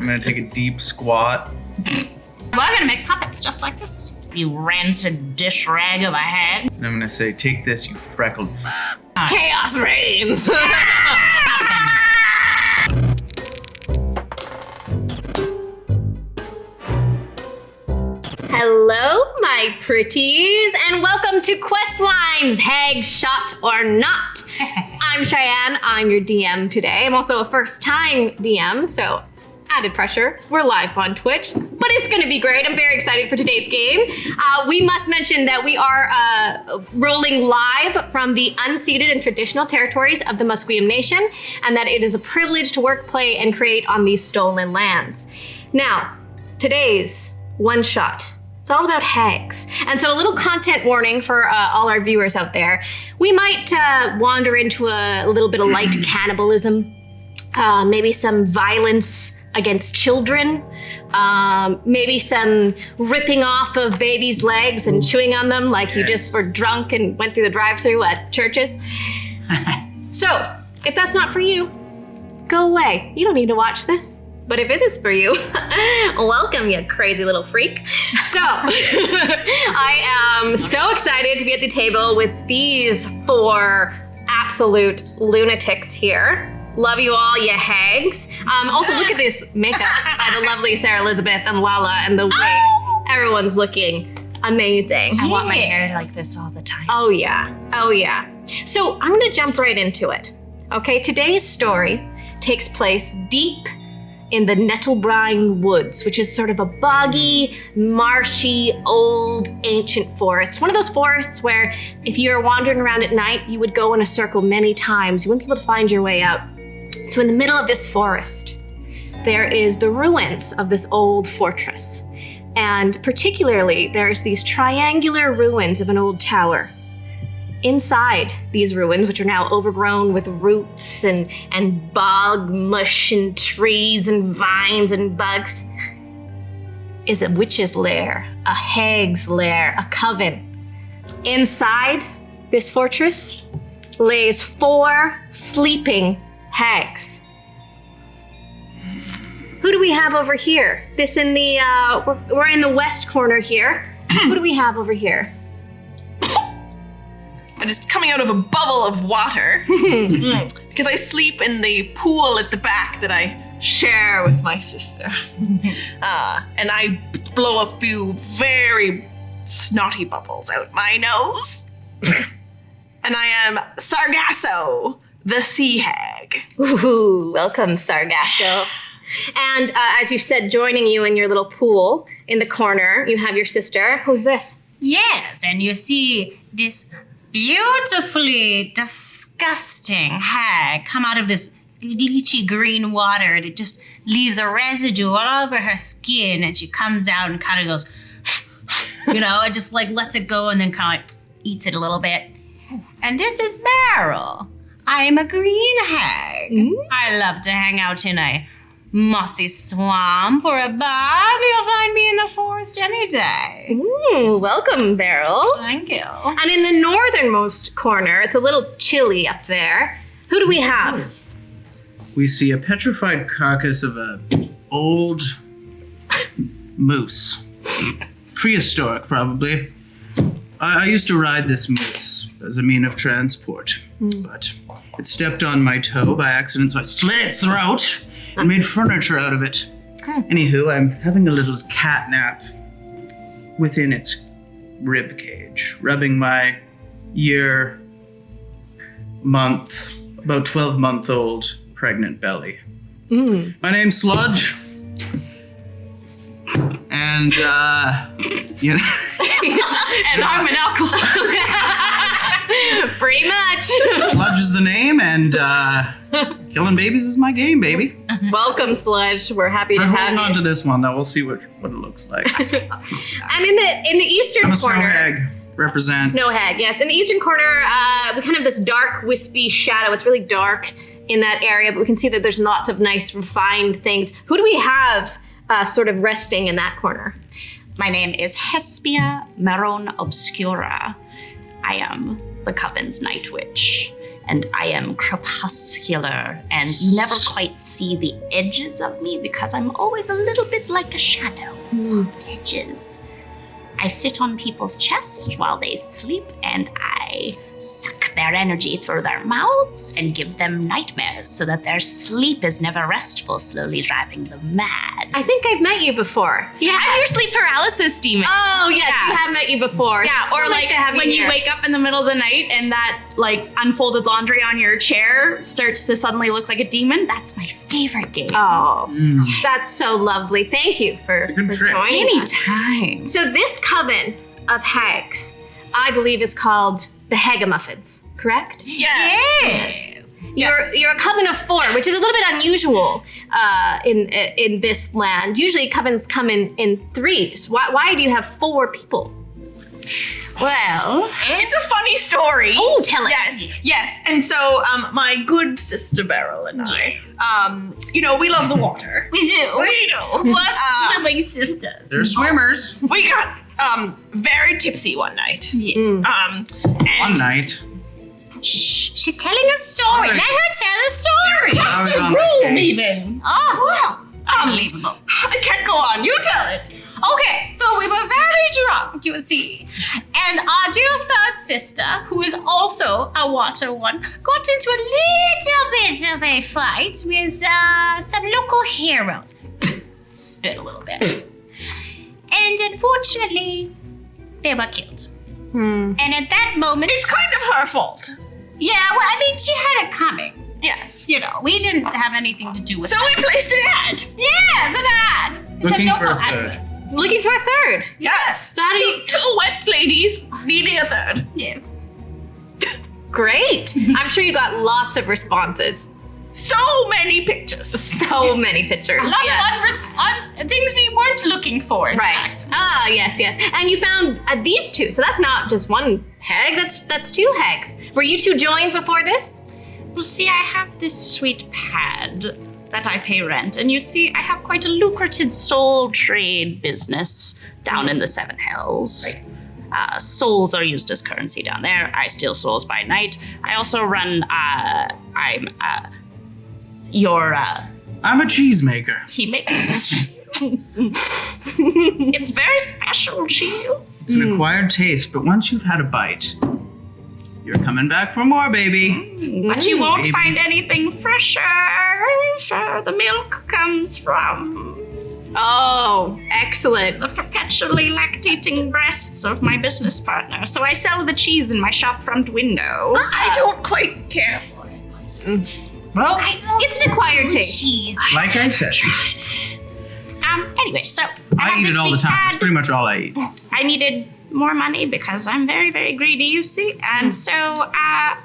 I'm gonna take a deep squat. We're gonna make puppets just like this. You rancid dish rag of a hag. And I'm gonna say, take this, you freckled Chaos reigns. Hello, my pretties, and welcome to Questlines, Hag Shot or Not. I'm Cheyenne, I'm your DM today. I'm also a first-time DM, so added pressure. We're live on Twitch, but it's gonna be great. I'm very excited for today's game. We must mention that we are rolling live from the unceded and traditional territories of the Musqueam Nation, and that it is a privilege to work, play, and create on these stolen lands. Now, today's one shot. It's all about hags. And so a little content warning for all our viewers out there. We might wander into a little bit of light cannibalism, maybe some violence against children, maybe some ripping off of babies' legs and chewing on them like you just were drunk and went through the drive-thru at churches. So, if that's not for you, go away. You don't need to watch this. But if it is for you, welcome, you crazy little freak. So, I am so excited to be at the table with these four absolute lunatics here. Love you all, you hags. Also, look at this makeup by the lovely Sarah Elizabeth and Lala and the wigs. Everyone's looking amazing. I want my hair like this all the time. Oh yeah, oh yeah. So I'm gonna jump right into it. Okay, today's story takes place deep in the Nettlebrine Woods, which is sort of a boggy, marshy, old, ancient forest. One of those forests where if you're wandering around at night, you would go in a circle many times. You wouldn't be able to find your way out. So in the middle of this forest, there is the ruins of this old fortress. And particularly, there's these triangular ruins of an old tower. Inside these ruins, which are now overgrown with roots and bog mush and trees and vines and bugs, is a witch's lair, a hag's lair, a coven. Inside this fortress lays 4 sleeping hags. Who do we have over here? This in the, we're in the west corner here. Who do we have over here? I'm just coming out of a bubble of water because I sleep in the pool at the back that I share with my sister. And I blow a few very snotty bubbles out my nose. And I am Sargasso, the sea hag. Ooh, welcome, Sargasso. And as you said, joining you in your little pool in the corner, you have your sister. Who's this? Yes, and you see this beautifully disgusting hag come out of this leechy green water, and it just leaves a residue all over her skin, and she comes out and kind of goes, it just like lets it go and then kind of eats it a little bit. And this is Beryl. I am a green hag. I love to hang out in a mossy swamp or a bog. You'll find me in the forest any day. Ooh, welcome, Beryl. Thank you. And in the northernmost corner, it's a little chilly up there. Who do we have? We see a petrified carcass of a old moose. Prehistoric, probably. I used to ride this moose as a mean of transport, but it stepped on my toe by accident, so I slit its throat and made furniture out of it. Anywho, I'm having a little cat nap within its rib cage, rubbing my about 12-month-old pregnant belly. My name's Sludge. And, And I'm an alcoholic. Pretty much. Sludge is the name, and killing babies is my game, baby. Welcome, Sludge. We're happy to I'm have holding you. on to this one, though. We'll see what it looks like. And in the eastern I'm a corner, snow hag. Represent. Snow hag, yes. In the eastern corner, we kind of have this dark, wispy shadow. It's really dark in that area, but we can see that there's lots of nice, refined things. Who do we have sort of resting in that corner? My name is Hespia Maron Obscura. I am the Coven's Night Witch. and I am crepuscular, and you never quite see the edges of me because I'm always a little bit like a shadow. Soft edges. I sit on people's chests while they sleep, and I suck their energy through their mouths and give them nightmares so that their sleep is never restful, slowly driving them mad. I think I've met you before. Yeah. I'm your sleep paralysis demon. Oh, yes, Yeah. we have met you before. Yeah, So or nice like to have when you here. wake up in the middle of the night and that like unfolded laundry on your chair starts to suddenly look like a demon. That's my favorite game. Oh, that's so lovely. Thank you for a good trick. joining us. Anytime. So this coven of hags, I believe, is called the Hagamuffins, correct? Yes. You're a coven of 4, which is a little bit unusual in this land. Usually covens come in 3s. Why do you have 4 people? Well, It's a funny story. Oh, tell it. Yes. And so my good sister Beryl and I, we love the water. We do. We do. We're swimming sisters. They're swimmers. We got very tipsy one night. One And night. She's telling a story. Alright. Let her tell a story. I was on room the case. even. Oh, unbelievable. I can't go on. You tell it. Okay, so we were very drunk, you see. And our dear third sister, who is also a water one, got into a little bit of a fight with some local heroes. Spit a little bit. And unfortunately, they were killed. And at that moment... It's kind of her fault. Yeah, well, I mean, she had it coming. Yes. You know, we didn't have anything to do with So it. we placed an ad. Yes, an ad. Looking The for a local third. advert. Looking for a 3rd. Yes. So how do you... Two wet ladies needing a third. Yes. Great. I'm sure you got lots of responses. So many pictures. So many pictures. A lot of things we weren't looking for, in Right. fact. Ah, yes. And you found these 2. So that's not just one hag. That's 2 hags. Were you 2 joined before this? well, see, I have this sweet pad that I pay rent, and you see, I have quite a lucrative soul trade business down in the 7 Hells. Souls are used as currency down there. I steal souls by night. I also run. I'm a cheesemaker. He makes. It's very special cheese. It's an acquired taste, but once you've had a bite, you're coming back for more, baby. But you won't Maybe. find anything fresher. The milk comes from Oh, excellent. the perpetually lactating breasts of my business partner. So I sell the cheese in my shop front window. I don't quite care for it. Well, It's an acquired taste. Cheese. like I said, Anyway, so I have eat this it all the sweet time. It's pad. pretty much all I eat. I needed more money because I'm very, very greedy, you see. And so I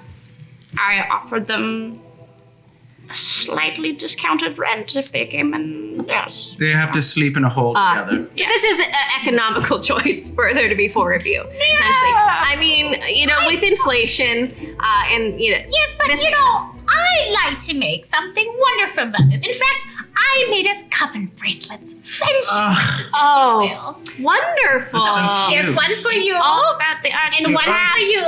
offered them a slightly discounted rent if they came in. Yes. They have to sleep in a hole together. So this is an economical choice for there to be 4 of you, essentially. I mean, with inflation, and Yes, but this you makes know, I like to make something wonderful about this. In fact, I made us coven bracelets. Friendship. Oh, will. wonderful. That's so There's cute. one for you. All about the arts And one for you.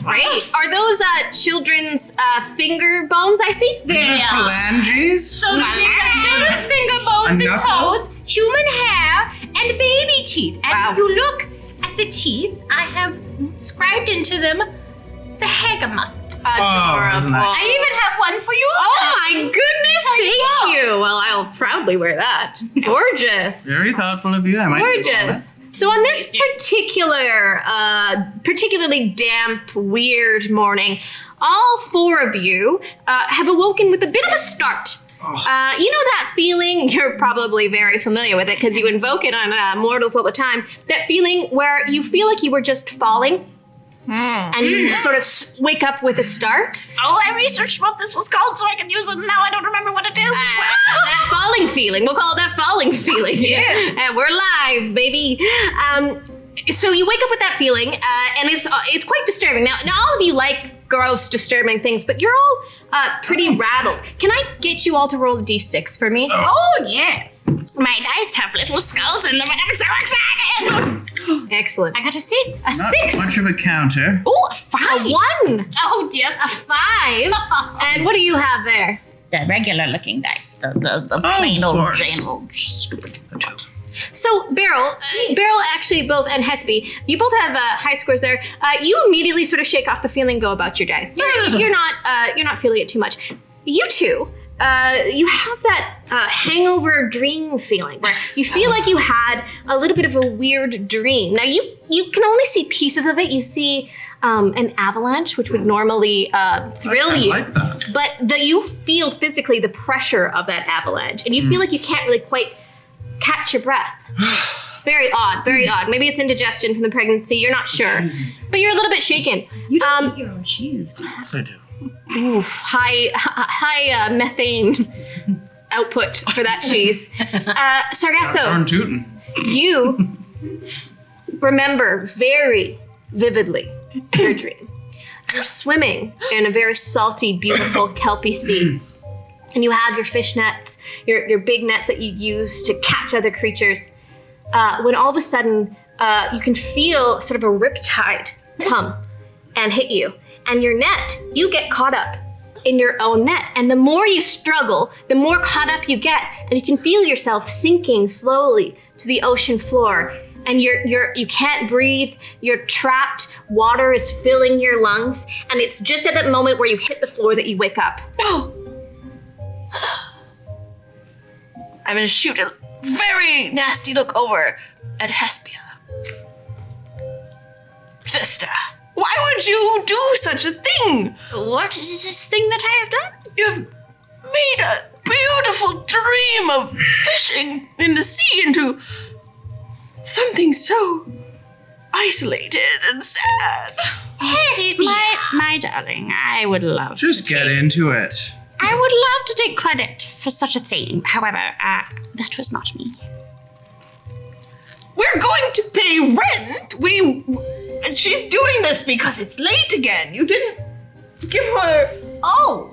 Great. Are those children's finger bones I see? There. Phalanges? So we got children's finger bones A and knuckle? toes, human hair, and baby teeth. And Wow. if you look at the teeth, I have scribed into them the Hagamuffins. Adorable. isn't that- I even have one for you. Oh my goodness, thank you. Well, I'll proudly wear that. Gorgeous. Very thoughtful of you. I might do all Gorgeous. that. So on this particularly damp, weird morning, all 4 of you have awoken with a bit of a start. You know that feeling, you're probably very familiar with it because you invoke it on mortals all the time, that feeling where you feel like you were just falling and you sort of wake up with a start. Oh, I researched what this was called so I can use it. Now I don't remember what it is. That falling feeling. We'll call it that falling feeling. Yeah. And we're live, baby. So you wake up with that feeling, and it's quite disturbing. Now all of you like gross, disturbing things, but you're all pretty rattled. Can I get you all to roll a d6 for me? Oh, yes. My dice have little skulls in them and I'm so excited. Excellent. I got a 6. A Not 6. much of a counter. Oh, a A 5. 1. Oh, dear. A 5. And what do you have there? The regular looking dice. The Oh, plain of old, course. plain old stupid. A 2. So Beryl actually both, and Hespe, you both have high scores there. You immediately sort of shake off the feeling, go about your day. You're not feeling it too much. You two, you have that hangover dream feeling where you feel like you had a little bit of a weird dream. Now you can only see pieces of it. You see an avalanche, which would normally thrill you. I like that. But you feel physically the pressure of that avalanche, and you feel like you can't really quite catch your breath. It's very odd, very odd. Maybe it's indigestion from the pregnancy. You're not sure, but you're a little bit shaken. You don't eat your own cheese, do you? Yes, I do. Oof, high methane output for that cheese. Sargasso, Darn tootin'. you remember very vividly your dream. You're swimming in a very salty, beautiful, kelpy sea. And you have your fish nets, your big nets that you use to catch other creatures. When all of a sudden, you can feel sort of a riptide come and hit you. And your net, you get caught up in your own net. And the more you struggle, the more caught up you get. And you can feel yourself sinking slowly to the ocean floor. And you can't breathe, you're trapped, water is filling your lungs. And it's just at that moment where you hit the floor that you wake up. I'm gonna shoot a very nasty look over at Hespia. Sister, why would you do such a thing? What is this thing that I have done? You've made a beautiful dream of fishing in the sea into something so isolated and sad. My darling, I would love Just get into it. I would love to take credit for such a thing. However, that was not me. We're going to pay rent. She's doing this because it's late again. You didn't give her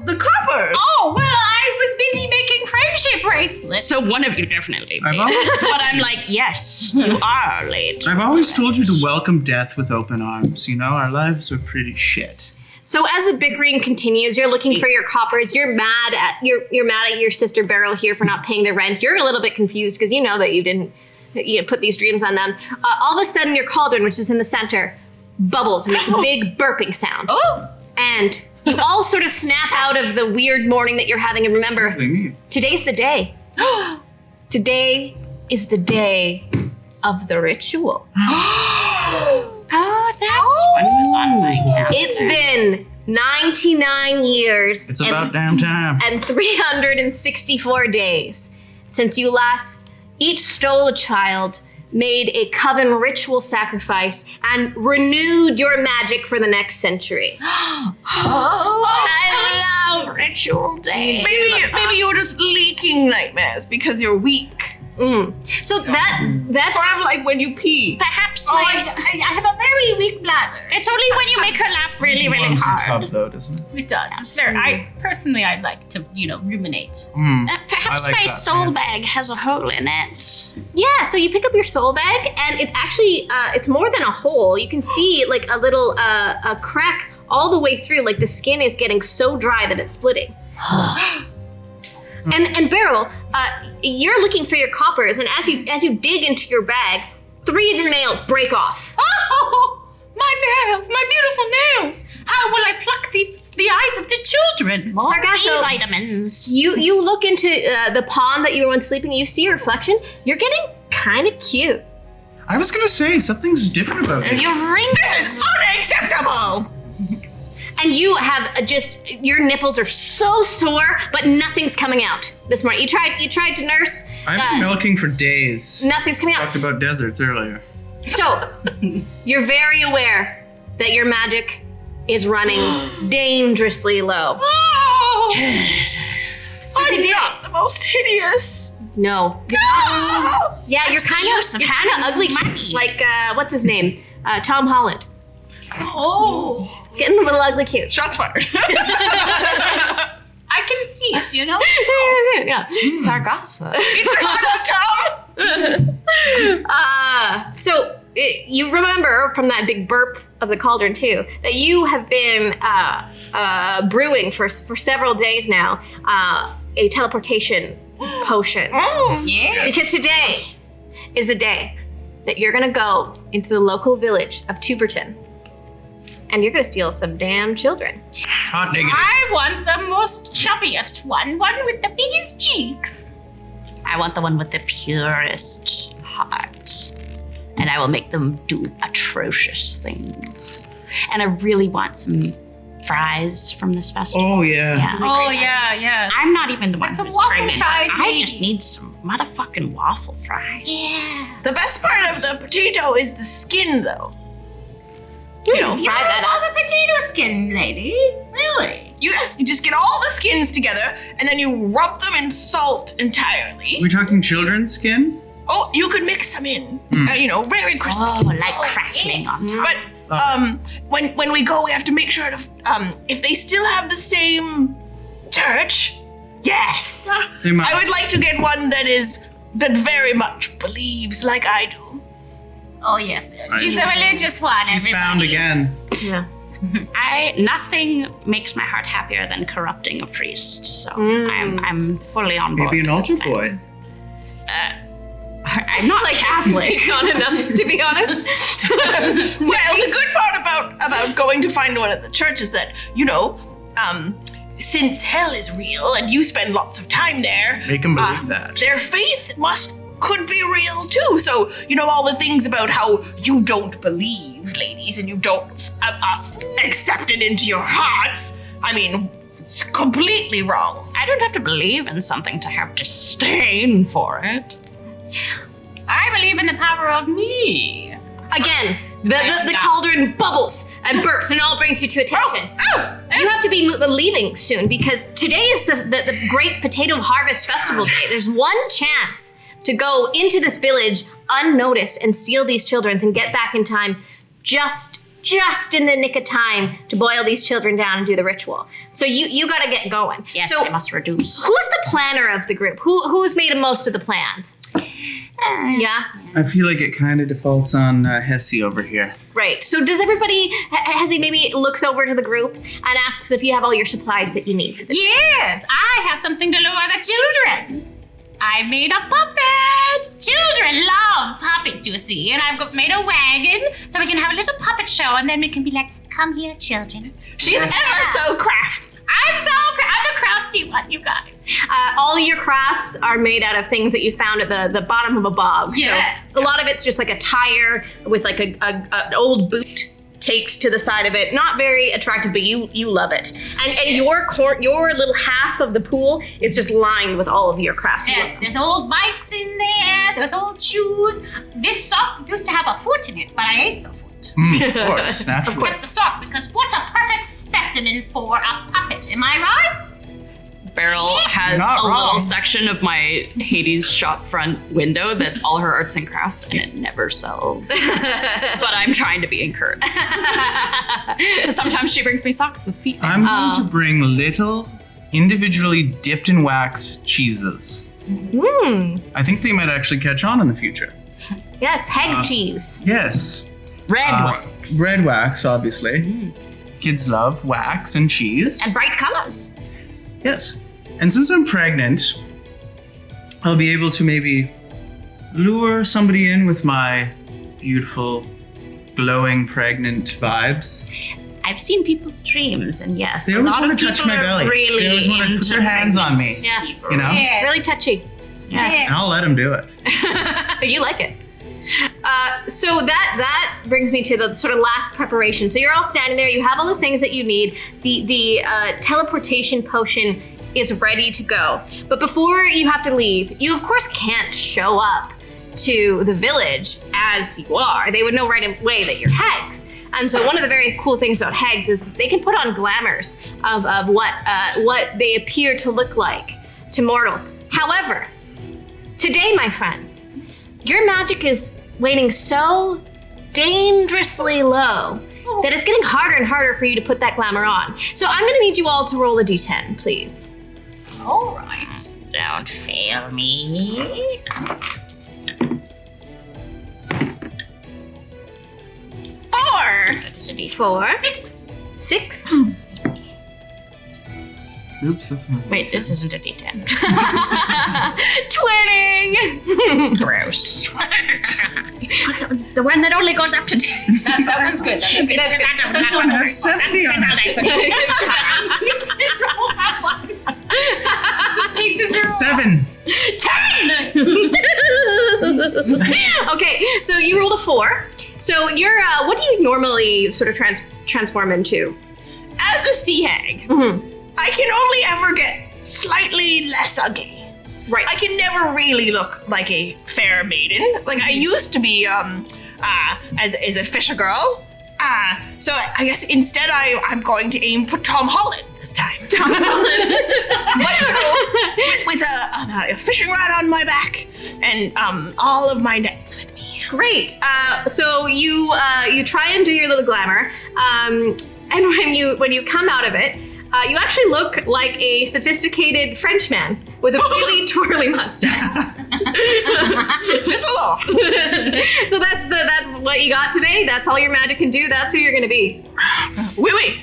the coppers. Oh, well, I was busy making friendship bracelets. So one of you definitely I've paid. always, But I'm like, yes, you are late. I've always told you to welcome death with open arms. You know, our lives are pretty shit. So as the bickering continues, you're looking for your coppers. You're mad at your sister Beryl here for not paying the rent. You're a little bit confused because you know that you put these dreams on them. All of a sudden, your cauldron, which is in the center, bubbles and makes a big burping sound. Oh, And you all sort of snap out of the weird morning that you're having. And remember, What do you mean? today's the day. Today is the day of the ritual. Oh, that's what was on my calendar. It's been 99 years. It's about damn time. and 364 days since you last each stole a child, made a coven ritual sacrifice, and renewed your magic for the next century. I love ritual day. Maybe you're just leaking nightmares because you're weak. So that's Sort of like when you pee. Perhaps I my... have a very weak bladder. It's only when you make her laugh really, really Warms the hard. tub, though, doesn't it? It does. It's very, I like to, ruminate. Perhaps I like my that, soul yeah. bag has a hole in it. yeah. So you pick up your soul bag, and it's actually it's more than a hole. You can see like a little a crack all the way through. Like the skin is getting so dry that it's splitting. And Beryl, you're looking for your coppers, and as you dig into your bag, 3 of your nails break off. Oh, my nails, my beautiful nails. How will I pluck the eyes of the children? More Sargasso, B vitamins. You look into the pond that you were once sleeping. You see your reflection. You're getting kind of cute. I was gonna say, something's different about you. Your rings. This is unacceptable! And you have your nipples are so sore, but nothing's coming out this morning. You tried to nurse. I've been milking for days. Nothing's coming out. Talked about deserts earlier. So, you're very aware that your magic is running dangerously low. So I'm today, not the most hideous. no. No! Yeah, you're kind of ugly, money. like what's his name? Tom Holland. Oh, Getting a little ugly cute. Shots fired. I can see it, Yeah. Sargasso. Tom! So you remember from that big burp of the cauldron too that you have been brewing for several days now a teleportation potion. Yeah. Because today is the day that you're gonna go into the local village of Tuberton, and you're gonna steal some damn children. Hot negative. I want the most chubbiest one with the biggest cheeks. I want the one with the purest heart. And I will make them do atrocious things. And I really want some fries from this festival. Oh, yeah. Oh, yeah. I'm not even the one Get some who's waffle pregnant. fries, I maybe. just need some motherfucking waffle fries. Yeah. The best part of the potato is the skin, though. You know, You love a potato skin, lady. Really? you just get all the skins together and then you rub them in salt entirely. We're talking children's skin? Oh, you could mix them in. Very crispy. Oh, like crackling on top. But when we go, we have to make sure to if they still have the same church. Yes, They must. I would like to get one that very much believes like I do. Oh, yes. She's a religious one, She's everybody. found again. Yeah. Nothing makes my heart happier than corrupting a priest. So I'm fully on board. Maybe an with this altar plan. boy. I'm not Catholic. Not enough, to be honest. Well, the good part about going to find one at the church is that, since hell is real and you spend lots of time there, Make them believe that. their faith could be real too. So, all the things about how you don't believe, ladies, and you don't accept it into your hearts. I mean, it's completely wrong. I don't have to believe in something to have disdain for it. I believe in the power of me. Again, the cauldron bubbles and burps and all brings you to attention. You have to be leaving soon because today is the Great Potato Harvest Festival Day. There's one chance to go into this village unnoticed and steal these children and get back in time just in the nick of time to boil these children down and do the ritual. So you gotta get going. Yes, so I must reduce. who's the planner of the group? Who's made most of the plans? Yeah? I feel like it kind of defaults on Hesse over here. Right. So does everybody, has he maybe looks over to the group and asks if you have all your supplies that you need for this? Yes, I have something to lure the children. I made a puppet. Children love puppets, you see. And I've made a wagon so we can have a little puppet show and then we can be like, come here, children. She's ever so crafty. I'm the crafty one, you guys. All your crafts are made out of things that you found at the bottom of a bog. Yes. So a lot of it's just like a tire with like an old boot taped to the side of it. Not very attractive, but you love it. And your little half of the pool is just lined with all of your crafts. You love them. There's old bikes in there. There's old shoes. This sock used to have a foot in it, but I ate the foot. Of course, naturally. That's the sock because what a perfect specimen for a puppet. Am I right? Beryl has Not a wrong. little section of my Hades shop front window that's all her arts and crafts, and it never sells. But I'm trying to be encouraged. Sometimes she brings me socks with feet. I'm going to bring little, individually dipped in wax cheeses. I think they might actually catch on in the future. Yes, heg cheese. Yes. Red wax. Red wax, obviously. Kids love wax and cheese. And bright colors. Yes. And since I'm pregnant, I'll be able to maybe lure somebody in with my beautiful, glowing, pregnant vibes. I've seen people's dreams, and yes, They a always lot want of to touch people my are belly. Really They always want to put into their hands on me. pregnancy. Yeah. You know? Really touchy. Yes. I'll let them do it. You like it. So that brings me to the sort of last preparation. So you're all standing there. You have all the things that you need. The teleportation potion is ready to go. But before you have to leave, you of course can't show up to the village as you are. They would know right away that you're hags. And so one of the very cool things about hags is that they can put on glamours of what they appear to look like to mortals. However, today, my friends, your magic is weighting so dangerously low that it's getting harder and harder for you to put that glamour on. So I'm gonna need you all to roll a d10, please. All right. Don't fail me. 4. 6. 6. Oops, that's not. Wait, this isn't a D10. Twinning! Gross. The one that only goes up to 10. That one's good. That's a good. This one has 70 on it. Just take the 0. 7. 10. Okay, so you rolled a 4. So you're, what do you normally sort of transform into? As a sea hag, I can only ever get slightly less ugly. Right. I can never really look like a fair maiden. Like I used to be as a fisher girl. So I guess instead I'm going to aim for Tom Holland this time. Tom Holland. But, with a fishing rod on my back and all of my nets with me. Great. So you try and do your little glamour, and when you come out of it, you actually look like a sophisticated Frenchman with a really twirly mustache. So that's what you got today. That's all your magic can do. That's who you're gonna be. Oui.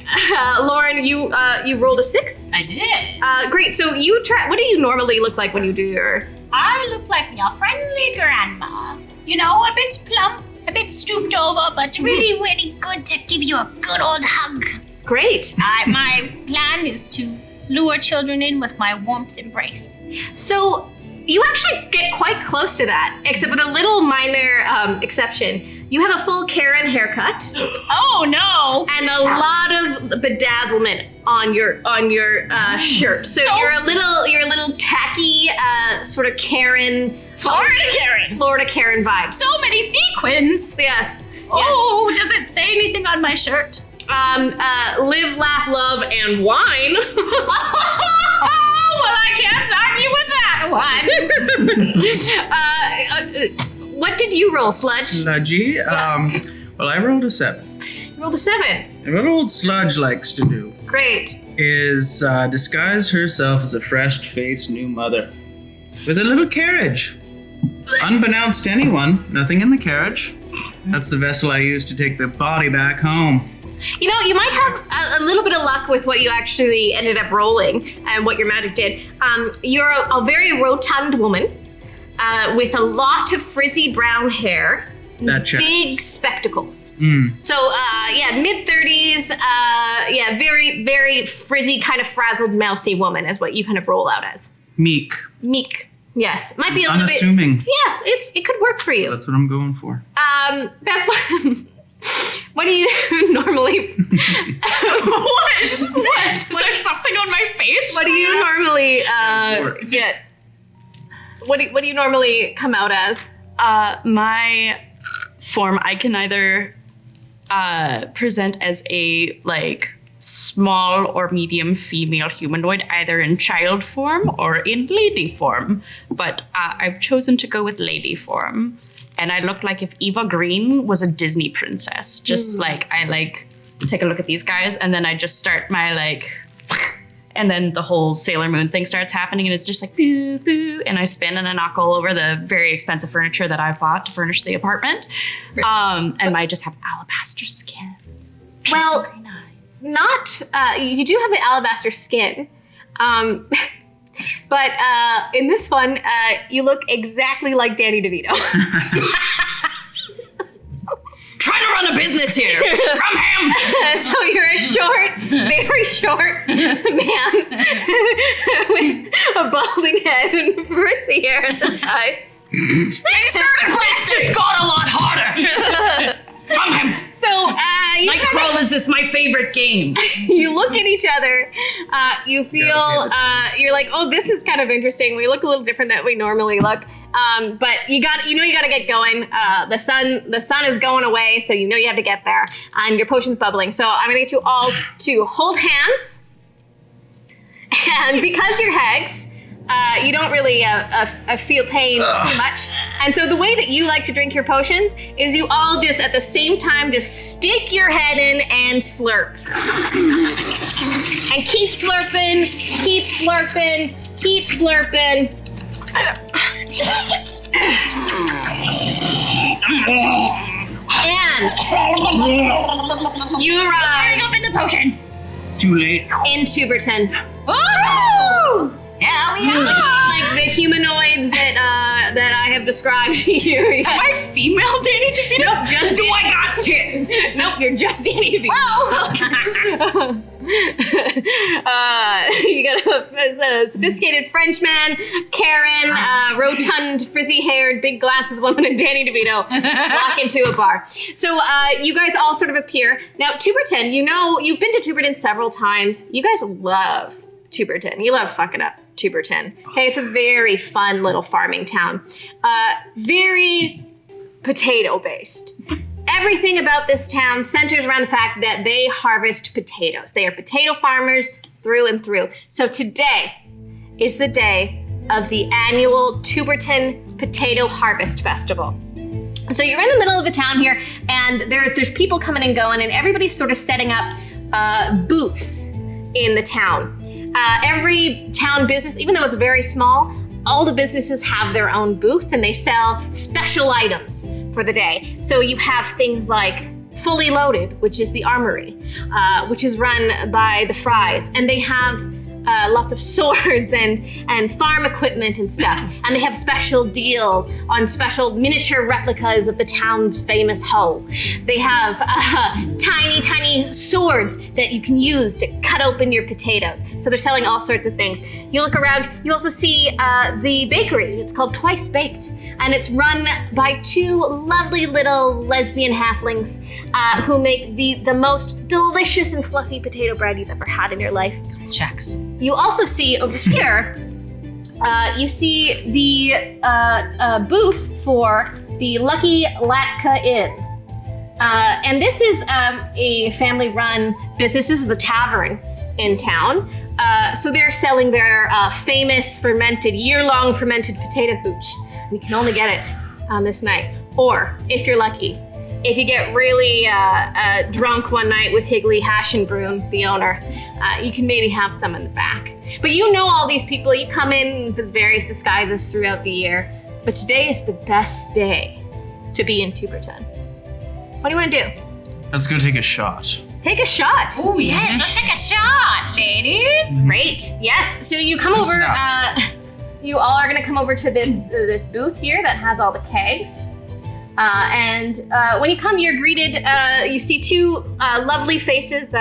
Lauren, you rolled a 6. I did. Great. So you try. What do you normally look like when you do your? I look like your friendly grandma. You know, a bit plump, a bit stooped over, but really, really good to give you a good old hug. Great. My plan is to lure children in with my warmth embrace. So you actually get quite close to that, except with a little minor exception. You have a full Karen haircut. Oh no! And a lot of bedazzlement on your shirt. So you're a little tacky sort of Karen, Florida Karen vibe. So many sequins. Yes. Oh, does it say anything on my shirt? Live, laugh, love, and wine. Well, I can't argue with that one. What did you roll, Sludge? Sludgy. Well, I rolled a 7. You rolled a 7. And what old Sludge likes to do Great. is disguise herself as a fresh-faced new mother with a little carriage. Unbeknownst to anyone, nothing in the carriage. That's the vessel I use to take the body back home. You know, you might have a little bit of luck with what you actually ended up rolling and what your magic did. You're a very rotund woman with a lot of frizzy brown hair. That checks. Big spectacles. So, mid-30s, very, very frizzy, kind of frazzled, mousy woman is what you kind of roll out as. Meek. Yes. Might be a little bit... Unassuming. Yeah, it could work for you. That's what I'm going for. Beth, what do you normally... What? Is there something on my face? What do you normally get? What do you normally come out as? My form, I can either present as a small or medium female humanoid, either in child form or in lady form. But I've chosen to go with lady form. And I look like if Eva Green was a Disney princess. Just I take a look at these guys and then I just start my and then the whole Sailor Moon thing starts happening and it's just boo, boo. And I spin and I knock all over the very expensive furniture that I bought to furnish the apartment. And I just have alabaster skin. Well, Very nice. not, you do have the alabaster skin. But in this one, you look exactly like Danny DeVito. Trying to run a business here from him. So you're a short, very short man with a balding head and frizzy hair at the sides. It's just got a lot harder. From him. So Nightcrawlers is my favorite game. you look at each other. You feel you're like, oh, this is kind of interesting. We look a little different than we normally look. But you got to get going. The sun is going away, so you know you have to get there. And your potion's bubbling. So I'm gonna get you all to hold hands. And because you're hags, you don't really feel pain too much. And so the way that you like to drink your potions is you all just at the same time just stick your head in and slurp. And keep slurping, keep slurping, keep slurping. And land. You arrive Open the potion. Too late. in Tuberton. Oh! Yeah, we are. Like the humanoids that I have described to you. Am I female Danny DeVito? Nope, just Do I got tits? Nope, you're just Danny DeVito. You got a sophisticated Frenchman, Karen, rotund, frizzy-haired, big glasses woman, and Danny DeVito walk into a bar. So you guys all sort of appear. Now, Tuberton, you know, you've been to Tuberton several times. You guys love Tuberton. You love fucking up Tuberton. Okay, it's a very fun little farming town. Very potato-based. Everything about this town centers around the fact that they harvest potatoes. They are potato farmers through and through. So today is the day of the annual Tuberton Potato Harvest Festival. So you're in the middle of the town here, and there's people coming and going, and everybody's sort of setting up booths in the town. Every town business, even though it's very small, all the businesses have their own booth and they sell special items for the day. So you have things like Fully Loaded, which is the armory, which is run by the Fries. And they have lots of swords and farm equipment and stuff. And they have special deals on special miniature replicas of the town's famous hoe. They have tiny, tiny swords that you can use to cut open your potatoes. So they're selling all sorts of things. You look around, you also see the bakery. It's called Twice Baked. And it's run by two lovely little lesbian halflings who make the most delicious and fluffy potato bread you've ever had in your life. Checks. You also see over here, you see the booth for the Lucky Latka Inn. And this is a family-run business. This is the tavern in town. So they're selling their famous year-long fermented potato hooch. You can only get it this night. Or, if you're lucky, if you get really drunk one night with Higley Hashenbrun, the owner, you can maybe have some in the back. But you know all these people. You come in with various disguises throughout the year. But today is the best day to be in Tuberton. What do you want to do? Let's go take a shot. Take a shot. Oh, yes. Let's take a shot, ladies. Great. Yes. So you come over. You all are going to come over to this booth here that has all the kegs. And when you come, you're greeted. You see two lovely faces,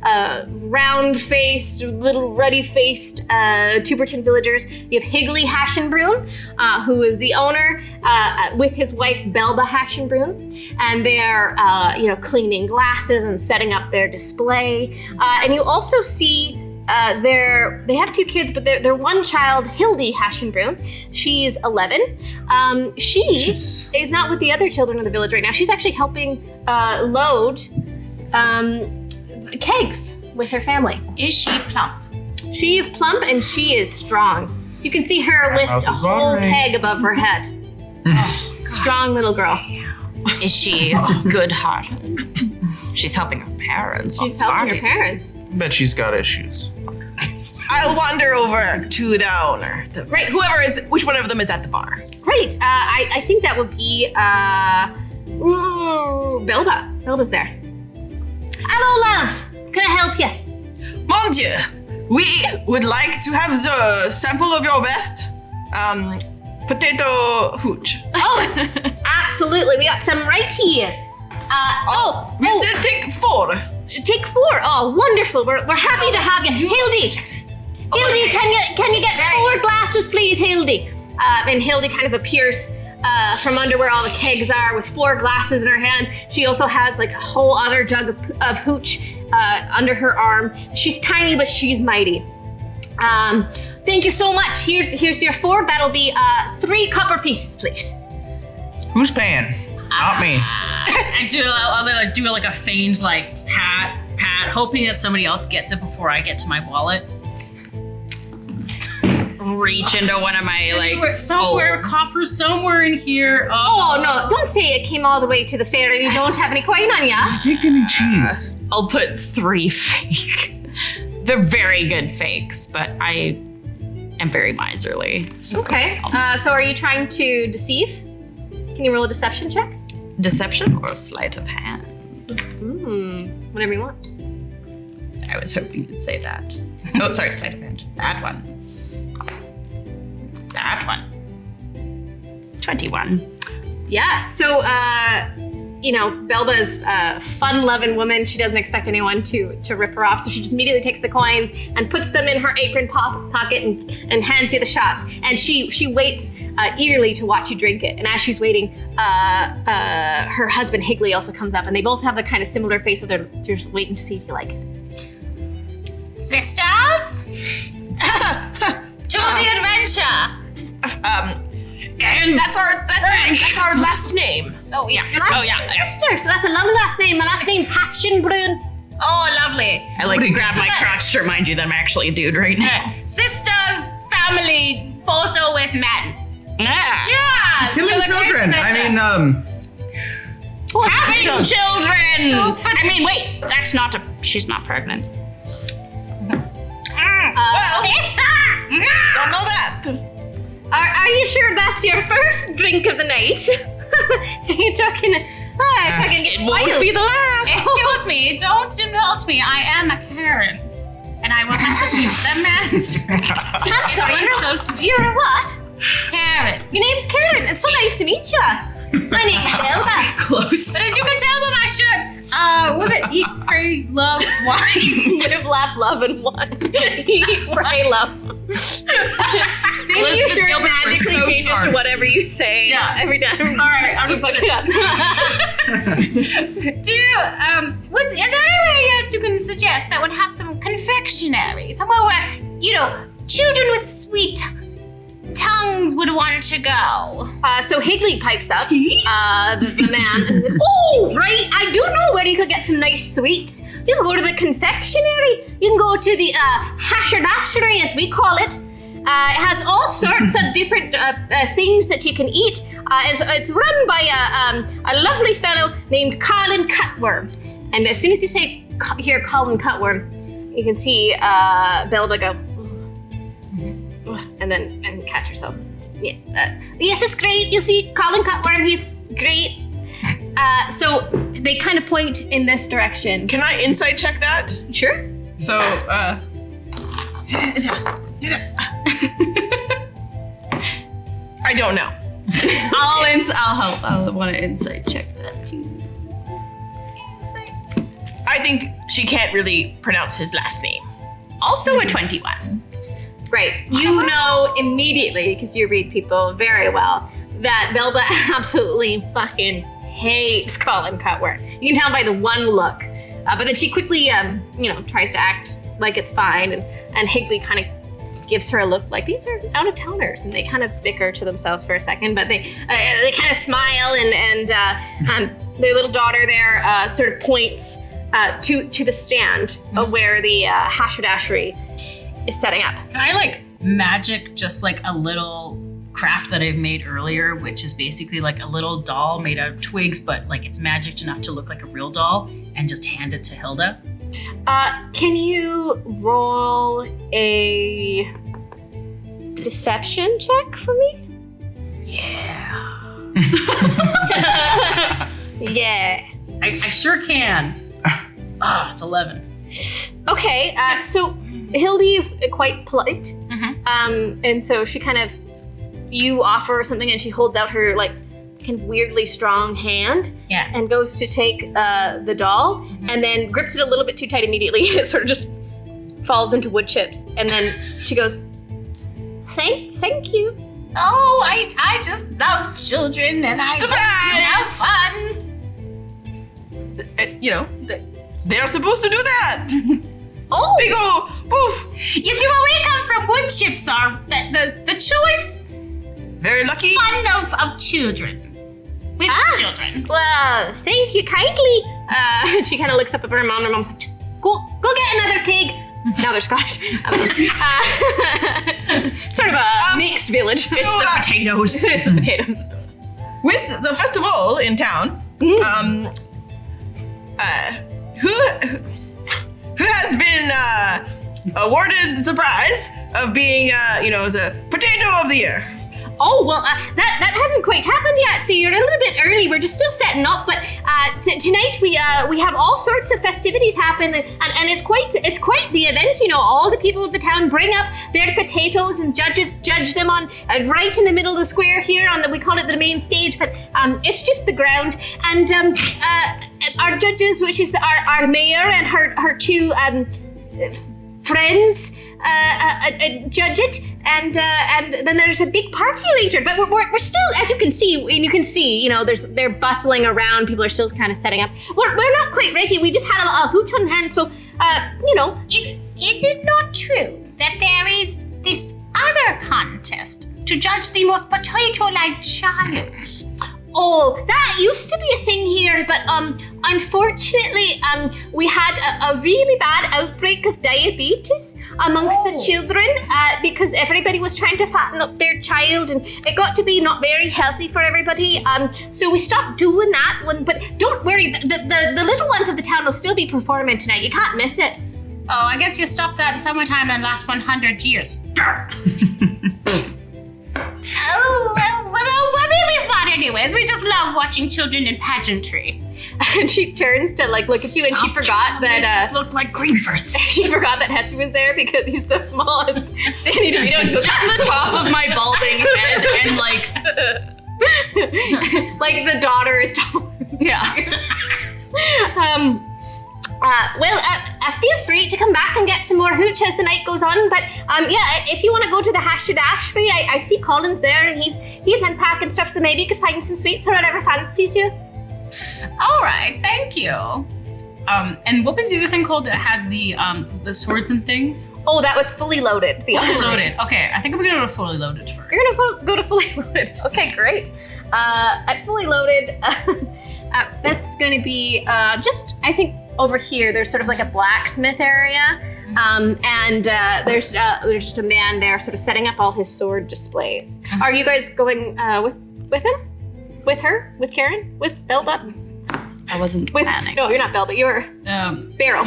round-faced, little ruddy-faced Tuberton villagers. You have Higley Hashenbrun, who is the owner, with his wife Belba Hashenbrun, and they're cleaning glasses and setting up their display. And you also see. They have two kids, but their one child, Hildy Hashenbrun, she's 11. She is not with the other children of the village right now. She's actually helping load kegs with her family. Is she plump? She is plump and she is strong. You can see her lift a whole keg above her head. Strong little girl. Is she good-hearted? She's helping her parents. She's helping her parents. Bet she's got issues. I'll wander over to the owner. Right. Which one of them is at the bar? Great. I think that would be Belba. Belba's there. Hello, love. Can I help you? Mon Dieu, we would like to have the sample of your best potato hooch. Oh, absolutely. We got some right here. We'll take 4. Take 4. Oh, wonderful. We're happy to have you. Hildy. Hildy, can you get 4 glasses, please, Hildy? And Hildy kind of appears from under where all the kegs are with 4 glasses in her hand. She also has like a whole other jug of hooch under her arm. She's tiny, but she's mighty. Thank you so much. Here's your 4. That'll be 3 copper pieces, please. Who's paying? Not me. I'll do like a feigned pat, hoping that somebody else gets it before I get to my wallet. Reach into one of my somewhere, coffer somewhere in here. Oh no! Don't say it came all the way to the fair and you don't have any coin on ya. Did you take any cheese? I'll put 3 fake. They're very good fakes, but I am very miserly. So okay. So are you trying to deceive? Can you roll a deception check? Deception or sleight of hand? Whatever you want. I was hoping you'd say that. Oh, sorry, sleight of hand. That one. That one. 21. Yeah. So, Belba's a fun-loving woman. She doesn't expect anyone to rip her off, so she just immediately takes the coins and puts them in her apron pocket and hands you the shots. And she waits eagerly to watch you drink it. And as she's waiting, her husband Higley also comes up, and they both have the kind of similar face of they're just waiting to see if you like it. Sisters? To the adventure! And that's our last name. Oh, yeah. Sister, so that's a lovely last name. My last name's Hatchenbrun. Oh, lovely. I grab my crotch to remind you that I'm actually a dude right now. Sisters, family, also with men. Yeah. Yes! Killing to the great children. adventure. Having children. I mean, wait, she's not pregnant. Don't know that. Are you sure that's your first drink of the night? You're talking. It won't be the last. Excuse me, don't insult me. I am a Karen. And I will have to speak to the man. I'm sorry, you're a what? Karen. Your name's Karen. It's so nice to meet you. My name's Belba. Close. But as you can tell by my shirt, was it eat, pray, love, wine? Live, laugh, love, and one. Eat, pray, love. Maybe your shirt magically changes to whatever you say every time. All right, I'll just look it up. is there any way else you can suggest that would have some confectionery? Somewhere where, children with sweet tongues would want to go. So Higley pipes up, the man. Oh, right, I do know where you could get some nice sweets. You can go to the confectionery. You can go to the hashery, as we call it. It has all sorts of different things that you can eat. It's run by a lovely fellow named Colin Cutworm. And as soon as you hear Colin Cutworm, you can see Belba go, and catch yourself. Yeah. Yes, it's great. You see Colin Cutworm, he's great. So they kind of point in this direction. Can I insight check that? Sure. So, I don't know. I'll help. I'll want to insight check that too. I think she can't really pronounce his last name. Also a 21. Right. You know immediately, because you read people very well, that Belba absolutely fucking hates Colin Cutworm. You can tell by the one look. But then she quickly, tries to act like it's fine. And Higley kind of gives her a look like these are out-of-towners. And they kind of bicker to themselves for a second. But they kind of smile and their little daughter there sort of points to the stand of where the hashery is setting up. Can I magic just a little craft that I've made earlier, which is basically a little doll made out of twigs, but it's magicked enough to look like a real doll, and just hand it to Hilda? Can you roll a deception check for me? Yeah. Yeah. I sure can. It's 11. Okay, so Hildy's quite polite. And so she you offer her something and she holds out her kind of weirdly strong hand and goes to take the doll and then grips it a little bit too tight immediately. It sort of just falls into wood chips. And then she goes, thank you. Oh, I just love children and I Surprise! have fun. They're supposed to do that. Oh! They go, poof. You see, where we come from, wood chips are the choice Very lucky. fun of children. With children. Well, thank you kindly. She kind of looks up at her mom. Her mom's like, just go get another cake. Now they're Scottish. Sort of a mixed village. So, Potatoes. It's the potatoes. with the festival in town, who has been awarded the prize of being, as a potato of the year? Oh, well, that hasn't quite happened yet, so you're a little bit early. We're just still setting up, but tonight we have all sorts of festivities happen, and it's quite the event. You know, all the people of the town bring up their potatoes, and judges judge them on right in the middle of the square here we call it the main stage, but it's just the ground, and our judges, which is our mayor and her two friends, judge it, and then there's a big party later. But we're still, as you can see, you know, they're bustling around. People are still kind of setting up. We're not quite ready. We just had a hoot on hand, so you know. Is it not true that there is this other contest to judge the most potato-like child? Oh, that used to be a thing here, but unfortunately, we had a really bad outbreak of diabetes amongst the children because everybody was trying to fatten up their child, and it got to be not very healthy for everybody. So we stopped doing that one, but don't worry, the little ones of the town will still be performing tonight. You can't miss it. Oh, I guess you stopped that in summertime and last 100 years. Well, what made me fun anyways? We just love watching children in pageantry. And she turns to look at you, and she forgot that looked like Greenverse. she forgot that Hespe was there because he's so small as Danny DeVito. Just on the top of my balding head, and like the daughter is tall. yeah. Feel free to come back and get some more hooch as the night goes on. But if you want to go to the Hashtree, I see Colin's there, and he's unpacking stuff. So maybe you could find some sweets or whatever fancies you. All right, thank you. And what was the other thing called that had the swords and things? Oh, that was Fully Loaded. Fully Loaded. Okay, I think I'm gonna go to Fully Loaded first. You're gonna go to Fully Loaded. Okay, great. At Fully Loaded, that's gonna be just, I think, over here. There's sort of like a blacksmith area, and there's just a man there, sort of setting up all his sword displays. Mm-hmm. Are you guys going with him? With her? With Karen? With Belbutt? I wasn't planning. No, you're not Belbutt. You're Beryl.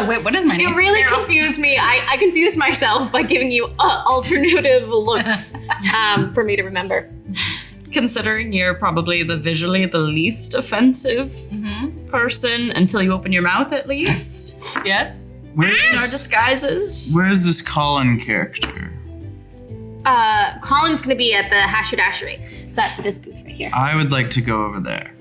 Wait, what is my name? You really confused me. I confused myself by giving you alternative looks for me to remember. Considering you're probably visually the least offensive person until you open your mouth, at least. Yes? In our disguises. Where's this Colin character? Colin's gonna be at the Hashtree. So that's this booth right here. I would like to go over there.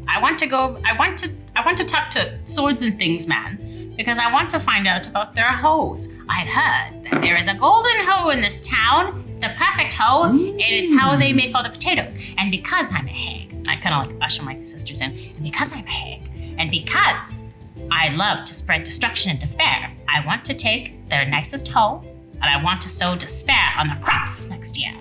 I want to talk to Swords and Things man, because I want to find out about their hoes. I've heard that there is a golden hoe in this town. It's the perfect hoe, and it's how they make all the potatoes. And because I'm a hag, I kind of like usher my sisters in, and because I'm a hag, and because I love to spread destruction and despair, I want to take their nicest hoe, and I want to sow despair on the crops next year.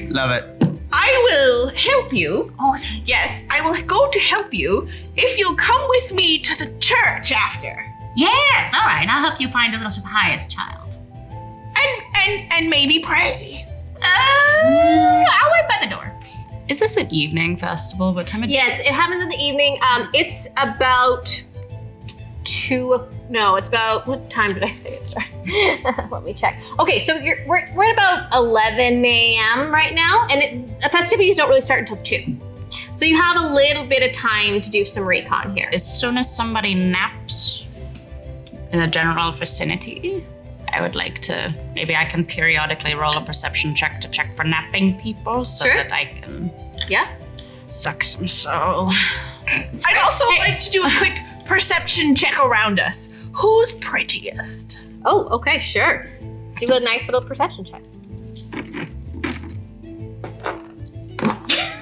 Love it. I will help you. Oh, Yes, I will go to help you if you'll come with me to the church after. yes, all right. I'll help you find a little pious child. And maybe pray. I'll wait by the door. Is this an evening festival? What time of day? Yes, it happens in the evening. It's about it's about, what time did I say it started? Let me check. Okay, so we're at about 11 a.m. right now, and the festivities don't really start until 2. So you have a little bit of time to do some recon here. As soon as somebody naps in the general vicinity, I would like to, maybe I can periodically roll a perception check to check for napping people so Sure. that I can suck some soul. I'd also like to do a quick perception check around us. Who's prettiest? Oh, okay, sure. Do a nice little perception check.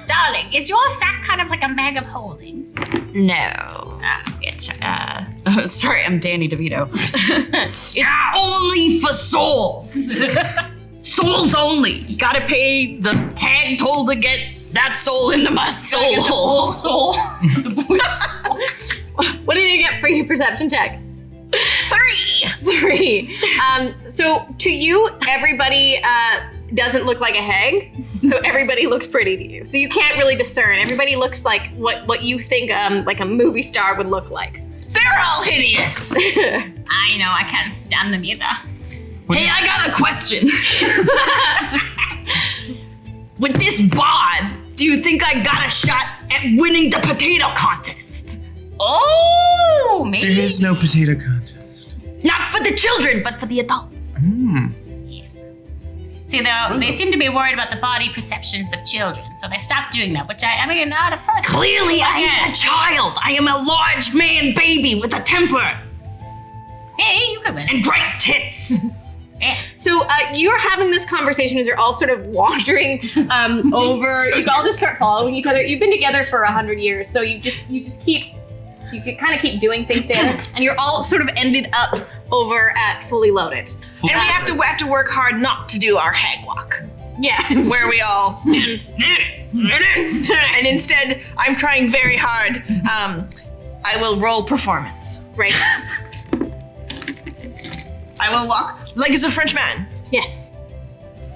Darling, is your sack kind of like a bag of holding? No. It's, sorry, I'm Danny DeVito. Yeah, only for souls. Souls only. You gotta pay the hag toll to get that soul into my soul. Soul. The boy's soul. What did you get for your perception check? 3. So to you, everybody doesn't look like a hag. So everybody looks pretty to you. So you can't really discern. Everybody looks like what you think like a movie star would look like. They're all hideous. I know, I can't stand them either. Hey, I got a question. with this bod, do you think I got a shot at winning the potato contest? Oh, maybe. There is no potato contest. Not for the children, but for the adults. Yes. See, they seem to be worried about the body perceptions of children, so they stopped doing that, which I mean, not a person. Clearly, I am a child. I am a large man baby with a temper Hey, you could win. and bright tits. Yeah. So you're having this conversation as you're all sort of wandering over. You all just start following each other. You've been together for 100 years, so you kind of keep doing things together, and you're all sort of ended up over at Fully Loaded. And we have to work hard not to do our hag walk, Yeah. where we all. And instead, I'm trying very hard. I will roll performance. Right. I will walk like as a French man. Yes.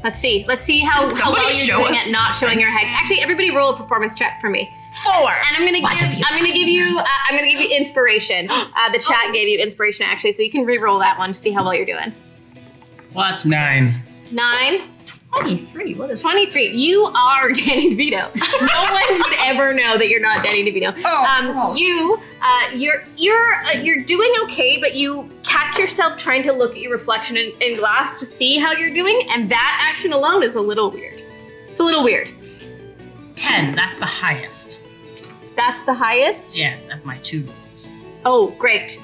Let's see how well you're doing at not showing your head. Actually, everybody roll a performance check for me. 4. And I'm gonna give you inspiration. The chat gave you inspiration actually, so you can re-roll that one to see how well you're doing. What's 9? 9. 23. What is 23. You are Danny DeVito. No one would ever know that you're not Danny DeVito. You're doing okay, but you catch yourself trying to look at your reflection in glass to see how you're doing, and that action alone is a little weird. It's a little weird. 10? That's the highest. That's the highest? Yes, of my 2 rolls. Oh, great.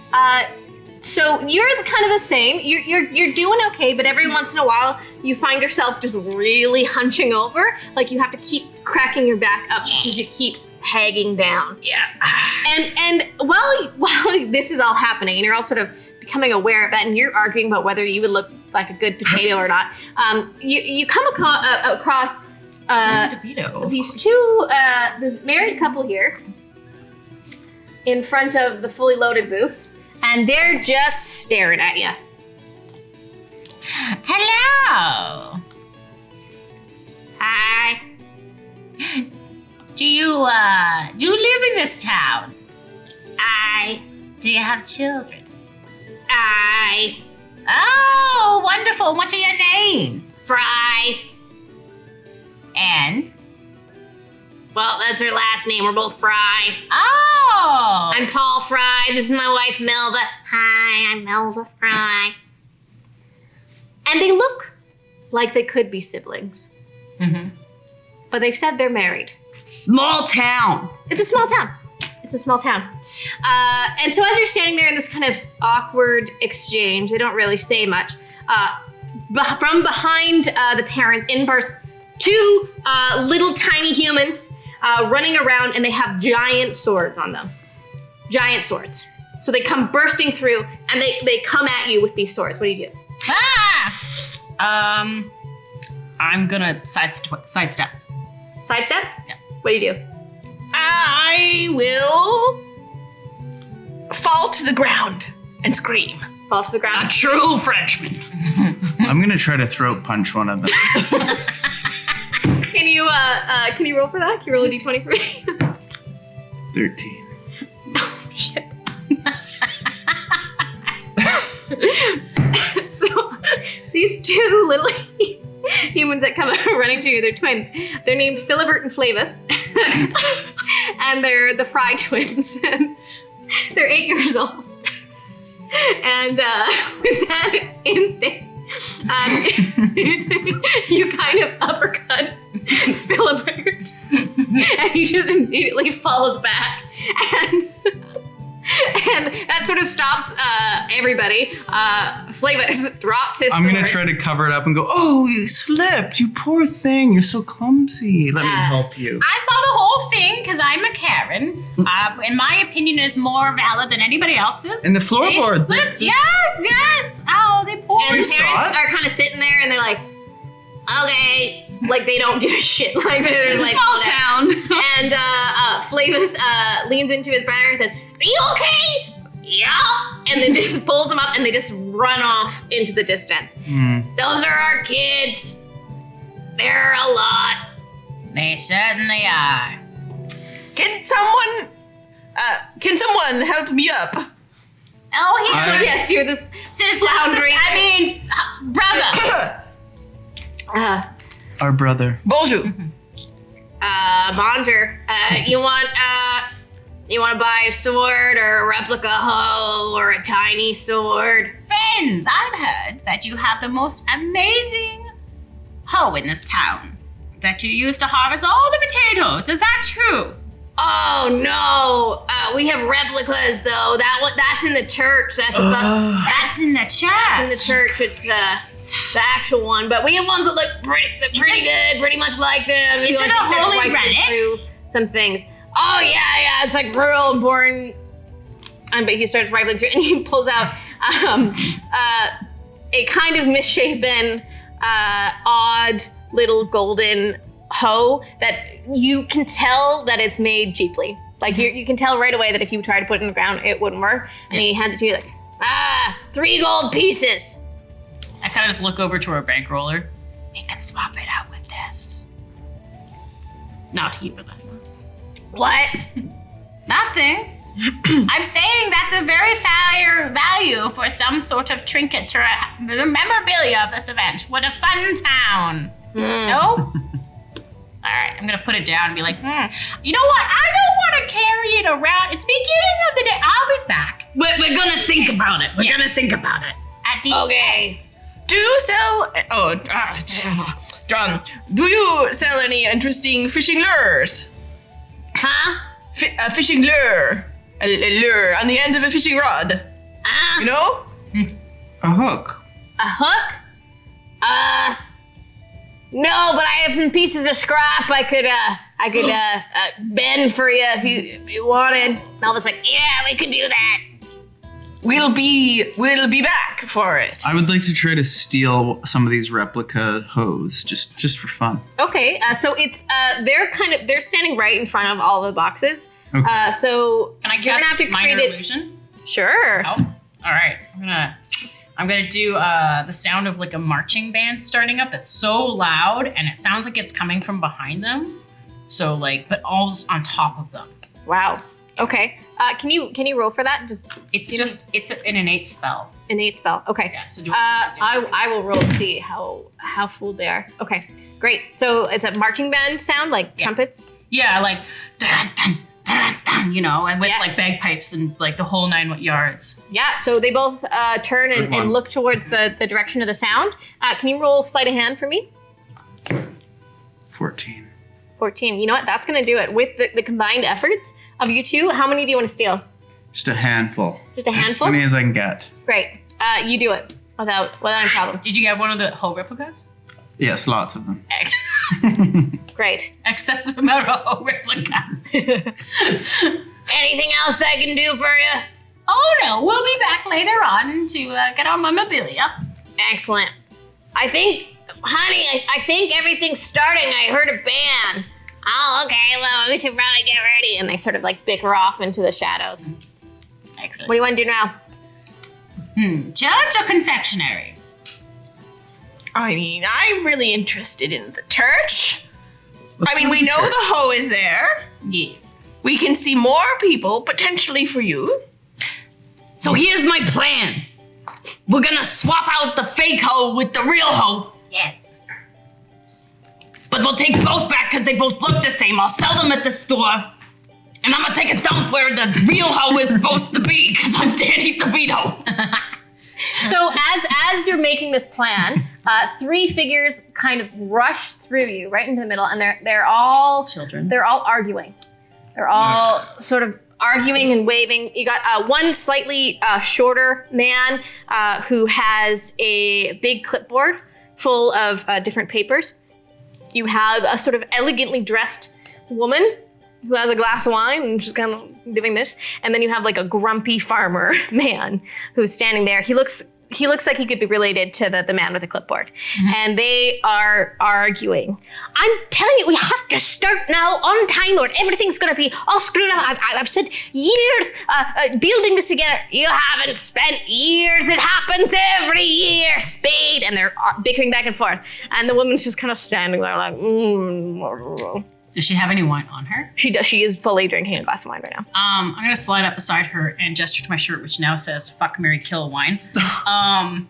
So you're kind of the same. You're doing okay, but every once in a while you find yourself just really hunching over, like you have to keep cracking your back up because you keep hagging down. Yeah. And while this is all happening, and you're all sort of becoming aware of that, and you're arguing about whether you would look like a good potato or not, you come across these two this married couple here in front of the Fully Loaded booth. And they're just staring at you. Hello. Hi. Do you live in this town? Do you have children? Oh, wonderful. What are your names? Fry. And? Well, that's her last name. We're both Fry. Oh. I'm Paul Fry. This is my wife, Melva. Hi, I'm Melva Fry. And they look like they could be siblings. Mm-hmm. But they've said they're married. Small town. It's a small town. And so as you're standing there in this kind of awkward exchange, they don't really say much. From behind the parents in burst 2 little tiny humans running around, and they have giant swords on them. Giant swords. So they come bursting through, and they come at you with these swords. What do you do? I'm gonna sidestep. Sidestep? Yeah. What do you do? I will fall to the ground and scream. Fall to the ground. A true Frenchman. I'm gonna try to throat punch one of them. Can you roll for that? Can you roll a d20 for me? 13. Oh, shit. So, these 2 little humans that come running to you, they're twins. They're named Philibert and Flavis. And they're the Fry twins. They're 8 years old. And with that instinct, you kind of uppercut Philibert, and he just immediately falls back, and that sort of stops everybody. Flavis drops his I'm gonna sword. try to cover it up and go, oh, you slipped, you poor thing, you're so clumsy. Let me help you. I saw the whole thing because I'm a Karen. And my opinion is more valid than anybody else's. And the floorboards. They slipped. Yes. Oh, they poor. And the saw parents it? are kind of sitting there, and they're like, "Okay," like they don't give a shit. Like they're just like Small town. And Flavis leans into his brother and says, "Are you okay?" "Yeah." And then just pulls him up, and they just run off into the distance. Those are our kids. They're a lot. They certainly are. Can someone help me up? Oh, here. Yes, you're this floundering. brother. Our brother. Bonjour. Bonjour. You want to buy a sword or a replica hoe or a tiny sword? Friends, I've heard that you have the most amazing hoe in this town that you use to harvest all the potatoes. Is that true? Oh no, we have replicas though. That's in the church. That's That's in the church. in the church. It's the actual one, but we have ones that look pretty good, pretty much like them. Is it a holy relic? Some things. Oh yeah, it's like real important. But he starts rifling through, and he pulls out a kind of misshapen, odd little golden hoe that you can tell that it's made cheaply. Like you can tell right away that if you try to put it in the ground, it wouldn't work. And he hands it to you like, 3 gold pieces. I kind of just look over to our bankroller. We can swap it out with this. Not even. What? Nothing. I'm saying that's a very fair value for some sort of trinket to the memorabilia of this event. What a fun town. No? All right, I'm going to put it down and be like, you know what? I don't want to carry it around. It's beginning of the day. I'll be back. We're going to think about it. We're going to think about it. At the Okay. Do sell. John, do you sell any interesting fishing lures? Huh? A fishing lure. A lure on the end of a fishing rod. You know? A hook. A hook? No, but I have some pieces of scrap I could bend for you if you wanted. And I was like, yeah, we could do that. We'll be back for it. I would like to try to steal some of these replica hoes, just for fun. Okay, so it's they're standing right in front of all the boxes. Okay. So Can I you're gonna cast have to minor create it. illusion? Sure. Oh, all right. I'm gonna do the sound of like a marching band starting up that's so loud and it sounds like it's coming from behind them. So like, but all's on top of them. Wow. Okay. Can you roll for that? It's an innate spell. Innate spell. Okay. Yeah. So do I will roll to see how fooled they are. Okay. Great. So it's a marching band sound, like trumpets. Yeah, like dun, dun, dun, dun, you know, and with Yeah. like bagpipes and like the whole 9 yards. Yeah. So they both turn Good and one. look towards the direction of the sound. Can you roll sleight of hand for me? 14. 14. You know what? That's gonna do it. With the combined efforts of you two, how many do you want to steal? Just a handful. Just a As handful? many as I can get. Great. You do it without any problem. Did you get one of the hoe replicas? Yes, lots of them. Great. Excessive amount of hoe replicas. Anything else I can do for you? Oh no, we'll be back later on to get our memorabilia. Excellent. I think, honey, I think everything's starting. I heard a band. Oh, okay. Well, we should probably get ready. And they sort of like bicker off into the shadows. Excellent. What do you want to do now? Church or confectionery? I mean, I'm really interested in the church. Let's I mean, go we to know church. the hoe is there. Yes. We can see more people, potentially for you. So here's my plan. We're gonna swap out the fake hoe with the real hoe. Yes. But we'll take both back because they both look the same. I'll sell them at the store. And I'm gonna take a dump where the real hoe is supposed to be because I'm Danny DeVito. So as you're making this plan, 3 figures kind of rush through you right into the middle, and they're all Children. They're all arguing. They're all sort of arguing and waving. You got one slightly shorter man who has a big clipboard full of different papers. You have a sort of elegantly dressed woman who has a glass of wine and she's kind of doing this. And then you have like a grumpy farmer man who's standing there. He looks like he could be related to the man with the clipboard. And they are arguing. I'm telling you, we have to start now on time or everything's gonna be all screwed up. I've spent years building this together. You haven't spent years. It happens every year. Spade. And they're bickering back and forth. And the woman's just kind of standing there like, Does she have any wine on her? She does. She is fully drinking a glass of wine right now. I'm gonna slide up beside her and gesture to my shirt, which now says "Fuck, Marry, Kill" wine, and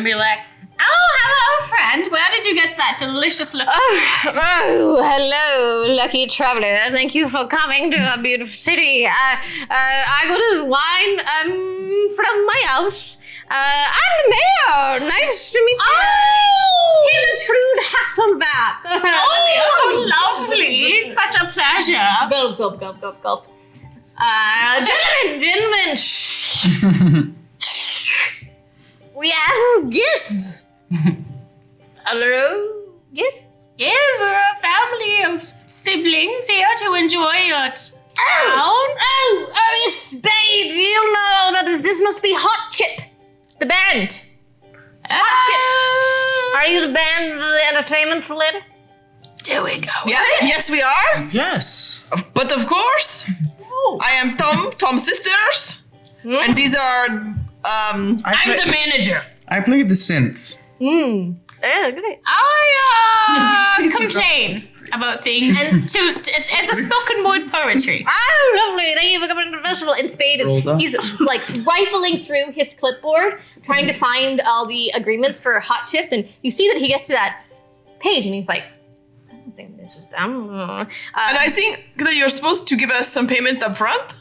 be like, Oh, hello, friend. Where did you get that delicious looking? Oh, hello, lucky traveler. Thank you for coming to a beautiful city. I got this wine from my house. I'm the mayor. Nice to meet you. Oh! Gertrude Hasselback. Oh, lovely. It's such a pleasure. Gulp, gulp, gulp, gulp, gulp. Gentlemen, shh. We have guests. Hello, guests? Yes, we're a family of siblings here to enjoy your town. Oh, Spade, you know that this must be Hot Chip, the band. Hot Chip. Are you the band for the entertainment for later? Do we go? Yeah, yes, we are. Yes. But of course, I am Tom's sisters, and these are I'm the manager. I played the synth. Yeah, great. I complain about things and it's a spoken word poetry. Oh, lovely. Thank you for coming to the festival. And Spade he's like rifling through his clipboard, trying to find all the agreements for Hot Chip. And you see that he gets to that page and he's like, I don't think this is them. and I think that you're supposed to give us some payment up front.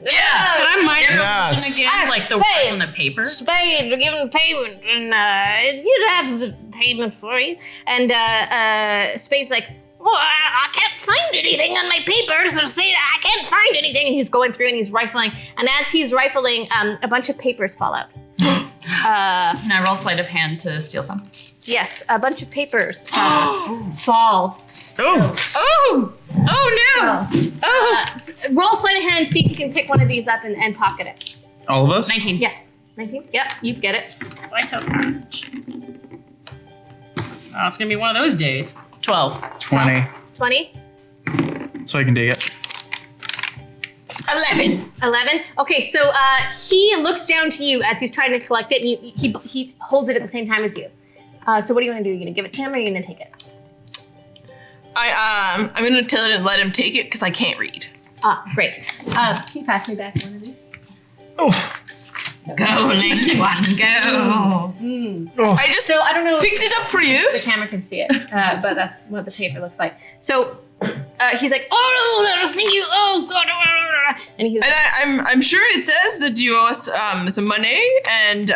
Yeah. Can I minor Yes. again? Like the words on the paper? Spade, we're giving payment, and you'd have the payment for you. And Spade's like, well, I can't find anything on my papers. So say I can't find anything. And he's going through and he's rifling. And as he's rifling, a bunch of papers fall out. Can I roll sleight of hand to steal some? Yes, a bunch of papers fall. Oh. Oh no! Roll sleight of hand and see if you can pick one of these up and pocket it. All of us? 19. Yes. 19? Yep, you get it. Sleight of hand. Oh, it's gonna be one of those days. 12. 20. 20? So I can dig it. 11. 11? Okay, so he looks down to you as he's trying to collect it, and he holds it at the same time as you. So what do you want to do? Are you going to give it to him or are you going to take it? I'm gonna tell him and let him take it because I can't read. Ah, great. Can you pass me back one of these? Oh. Go, lanky one, go. I just So I don't know picked it up for you. if the camera can see it, but that's what the paper looks like. So he's like, oh, thank you. Oh, God. And he's And I'm sure it says that you owe us some money and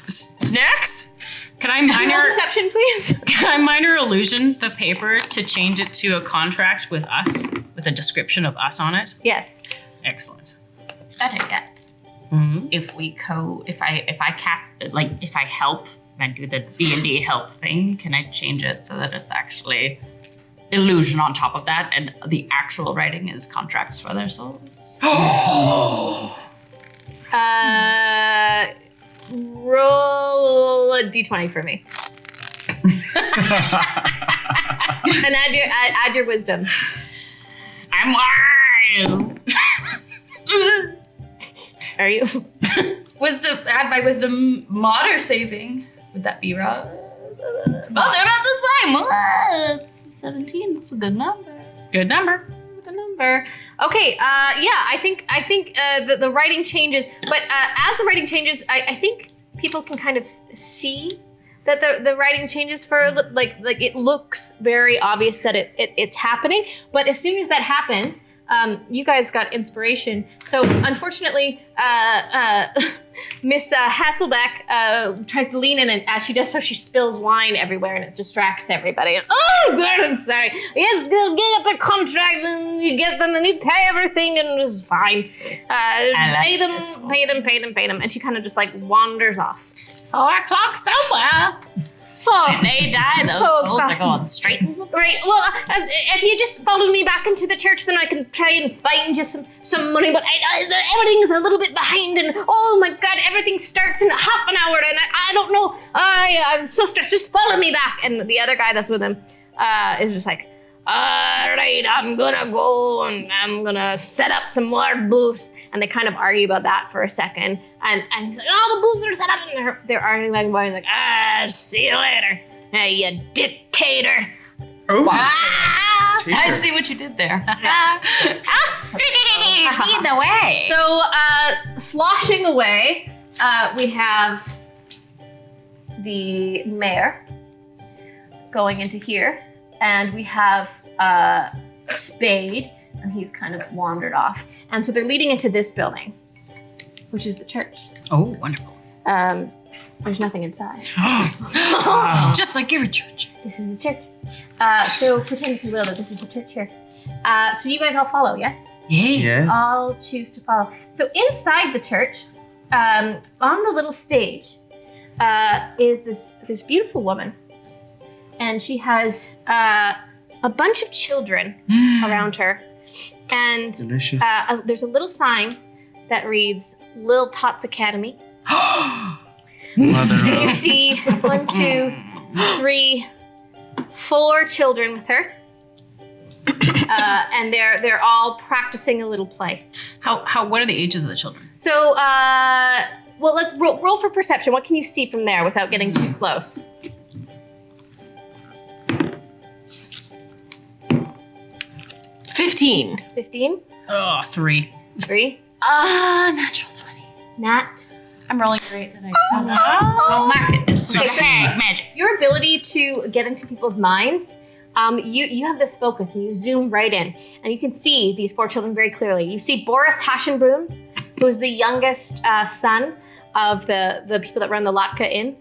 snacks. Can I roll minor deception, please. can I minor illusion the paper to change it to a contract with us with a description of us on it? Yes. Excellent. Better yet, if I cast, like, if I help and do the D&D help thing, can I change it so that it's actually illusion on top of that and the actual writing is contracts for their souls? Roll a d20 for me. And add your wisdom. I'm wise! Are you? Wisdom, add my wisdom mod or saving. Would that be right? Oh, they're about the same. It's 17. That's a good number. Good number. The number. Okay. I think the writing changes, but as the writing changes, I think people can kind of see that the writing changes for like it looks very obvious that it's happening. But as soon as that happens, you guys got inspiration. So unfortunately, Miss Hasselbeck tries to lean in, and as she does so, she spills wine everywhere, and it distracts everybody. And, oh, God, I'm sorry. Yes, get the contract, and you get them, and you pay everything, and it's fine. Pay them, and she kind of just like wanders off. 4 o'clock somewhere. Oh. When they die, those Oh, souls God. are going straight in the Right. Well, if you just follow me back into the church, then I can try and find you some money. But everything is a little bit behind, and oh my God, everything starts in half an hour, and I don't know. I'm so stressed. Just follow me back. And the other guy that's with him is just like, all right, I'm gonna go and I'm gonna set up some more booths. And they kind of argue about that for a second. And he's like, oh, the booths are set up. And they're arguing like, see you later. Hey, you dictator. Oh. I see what you did there. Lead the way. So, sloshing away, we have the mayor going into here, and we have Spade, and he's kind of wandered off. And so they're leading into this building, which is the church. Oh, wonderful. There's nothing inside. Just like every church. This is the church. So pretend, if you will, that this is the church here. So you guys all follow, yes? Yes. All choose to follow. So inside the church, on the little stage, is this beautiful woman, and she has a bunch of children around her, and Delicious. there's a little sign that reads "Lil Tots Academy." Mother You of. see 1, 2, 3, 4 children with her. And they're all practicing a little play. What are the ages of the children? So, well, let's roll for perception. What can you see from there without getting too close? 15. 15, Oh, 3. 3, Natural 20. Nat. I'm rolling great today. I'll mark it. It's like 16. magic. Your ability to get into people's minds, you have this focus and you zoom right in, and you can see these 4 children very clearly. You see Boris Haschenbrunn, who's the youngest son of the people that run the Latka Inn,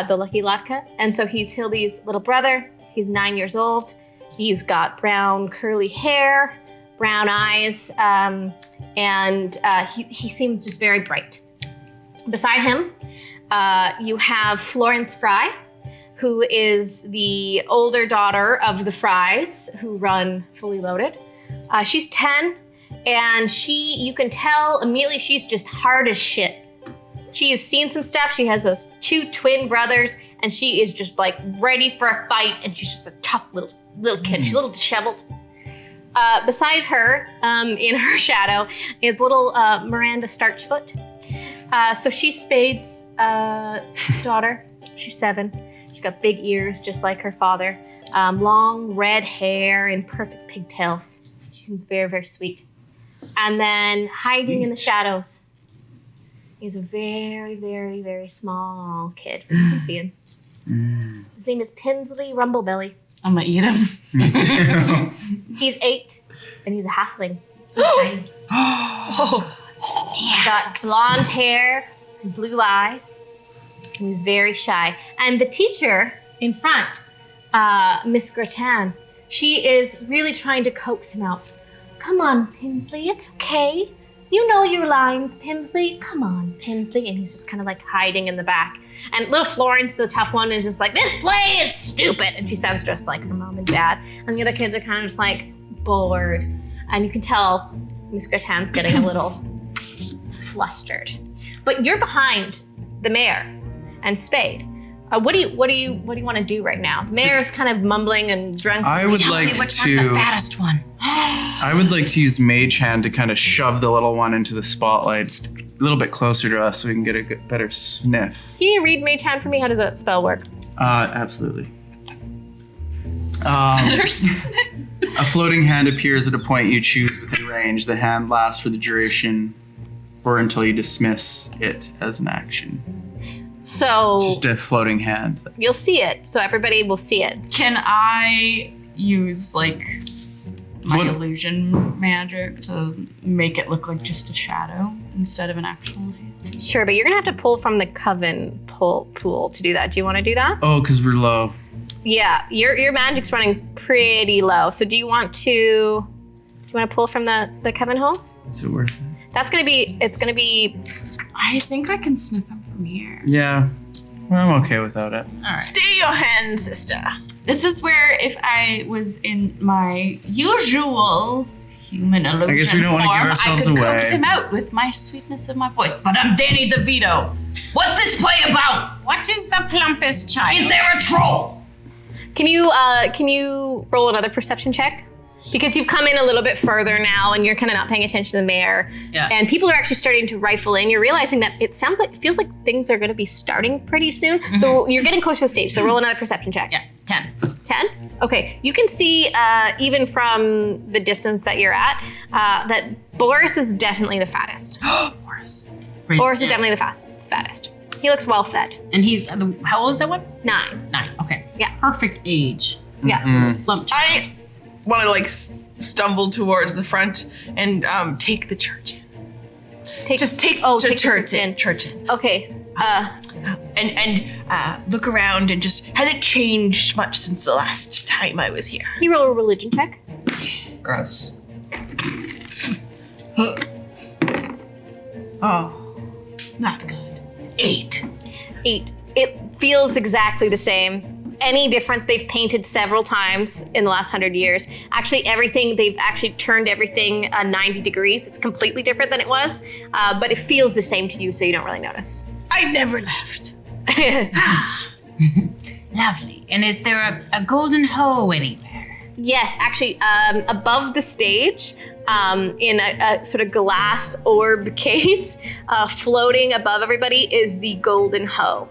the Lucky Latka, and so he's Hildy's little brother. He's 9 years old. He's got brown curly hair, brown eyes, and he seems just very bright. Beside him, you have Florence Fry, who is the older daughter of the Frys, who run Fully Loaded. She's 10, and you can tell immediately she's just hard as shit. She has seen some stuff. She has those 2 twin brothers, and she is just like ready for a fight, and she's just a tough little kid. She's a little disheveled. Beside her, in her shadow, is little Miranda Starchfoot. So she's Spade's daughter. She's 7. She's got big ears, just like her father. Long red hair and perfect pigtails. She's very, very sweet. And then hiding in the shadows is a very, very, very small kid. You can see him. His name is Pinsley Rumblebelly. I'm gonna eat him. He's 8, and he's a halfling. He's tiny. He's got blonde hair and blue eyes, and he's very shy. And the teacher in front, Miss Gratin, she is really trying to coax him out. Come on, Pinsley, it's okay. You know your lines, Pinsley. Come on, Pinsley. And he's just kind of like hiding in the back. And little Florence, the tough one, is just like, this play is stupid. And she sounds just like her mom and dad. And the other kids are kind of just like bored. And you can tell Miss Gratin's getting a little flustered. But you're behind the mayor and Spade. What do you want to do right now? The mayor's kind of mumbling and drunk. I would Tell me like which one's the to. fattest one. I would like to use Mage Hand to kind of shove the little one into the spotlight a little bit closer to us so we can get a better sniff. Can you read Mage Hand for me? How does that spell work? Absolutely. A floating hand appears at a point you choose within range. The hand lasts for the duration or until you dismiss it as an action. So It's just a floating hand. you'll see it. So everybody will see it. Can I use like my What- illusion magic to make it look like just a shadow instead of an actual hand? Sure, but you're gonna have to pull from the coven pool to do that. Do you want to do that? Oh, because we're low. Yeah, your magic's running pretty low. So do you want to pull from the coven hole? Is it worth it? It's gonna be I think I can sniff him from here. Yeah. Well, I'm okay without it. All right. Stay your hand, sister. This is where if I was in my usual human illusion I guess we don't wanna give form, ourselves I could away. coax him out with my sweetness of my voice. But I'm Danny DeVito. What's this play about? What is the plumpest child? Is there a troll? Can you roll another perception check? Because you've come in a little bit further now and you're kind of not paying attention to the mayor. Yeah. And people are actually starting to rifle in. You're realizing that it feels like things are going to be starting pretty soon. So you're getting close to the stage. So roll another perception check. Yeah, 10. 10? Okay. You can see, even from the distance that you're at, that Boris is definitely the fattest. Boris. Boris is definitely the fattest. He looks well fed. And he's, how old is that one? 9. 9, okay. Yeah. Perfect age. Yeah. Lump. I want to like stumble towards the front and take the church in. Take the church in. Church in. Okay. And look around and just, has it changed much since the last time I was here? Can you roll a religion check? Gross. Oh, not good. 8. 8. It feels exactly the same. Any difference, they've painted several times in the last 100 years. Actually, they've actually turned everything 90 degrees. It's completely different than it was, but it feels the same to you, so you don't really notice. I never left. Lovely. And is there a golden hoe anywhere? Yes, actually, above the stage, in a sort of glass orb case, floating above everybody is the golden hoe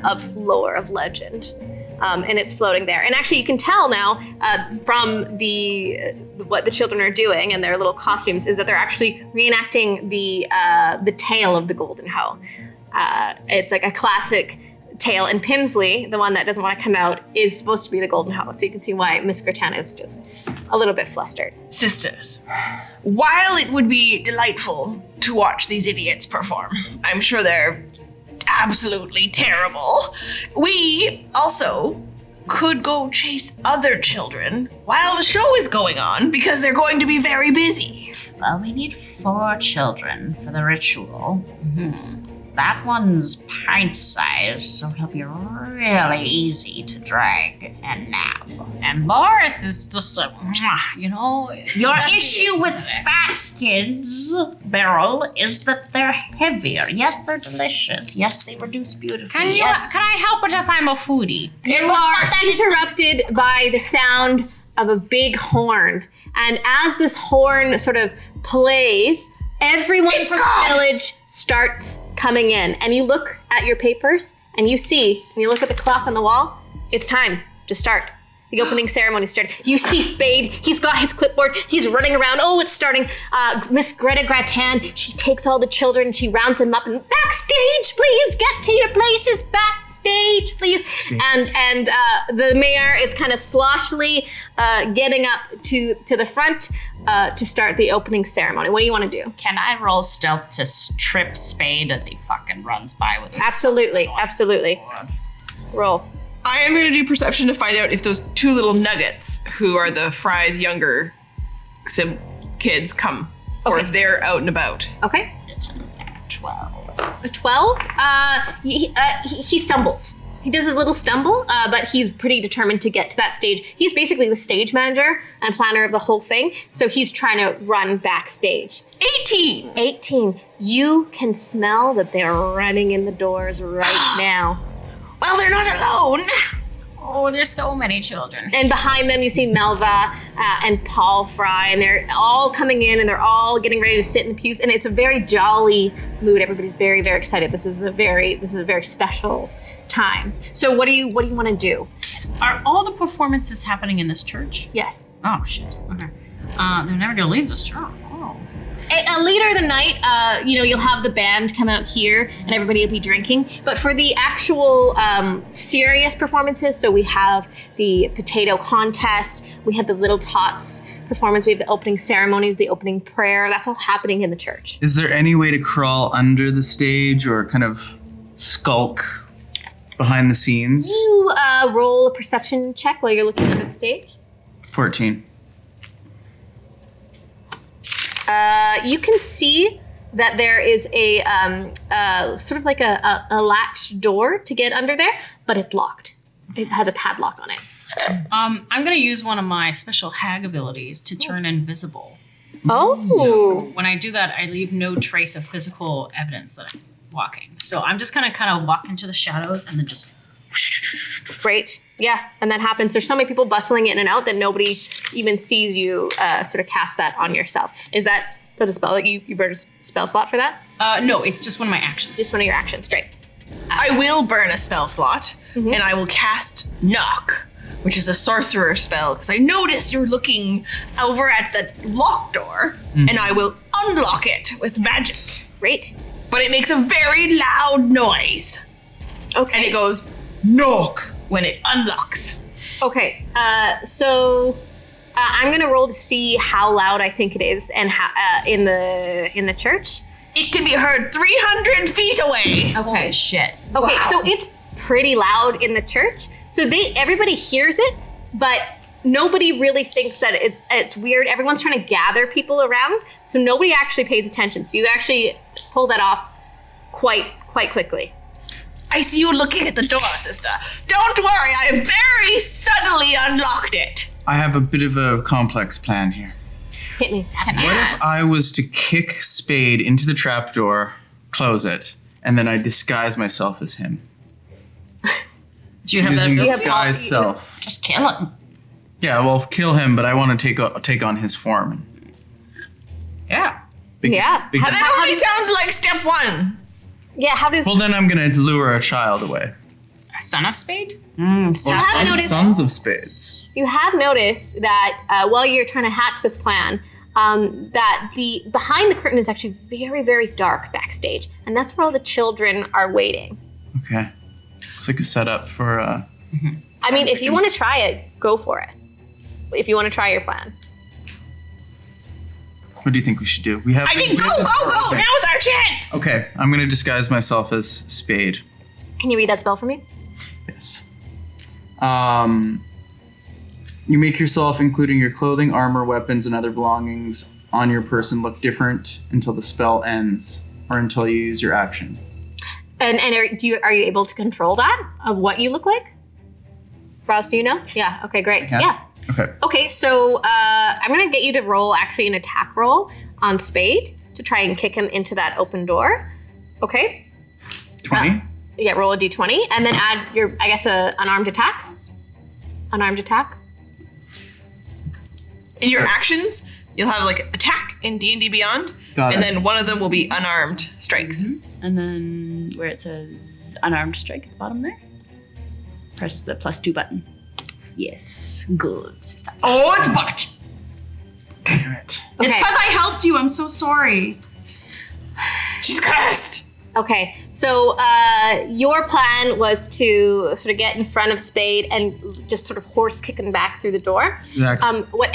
of lore, of legend. And it's floating there. And actually, you can tell now from what the children are doing and their little costumes is that they're actually reenacting the tale of the golden hoe. It's like a classic tale, and Pimsley, the one that doesn't want to come out, is supposed to be the golden hoe. So you can see why Miss Grattan is just a little bit flustered. Sisters, while it would be delightful to watch these idiots perform, I'm sure they're absolutely terrible, we also could go chase other children while the show is going on, because they're going to be very busy. Well, we need 4 children for the ritual. That one's pint-sized, so he'll be really easy to drag and nab. And Boris is just your issue with fat kids, Beryl, is that they're heavier. Yes, they're delicious. Yes, they reduce beautifully. Can I help it if I'm a foodie? You are interrupted by the sound of a big horn. And as this horn sort of plays, everyone from the village starts coming in. And you look at your papers and you look at the clock on the wall, it's time to start. The opening ceremony started. You see Spade, he's got his clipboard, he's running around. Oh, it's starting. Miss Greta Grattan, she takes all the children, she rounds them up and backstage, please, get to your places, backstage, please. And the mayor is kind of sloshily getting up to the front to start the opening ceremony. What do you want to do? Can I roll stealth to trip Spade as he fucking runs by with his Absolutely. Roll. I am going to do perception to find out if those 2 little nuggets, who are the Fry's younger kids, come, or if they're out and about. Okay. It's a 12. A 12? He stumbles. He does a little stumble, but he's pretty determined to get to that stage. He's basically the stage manager and planner of the whole thing, so he's trying to run backstage. 18! You can smell that they're running in the doors right now. Well, they're not alone. Oh, there's so many children. And behind them, you see Melva and Paul Fry, and they're all coming in, and they're all getting ready to sit in the pews. And it's a very jolly mood. Everybody's very, very excited. This is a very special time. So, what do you want to do? Are all the performances happening in this church? Yes. Oh shit. Okay. They're never gonna leave this church. Oh. Later the night, you'll have the band come out here and everybody will be drinking. But for the actual serious performances, so we have the potato contest, we have the Little Tots performance, we have the opening ceremonies, the opening prayer, that's all happening in the church. Is there any way to crawl under the stage or kind of skulk behind the scenes? You roll a perception check while you're looking under the stage. 14. You can see that there is a sort of like a latch door to get under there, but it's locked. It has a padlock on it. I'm gonna use one of my special hag abilities to turn invisible. Oh. So when I do that, I leave no trace of physical evidence that I'm walking. So I'm just gonna kind of walk into the shadows and then just Great. Yeah, and that happens. There's so many people bustling in and out that nobody even sees you sort of cast that on yourself. Is that, does a spell, like you burn a spell slot for that? No, it's just one of my actions. Just one of your actions. Great. I will burn a spell slot, and I will cast Knock, which is a sorcerer spell, because I notice you're looking over at the locked door, and I will unlock it with magic. Great. But it makes a very loud noise, Okay. and it goes, knock, when it unlocks. Okay, so I'm gonna roll to see how loud I think it is, and how, in the church. It can be heard 300 feet away. Okay. Shit. Okay, so it's pretty loud in the church. So everybody hears it, but nobody really thinks that it's weird. Everyone's trying to gather people around, so nobody actually pays attention. So you actually pull that off quite quickly. I see you looking at the door, sister. Don't worry, I have very subtly unlocked it. I have a bit of a complex plan here. Hit me. What if I was to kick Spade into the trapdoor, close it, and then I disguise myself as him? Do you have Using that? disguise self. Just kill him. Yeah, well, kill him, but I want to take on his form. Yeah. Yeah. Big- How That do only you- sounds like step one. Yeah, how does... Well, then I'm gonna lure a child away. A son of Spade? Or noticed- sons of Spades. You have noticed that while you're trying to hatch this plan, that the behind the curtain is actually very, very dark backstage, and that's where all the children are waiting. Okay. Looks like a setup for. I mean, if you want to try it, go for it. If you want to try your plan. What do you think we should do? We have. I think go. Okay. Now's our chance. Okay, I'm gonna disguise myself as Spade. Can you read that spell for me? Yes. You make yourself, including your clothing, armor, weapons, and other belongings on your person, look different until the spell ends, or until you use your action. And are you able to control that of what you look like? Rouse, do you know? Yeah. Okay. Great. can? Yeah. Okay. Okay. So I'm gonna get you to roll actually an attack roll on Spade to try and kick him into that open door. Okay. 20. Yeah. Roll a d20 and then add your, I guess, unarmed attack. Unarmed attack. In your actions, you'll have like attack in D&D Beyond, Got and it. then one of them will be unarmed strikes. And then where it says unarmed strike at the bottom there, press the +2 button. Yes. Good. Sister. Oh, it's botched. Damn it. It's Okay. because I helped you. I'm so sorry. She's cursed. Okay, so your plan was to sort of get in front of Spade and just sort of horse kick him back through the door. Exactly. What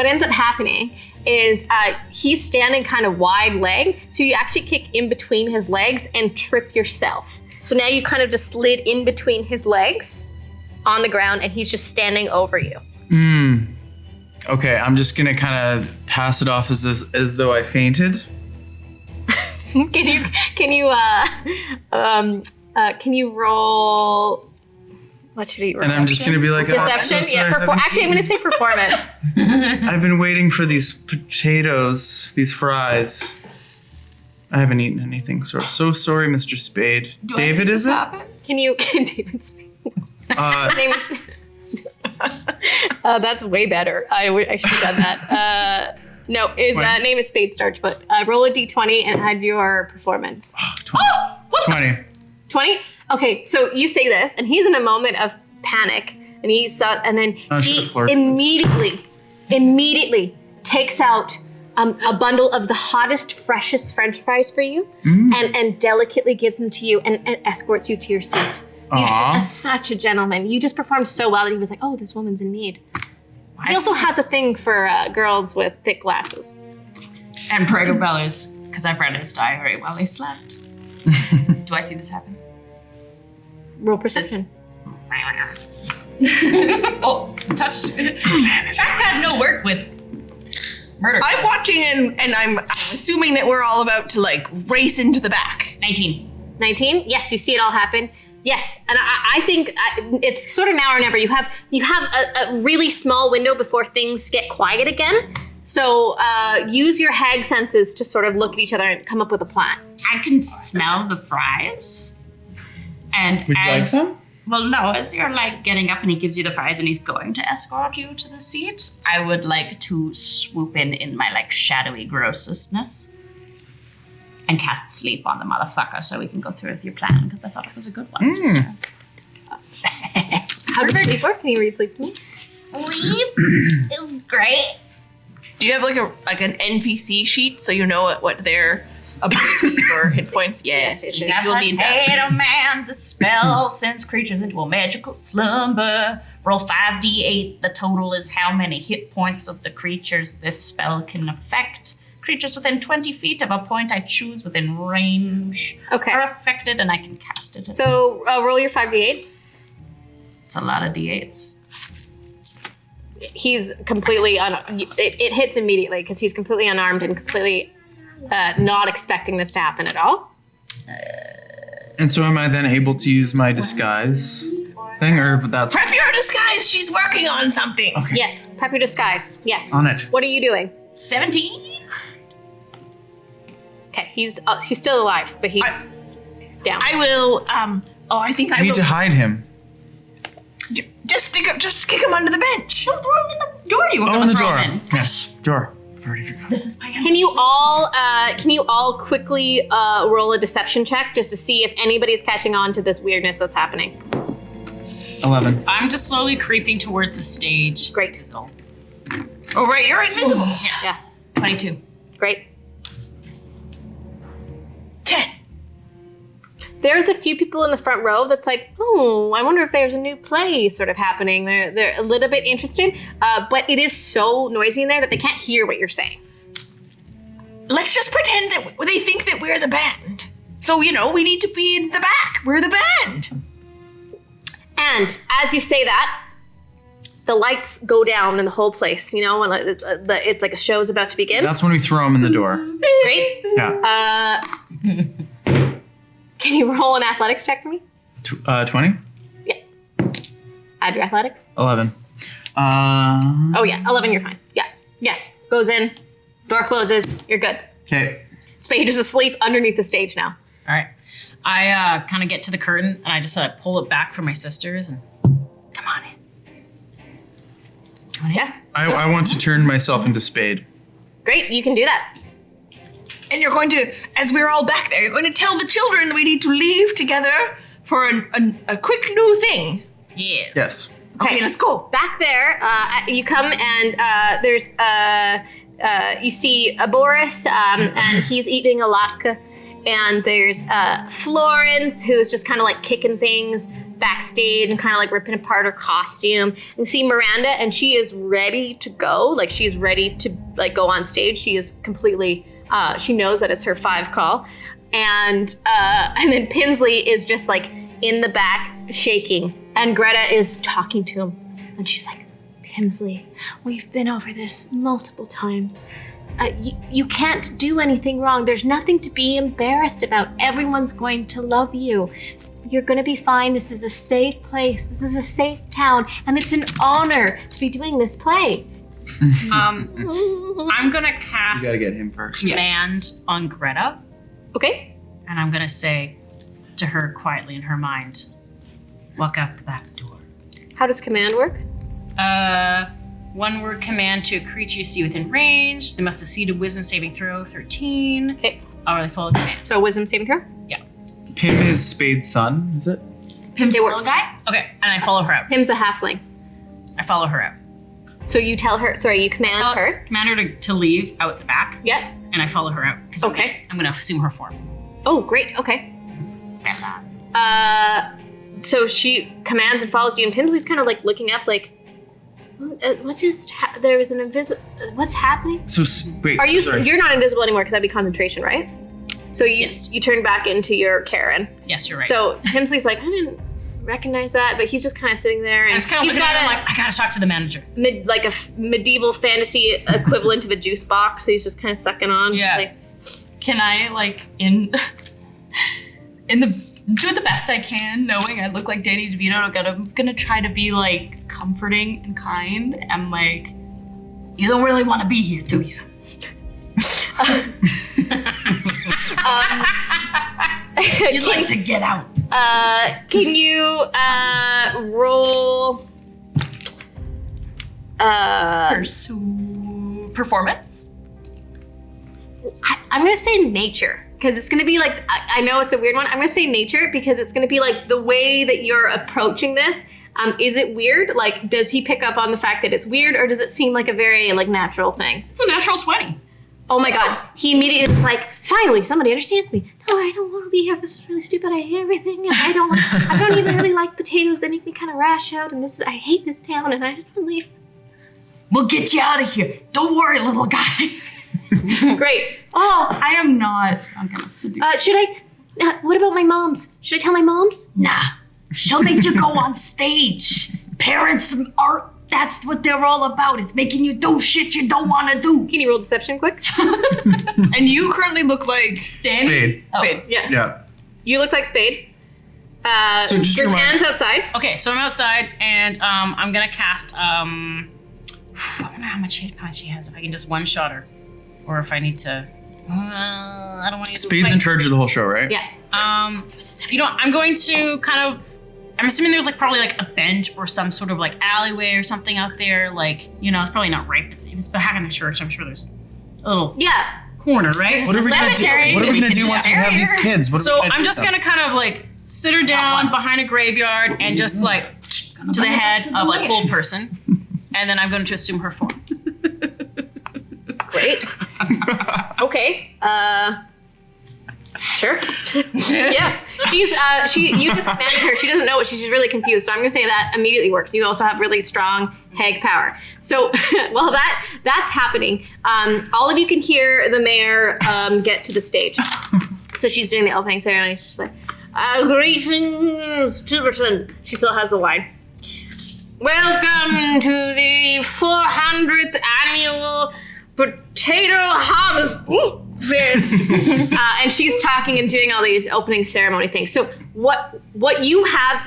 ends up happening is he's standing kind of wide leg, so you actually kick in between his legs and trip yourself. So now you kind of just slid in between his legs on the ground, and he's just standing over you. Okay, I'm just gonna kind of pass it off as though I fainted. Can you roll? What should he roll? And I'm just gonna be like, oh, I'm so Deception? sorry, Yeah, actually, I'm going to say performance. I've been waiting for these potatoes, these fries. I haven't eaten anything, so sorry, Mr. Spade. David, is it? Can David speak? His name is... that's way better. I should have done that. No, his name is Spade Starch, but roll a d20 and add your performance. 20. 20? Okay, so you say this, and he's in a moment of panic, and and then he immediately takes out a bundle of the hottest, freshest French fries for you, and delicately gives them to you and escorts you to your seat. He's such a gentleman. You just performed so well that he was like, oh, this woman's in need. He also has a thing for girls with thick glasses. And Prager Bellers, because I've read his diary while he slept. Do I see this happen? Roll perception. Oh, touch. That had no work with murder. I'm watching and I'm assuming that we're all about to like race into the back. 19. 19? Yes, you see it all happen. Yes, and I think it's sort of now or never. You have a really small window before things get quiet again. So use your hag senses to sort of look at each other and come up with a plan. I can smell the fries. And Would you like some? Well, no, as you're like getting up and he gives you the fries and he's going to escort you to the seat, I would like to swoop in my like shadowy grossness and cast sleep on the motherfucker so we can go through with your plan because I thought it was a good one. Sister. How does sleep work? Can you read sleep to me? Sleep is great. Do you have like an NPC sheet so you know what their abilities or hit points? Yes. You'll need that. Potato Man, the spell sends creatures into a magical slumber. Roll 5d8. The total is how many hit points of the creatures this spell can affect. Creatures within 20 feet of a point I choose within range are affected, and I can cast it. So roll your 5d8. It's a lot of d8s. He's completely it hits immediately because he's completely unarmed and completely not expecting this to happen at all. And so am I then able to use my disguise thing, or that's Prep your disguise. She's working on something. okay? Yes, prep your disguise. Yes. On it. What are you doing? 17? Okay, he's still alive, but he's down. I will. I think I I need will. to hide him. Just kick him under the bench. Don't throw him in the door. You Oh, want in to the throw door. him in. Yes, door. I've already forgotten. This is my Can you all quickly roll a deception check just to see if anybody's catching on to this weirdness that's happening? 11. I'm just slowly creeping towards the stage. Great. Oh right, you're invisible. Yes. Yeah. 22. Great. 10. There's a few people in the front row that's like, oh, I wonder if there's a new play sort of happening. They're a little bit interested, but it is so noisy in there that they can't hear what you're saying. Let's just pretend that they think that we're the band. So we need to be in the back. We're the band. And as you say that, the lights go down in the whole place. When it's like a show's about to begin. That's when we throw him in the door. Great. Yeah. Can you roll an athletics check for me? 20? Yeah. Add your athletics. 11. Oh yeah, 11. You're fine. Yeah. Yes. Goes in. Door closes. You're good. Okay. Spade is asleep underneath the stage now. All right. I kind of get to the curtain and I just pull it back for my sisters and come on in. Come on in. Yes. I want to turn myself into Spade. Great. You can do that. And you're going to, as we're all back there, you're going to tell the children we need to leave together for a quick new thing. Yes. Yes. Okay, let's go. Back there, you come and there's you see Boris and he's eating a latke, and there's Florence who's just kind of like kicking things backstage and kind of like ripping apart her costume. And you see Miranda, and she is ready to go. Like she's ready to like go on stage. She is completely. She knows that it's her 5 call, and then Pinsley is just like in the back shaking, and Greta is talking to him, and she's like, "Pinsley, we've been over this multiple times. You can't do anything wrong. There's nothing to be embarrassed about. Everyone's going to love you. You're going to be fine. This is a safe place. This is a safe town, and it's an honor to be doing this play." I'm gonna cast You gotta get him first. command on Greta, Okay. and I'm gonna say to her quietly in her mind, walk out the back door. How does command work? One word command to a creature you see within range. They must succeed a wisdom saving throw, 13. Okay. Or they follow command. So wisdom saving throw. Pim is Spade's son, is it? Pim's It the works. little guy? Okay, and I follow her out. Pim's a halfling. I follow her out. So you tell her. Sorry, you command her. Command her to leave out the back, Yep. and I follow her out. 'Cause Okay. I'm gonna assume her form. Oh, great. Okay. So she commands and follows you, and Pimsley's kind of like looking up, like, what just? There was an invisible. What's happening? So, wait. Are you? Sorry. You're not invisible anymore because that'd be concentration, right? So you Yes. you turn back into your Karen. Yes, you're right. So Pimsley's like, I didn't recognize that, but he's just kind of sitting there, and I just kind of he's look at got her, a I'm like, I gotta talk to the manager. like a medieval fantasy equivalent of a juice box. So he's just kind of sucking on. just Yeah. like, Can I in the do the best I can, knowing I look like Danny DeVito. I'm gonna try to be like comforting and kind, and like, you don't really want to be here, do you? You'd like to get out. Can you roll Pursue performance. I'm gonna say nature because it's gonna be like I know it's a weird one. I'm gonna say nature because it's gonna be like the way that you're approaching this. Is it weird? Like, does he pick up on the fact that it's weird, or does it seem like a very like natural thing? It's a natural 20. Oh my god! He immediately is like, finally, somebody understands me. No, I don't want to be here. This is really stupid. I hate everything. And I don't even really like potatoes. They make me kind of rash out. And I hate this town. And I just want to leave. We'll get you out of here. Don't worry, little guy. Great. Oh, I am not. I'm gonna have to do. Should I? What about my moms? Should I tell my moms? Nah, she'll make you go on stage. Parents are. That's what they're all about, is making you do shit you don't want to do. Can you roll deception quick? And you currently look like Danny? Spade. Spade. Yeah. Yeah. You look like Spade. So just your remind- hand's outside. Okay, so I'm outside, and I'm gonna cast. I don't know how much hit points she has. If I can just one shot her, or if I need to. I don't want to. Spade's in charge of the whole show, right? Yeah. I'm going to kind of. I'm assuming there's like probably like a bench or some sort of like alleyway or something out there. Like, it's probably not right. But if it's back in the church, I'm sure there's a little Yeah. corner, right? What are we gonna do? Cemetery. What are we gonna do Just once we have these kids? What are So we gonna I'm do just with them? gonna kind of like sit her down behind a graveyard and just like to the head of like old person, and then I'm going to assume her form. Great. Okay. Sure. Yeah. You just commanded her. She doesn't know what she's really confused. So I'm gonna say that immediately works. You also have really strong hag power. So while that's happening, all of you can hear the mayor get to the stage. So she's doing the opening ceremony. She's like, greetings, Tuberton. She still has the wine. Welcome to the 400th annual potato harvest. This and she's talking and doing all these opening ceremony things. So what you have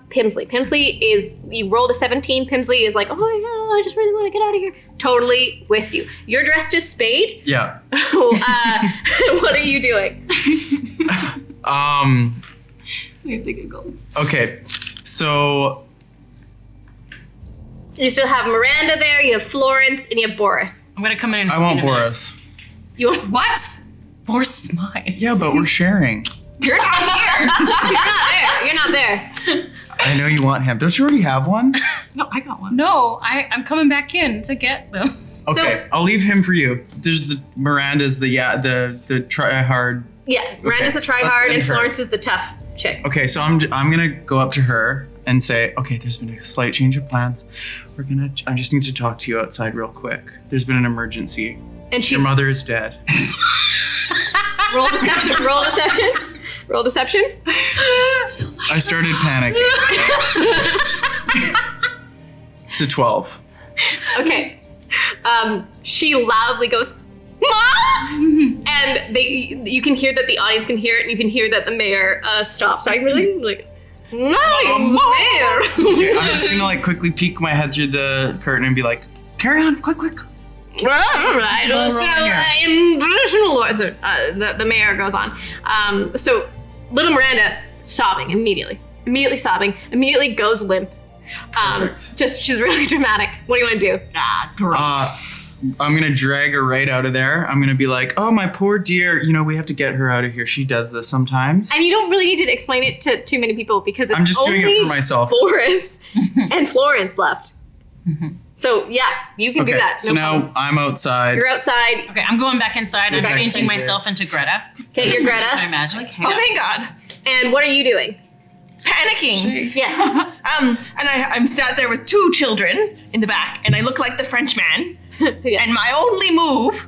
Pimsley. Pimsley is, you rolled a 17. Pimsley is like, oh my god, I just really want to get out of here. Totally with you. You're dressed as Spade. Yeah. What are you doing? We have to giggles. Okay. So You still have Miranda there. You have Florence and you have Boris. I'm gonna come in. I want Boris. You want What? Boris is mine. Yeah, but we're sharing. You're not here. You're not there. I know you want him. Don't you already have one? No, I got one. No, I'm coming back in to get them. Okay, I'll leave him for you. There's the Miranda's the try hard. Yeah, Miranda's the let's try-hard end and her. Florence is the tough chick. Okay, so I'm gonna go up to her and say, okay, there's been a slight change of plans. I just need to talk to you outside real quick. There's been an emergency. And she's Your mother is dead. roll deception. Roll deception. Roll deception. I started panicking. It's a 12. Okay. She loudly goes, Mom! And you can hear that the audience can hear it, and you can hear that the mayor stops. So I really like, no, mayor. Okay, I'm just gonna quickly peek my head through the curtain and be like, carry on, quick. All right. Well, so in traditional law, so the mayor goes on. So little Miranda sobbing immediately sobbing, immediately goes limp. Perfect. She's really dramatic. What do you want to do? I'm gonna drag her right out of there. I'm gonna be like, oh, my poor dear, we have to get her out of here. She does this sometimes. And you don't really need to explain it to too many people because it's I'm just only doing it for myself. Boris and Florence left. So yeah, you can do Okay, that. so No now problem. I'm outside. You're outside. Okay, I'm going back inside. I'm Okay. changing myself into Greta. Okay, you're My Greta. magic. Oh, thank God. And what are you doing? Panicking. Yes. And I'm sat there with two children in the back, and I look like the French man. Yes. And my only move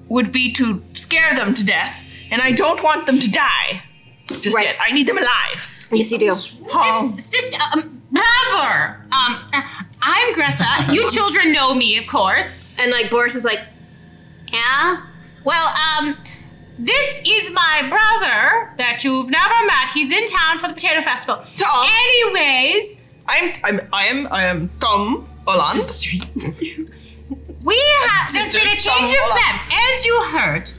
would be to scare them to death, and I don't want them to die just Right. yet. I need them alive. Yes, you do. Oh. Sister, brother. I'm Greta. You children know me, of course. And like Boris is like, yeah. Well, this is my brother that you've never met. He's in town for the potato festival. Tom. Anyways, I am Tom Holland. there's Sister, been a change Tom of Holland. plans. As you heard,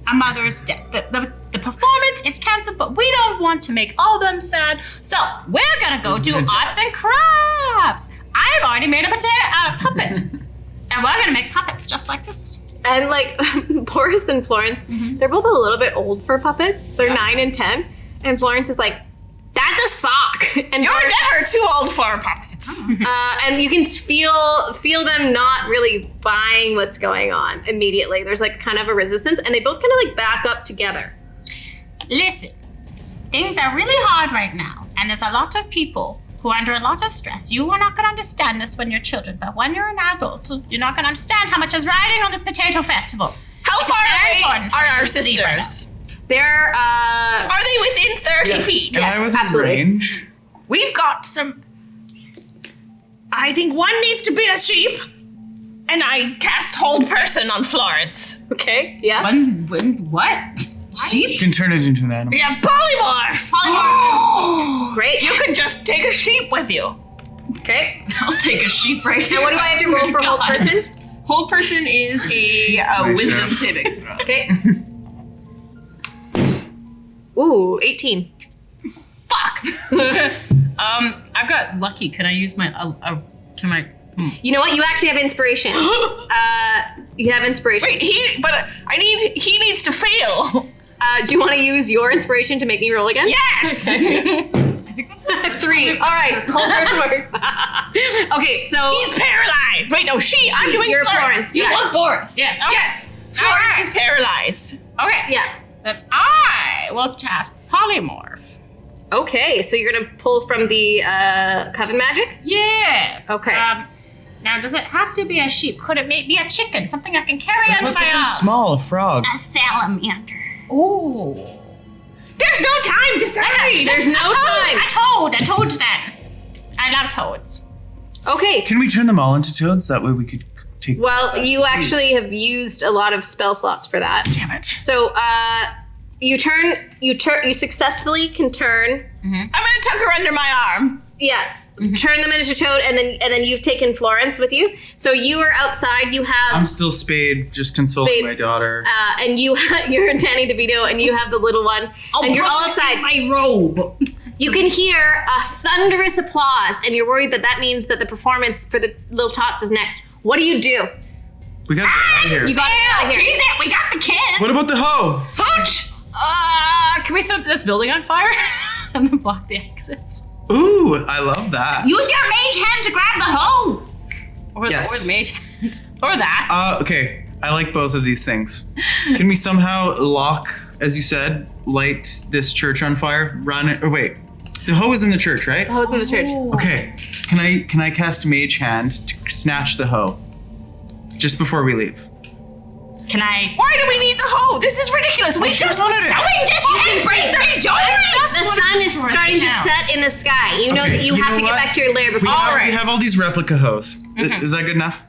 our mother is dead. The the performance is canceled, but we don't want to make all them sad. So we're gonna go do arts and crafts. I've already made a puppet. And we're gonna make puppets just like this. And like Boris and Florence, they're both a little bit old for puppets. They're 9 and 10. And Florence is like, that's a sock. And You're Boris, never too old for puppets. and you can feel them not really buying what's going on immediately. There's like kind of a resistance, and they both kind of like back up together. Listen, things are really hard right now, and there's a lot of people who are under a lot of stress. You are not going to understand this when you're children, but when you're an adult, you're not going to understand how much is riding on this potato festival. How far away are our sisters? They're Are they within 30 feet? Am I within absolutely. range? We've got some. I think one needs to be a sheep, and I cast hold person on Florence. okay. Yeah. When what? You Sheep? can turn it into an animal. Yeah, polymorph. Great. You could just take a sheep with you. Okay. I'll take a sheep right here. And what do I have to roll for hold person? Hold person is a wisdom saving throw. Okay. Ooh, 18. Fuck. I've got lucky. Can I use my? You know what? You actually have inspiration. You have inspiration. Wait, he needs to fail. Do you want to use your inspiration to make me roll again? Yes. I think that's 3. All right. Hold person work. Okay, so He's paralyzed. Wait, no, I'm doing You're Florence. Florence, You yeah. want Boris? Yes, okay. Yes. Florence is paralyzed. Okay. yeah. Then I will cast polymorph. Okay, so you're gonna pull from the coven magic. Yes. Okay. Now, does it have to be a sheep? Could it be a chicken? Something I can carry under What's my something arm? small? A frog. A salamander. Oh. There's no time to decide. There's no time. A toad then. I love toads. Okay. Can we turn them all into toads? That way we could take. Well, you actually have used a lot of spell slots for that. Damn it. So, you successfully can turn. I'm gonna tuck her under my arm. Yeah. Turn them into toad, and then you've taken Florence with you. So you are outside. You have I'm still Spade, just consoling Spade. my daughter. and you're Danny DeVito, and you have the little one, and you're all outside. my robe. You can hear a thunderous applause, and you're worried that means that the performance for the little tots is next. What do? We gotta get out of here. You got to get out of here. Treat it. We got the kids. What about the hoe? Hooch. Can we set this building on fire and then block the exits? Ooh, I love that. Use your mage hand to grab the hoe. Or Yes. the mage hand. Or that. Okay, I like both of these things. Can we somehow lock, as you said, light this church on fire? Run it, or wait, the hoe is in the church, right? The hoe's in the church. Okay, can I cast Mage Hand to snatch the hoe just before we leave? Can I? Why do we need the hoe? This is ridiculous. We just wanted it. The sun is starting to set in the sky. You know Okay, that you have to get what? back to your lair We before. have all these replica hoes. Is that good enough?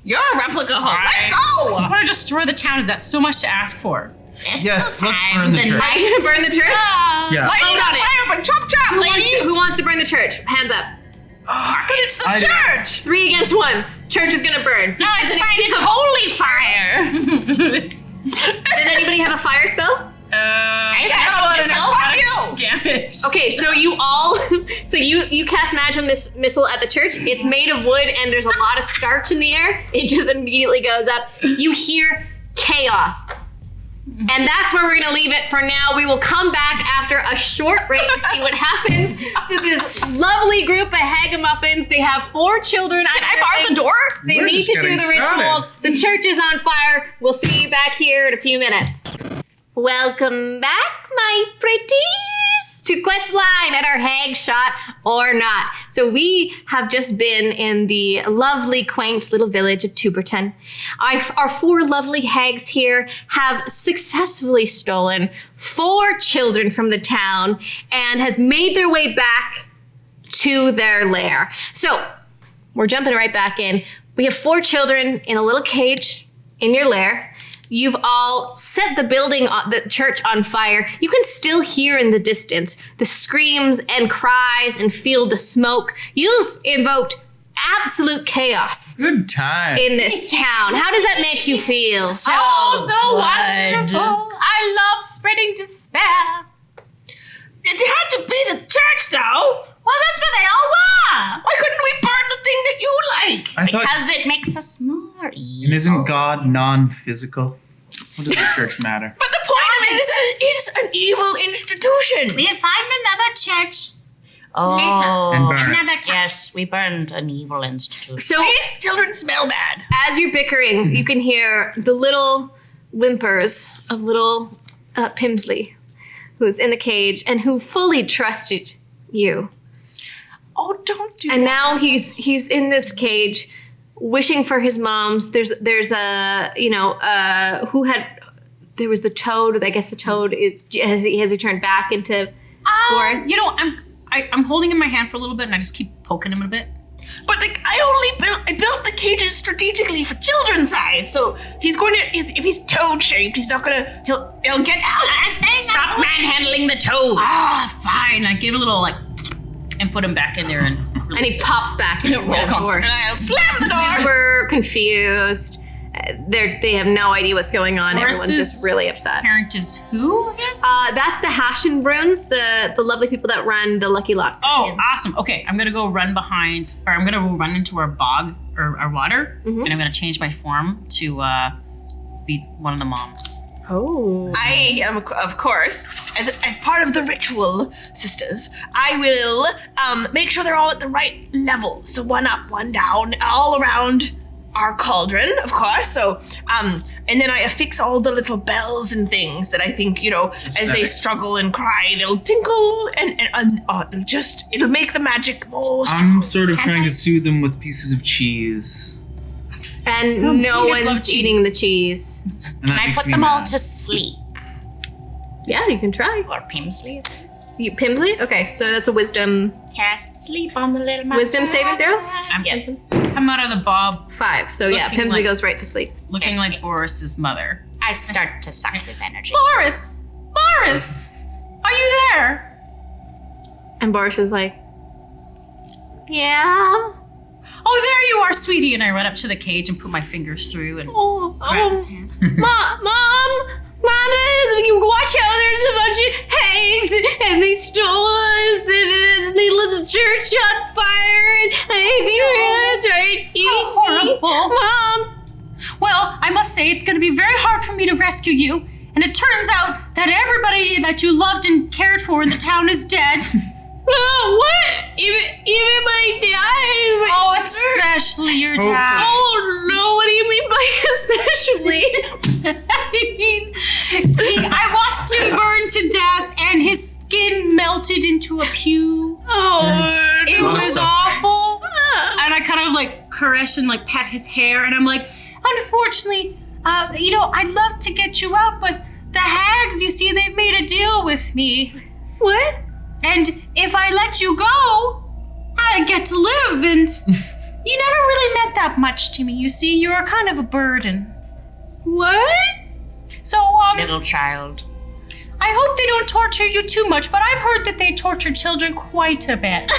You're a replica hoe. Let's go. I want to destroy the town. Is that so much to ask for? Yes, let's burn the church. Are you gonna burn the church? Yeah. Light it on fire, but chop chop, ladies. Who wants to burn the church? Hands up. But it's the I do. church. 3 against 1. Church is gonna burn. No, it's fine. It's holy fire. Does anybody have a fire spell? Fuck you. Damage. Okay, so you all, you cast magic on this missile at the church. It's made of wood and there's a lot of starch in the air. It just immediately goes up. You hear chaos. And that's where we're gonna leave it for now. We will come back after a short break to see what happens to this lovely group of hagamuffins. They have 4 children. Can I bar the door? They We're need just to do getting the started. rituals. The church is on fire. We'll see you back here in a few minutes. Welcome back, my pretties, to Questline at our hag shot or not. So we have just been in the lovely, quaint little village of Tuberton. Our 4 lovely hags here have successfully stolen 4 children from the town and have made their way back to their lair. So we're jumping right back in. We have 4 children in a little cage in your lair. You've all set the the church on fire. You can still hear in the distance the screams and cries and feel the smoke. You've invoked absolute chaos Good time. in this town. How does that make you feel? So wonderful. I love spreading despair. It had to be the church, though. Well, that's where they all were. Why couldn't we burn the thing that you like? I thought, Because it makes us more evil. and isn't God non-physical? What does the church matter? But the point of it is that it's an evil institution. We'll find another church Oh, And burn. another time. yes, we burned an evil institution. So These children smell bad. as you're bickering, you can hear the little whimpers of little Pimsley, who's in the cage and who fully trusted you. Oh, don't do And now he's in this cage, wishing for his mom's. There's a there was the toad. I guess the toad has he turned back into Boris? You know, I'm holding in my hand for a little bit, and I just keep poking him a bit. But I built the cages strategically for children's eyes. So if he's toad shaped, he's not gonna. He'll get out. Stop manhandling the toad. Fine. I give a little and put him back in there, and And he pops back into the door. And I'll slam the door. Super confused. They have no idea what's going on. Boris's Everyone's just really upset. parent is who again? That's the Hashenbruns, the lovely people that run the Lucky Lock. Oh, awesome. Okay, I'm gonna go run behind, or I'm gonna go run into our bog or our water, and I'm gonna change my form to be one of the moms. Oh. I am, of course, as part of the ritual, sisters, I will make sure they're all at the right level. So one up, one down, all around our cauldron, of course. So, and then I affix all the little bells and things that I think, as they struggle and cry, they'll tinkle and it'll make the magic more strong. I'm sort of trying to soothe them with pieces of cheese. And no kids love one's eating the cheese. And that I makes put me them all mad. to sleep. Yeah, you can try. Or Pimsley. Pimsley? Okay, so that's a wisdom Cast sleep on the little mouse. wisdom saving throw? I'm come out of the bob 5. So yeah, Looking Pimsley like- goes right to sleep. looking like Boris's mother. I start to suck his energy. Boris! Boris! Are you there? And Boris is like, yeah. Oh, there you are, sweetie. And I run up to the cage and put my fingers through and grab his hands. Mom, watch out, there's a bunch of hags and they stole us and they lit the church on fire and I think we're gonna try and eat me. horrible. Mom! Well, I must say it's going to be very hard for me to rescue you. And it turns out that everybody that you loved and cared for in the town is dead. What? Even my dad? Oh, especially your dad. Oh no, what do you mean by especially? I watched him burn to death and his skin melted into a pew. Oh, It lot of was suffering. awful. And I kind of caress and pat his hair, and I'm like, unfortunately, I'd love to get you out, but the hags, you see, they've made a deal with me. what? And if I let you go, I get to live, and you never really meant that much to me. You see, you were kind of a burden. What? So, Little child. I hope they don't torture you too much, but I've heard that they torture children quite a bit.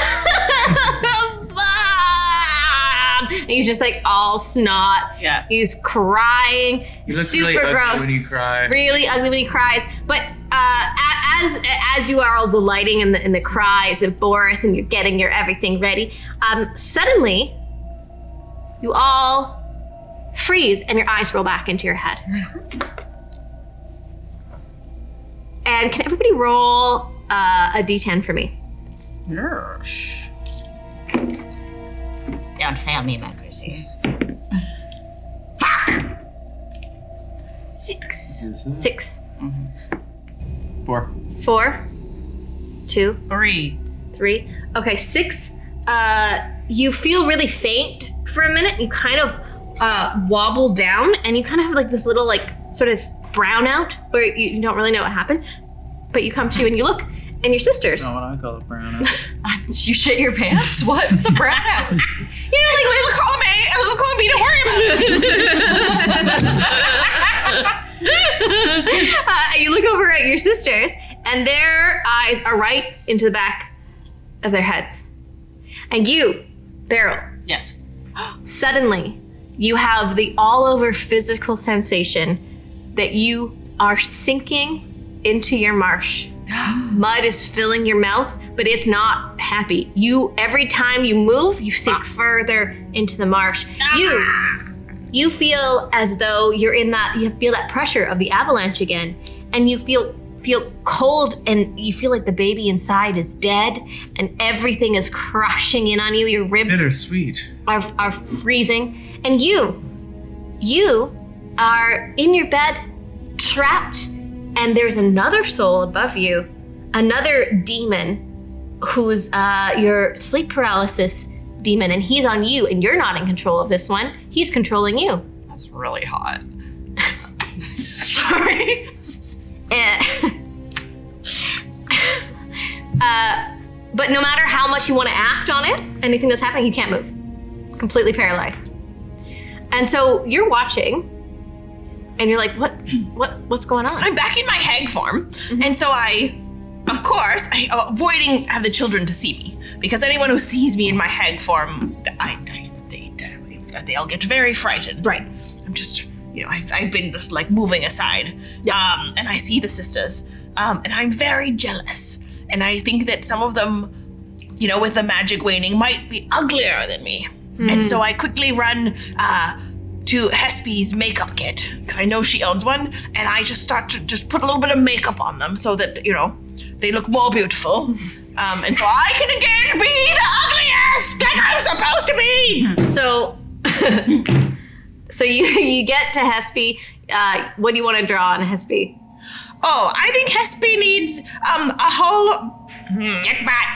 And he's just all snot. Yeah. He's crying. He looks super really ugly gross. when he cries. Really ugly when he cries. But as you are all delighting in the cries of Boris and you're getting your everything ready, suddenly you all freeze and your eyes roll back into your head. And can everybody roll a d10 for me? Yes. Don't fail me, my Chrissy. 6. 4. 4. 2. 3. 3. Okay, 6. You feel really faint for a minute. You kind of wobble down, and you kind of have this little sort of brownout where you don't really know what happened. But you come to and you look, and your sisters. Not what I call a brownout. Did you shit your pants? What? It's a brownout. Little column A and little column B, don't worry about it. You look over at your sisters, and their eyes are right into the back of their heads. And you, Beryl, Yes. suddenly you have the all over physical sensation that you are sinking into your marsh. Mud is filling your mouth, but it's not happy. Every time you move, you sink further into the marsh. You feel as though you're in that, you feel that pressure of the avalanche again, and you feel cold, and you feel like the baby inside is dead, and everything is crushing in on you. Your ribs Bittersweet. are freezing, and you are in your bed, trapped, and there's another soul above you, another demon who's your sleep paralysis demon, and he's on you, and you're not in control of this one. He's controlling you. That's really hot. Sorry. But no matter how much you want to act on it, anything that's happening, you can't move. Completely paralyzed. And so you're watching, and you're like, what's going on? I'm back in my hag form, and so I avoiding have the children to see me, because anyone who sees me in my hag form, they all get very frightened. Right. I'm just, I've been just like moving aside, and I see the sisters, and I'm very jealous, and I think that some of them, with the magic waning, might be uglier than me, and so I quickly run to Hespe's makeup kit, because I know she owns one, and I just start to just put a little bit of makeup on them so that, they look more beautiful. And so I can again be the ugliest like I'm supposed to be. So you get to Hespe. What do you want to draw on Hespe? Oh, I think Hespe needs a whole... Get back.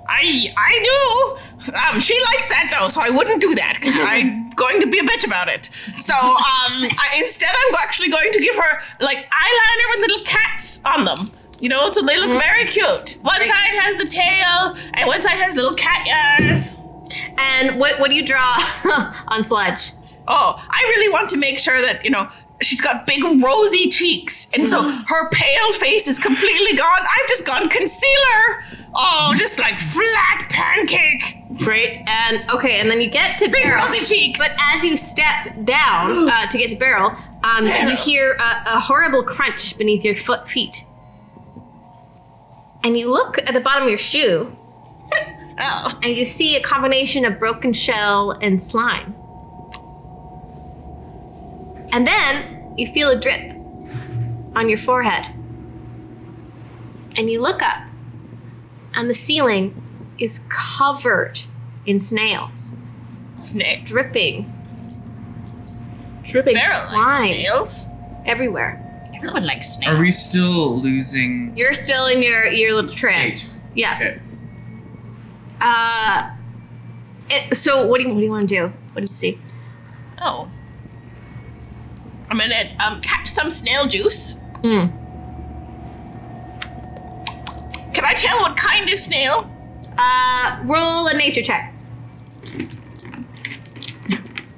I do. She likes that though, so I wouldn't do that because I'm going to be a bitch about it. So instead, I'm actually going to give her like eyeliner with little cats on them. So they look very cute. One side has the tail, and one side has little cat ears. And what do you draw on Sludge? Oh, I really want to make sure that she's got big rosy cheeks, and so her pale face is completely gone. I've just gone concealer. Oh, just like flat pancake. Great. And then you get to big Beryl. Rosy cheeks. But as you step down to get to Beryl, you hear a horrible crunch beneath your feet. And you look at the bottom of your shoe. Oh. And you see a combination of broken shell and slime. And then you feel a drip on your forehead. And you look up, and the ceiling is covered in snails. Snails. Dripping Beryl slime likes snails. everywhere. Everyone likes snails. Are we still losing? You're still in your little trance. State. Yeah. Okay. So what do you want to do? What do you see? Oh. I'm gonna catch some snail juice. Mm. Can I tell what kind of snail? Roll a nature check.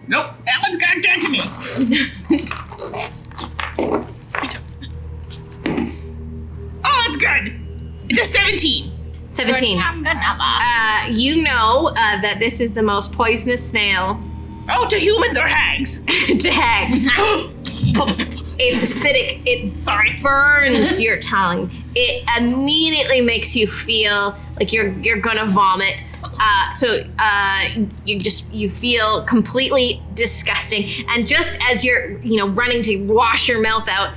Nope, that one's got dead to me. Oh, it's good. It's a 17. 17. You know that this is the most poisonous snail Oh, to humans or hags? to hags. It's acidic. It burns your tongue. It immediately makes you feel like you're gonna vomit. You feel completely disgusting. And just as you're running to wash your mouth out,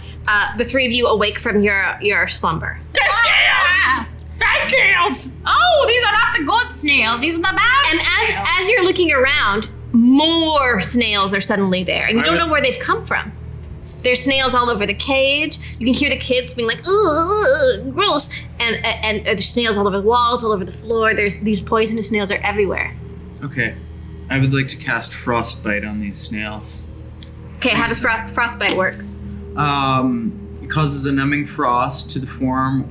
the three of you awake from your slumber. They're snails! Bad snails! Oh, these are not the good snails. These are the bad And snails. as you're looking around, more snails are suddenly there, and you don't know where they've come from. There's snails all over the cage. You can hear the kids being like, "Ugh, gross!" And there's snails all over the walls, all over the floor. There's these poisonous snails are everywhere. Okay. I would like to cast Frostbite on these snails. Okay, how does frostbite work? It causes a numbing frost to form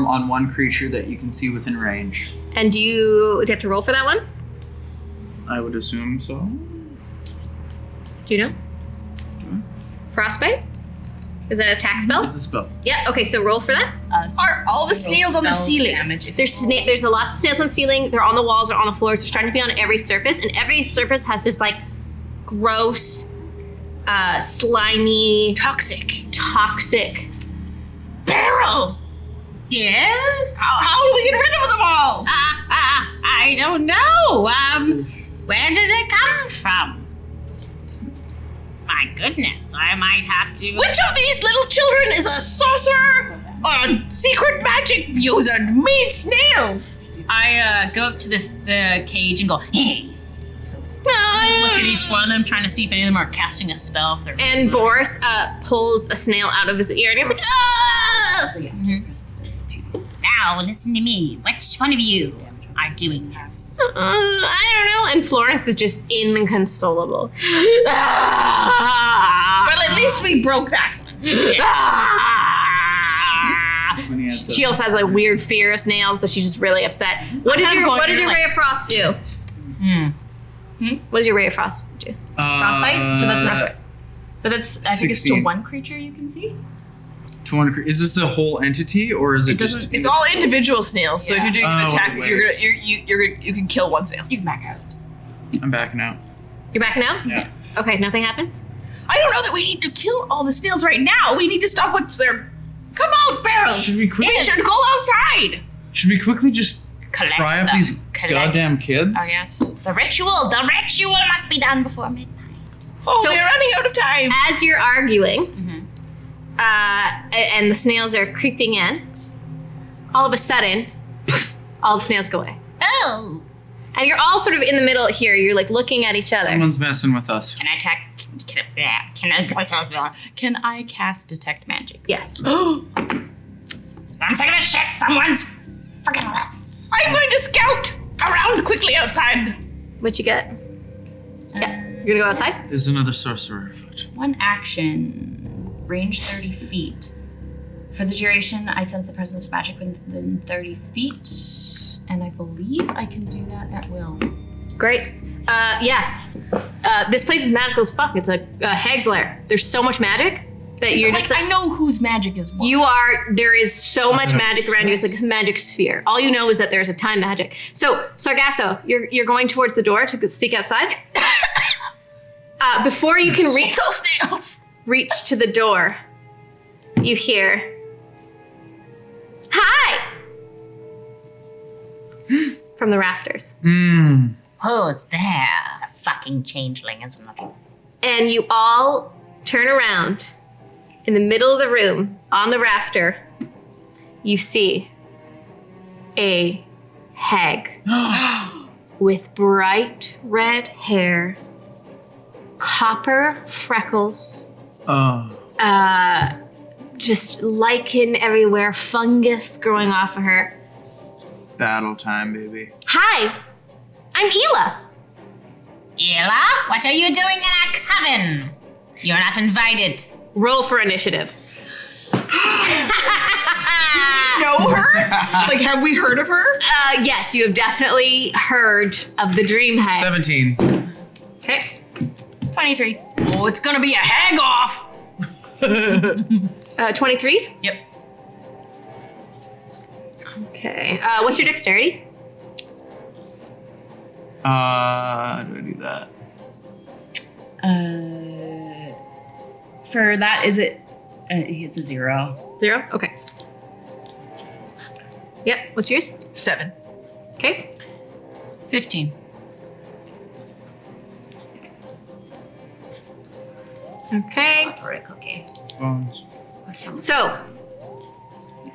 on one creature that you can see within range. And do you have to roll for that one? I would assume so. Do you know? Frostbite? Is that an attack spell? It's a spell. Yeah. Okay, so roll for that. Are all the snails on the ceiling? There's lots of snails on the ceiling. They're on the walls. They're on the floors. They're starting to be on every surface, and every surface has this like gross, slimy, Toxic. toxic. Barrel! Yes? How do we get rid of them all? I don't know. Where did they come from? My goodness, I might have to. Which of these little children is a sorcerer or a secret magic user made snails? I go up to this cage and go, hey. So just look at each one. I'm trying to see if any of them are casting a spell. If they're And Boris pulls a snail out of his ear and he's like, ah! Now listen to me. Which one of you are doing this? I don't know. And Florence is just inconsolable. Well, at least we broke that one. She also has like weird fear of snails, so she's just really upset. What did your Ray of Frost do? What does your Ray of Frost do? Frostbite? So that's Frostbite. But that's, I think it's to 16. one creature you can see. To one, is this a whole entity or is it just? It's all individual snails, so if you're doing an Oh, attack, wait. you can kill one snail. You can back out. I'm backing out. You're backing out? Yeah. Okay, nothing happens? I don't know that we need to kill all the snails right now. We need to stop what's there. Come out, Barrel. Should we quickly? We should go outside. Should we quickly just Collect fry up them. these Collect. goddamn kids? Oh, yes. The ritual must be done before midnight. Oh, So- we're running out of time. As you're arguing, and the snails are creeping in, all of a sudden, all the snails go away. Oh. And you're all sort of in the middle here. You're like looking at each other. Someone's messing with us. Can I cast detect magic? Yes. I'm sick of this shit. Someone's fucking with us. I'm going to scout around quickly outside. What you get? Yeah. You're gonna go outside? There's another sorcerer afoot. One action, range 30 feet. For the duration, I sense the presence of magic within 30 feet, and I believe I can do that at will. Great. Yeah. This place is magical as fuck. It's a hag's lair. There's so much magic that you're just I know whose magic is what. there is so much magic around you. It's like a magic sphere. All you know is that there's a ton of magic. So, Sargasso, you're going towards the door to seek outside. Before you can reach to the door, you hear, "Hi!" from the rafters. Who's there? a fucking changeling, isn't it? And you all turn around. In the middle of the room, on the rafter, you see a hag with bright red hair, copper freckles, just lichen everywhere, fungus growing off of her. Battle time, baby. Hi, I'm Ela. Ela, what are you doing in our coven? You're not invited. Roll for initiative. Know her? Like, have we heard of her? Yes, you have definitely heard of the dream hag. 17. Okay. 23. Oh, it's gonna be a hag off. 23? Yep. Okay. What's your dexterity? How do I do that? For that, is it? It's a 0. 0? Okay. Yep. What's yours? 7. Okay. 15. Okay. For a cookie. Bones. So,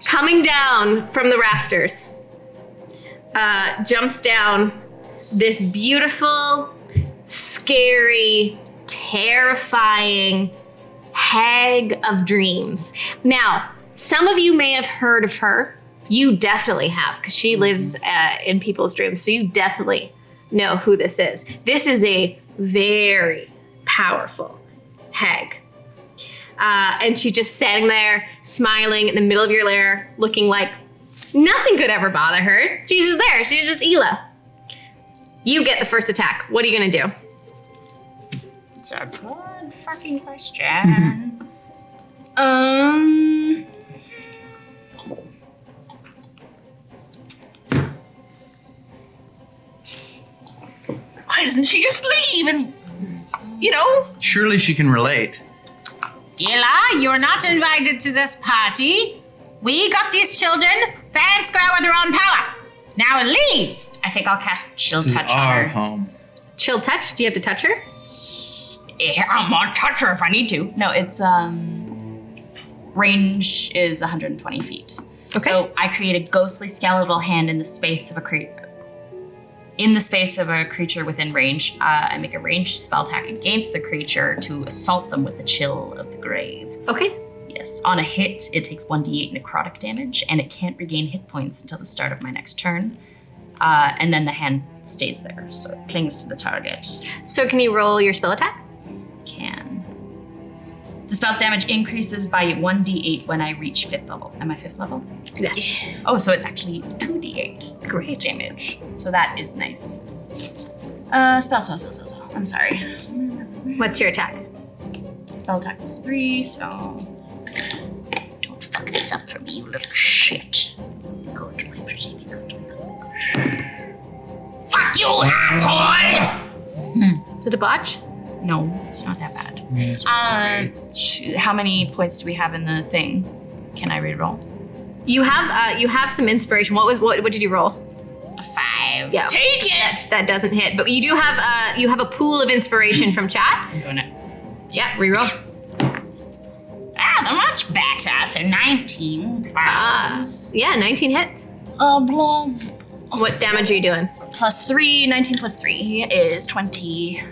coming down from the rafters, jumps down this beautiful, scary, terrifying hag of dreams. Now, some of you may have heard of her. You definitely have, because she lives in people's dreams, so you definitely know who this is. This is a very powerful hag. And she's just sitting there, smiling in the middle of your lair, looking like nothing could ever bother her. She's just there. She's just Ela. You get the first attack. What are you gonna do? It's a good fucking question. Why doesn't she just leave and you know, Surely she can relate. Ela, you're not invited to this party. We got these children fair and square with their own power. Now leave. I think I'll cast Chill This is Touch on our her. home. Chill touch? Do you have to touch her? Yeah, I'm gonna touch her if I need to. No, it's range is 120 feet. Okay. So I create a ghostly skeletal hand in the space of a creature. In the space of a creature within range, I make a ranged spell attack against the creature to assault them with the chill of the grave. Okay. Yes, on a hit, it takes 1d8 necrotic damage, and it can't regain hit points until the start of my next turn. And then the hand stays there, so it clings to the target. So can you roll your spell attack? Can. The spell's damage increases by 1d8 when I reach 5th level. Am I 5th level? Yes. Oh, so it's actually 2d8. Great damage. So that is nice. Spell. I'm sorry. What's your attack? Spell attack plus 3, so... Don't fuck this up for me, you little shit. Go to my pretty Fuck you, asshole! Is it a botch? No, it's not that bad. How many points do we have in the thing? Can I reroll? You have some inspiration. What did you roll? A 5. Yeah. take it. That doesn't hit, but you do have a pool of inspiration from chat. I'm gonna... Yeah, reroll. They're much better. So 19. Yeah, 19 hits. What damage are you doing? Plus 3, 19 plus 3 is 22.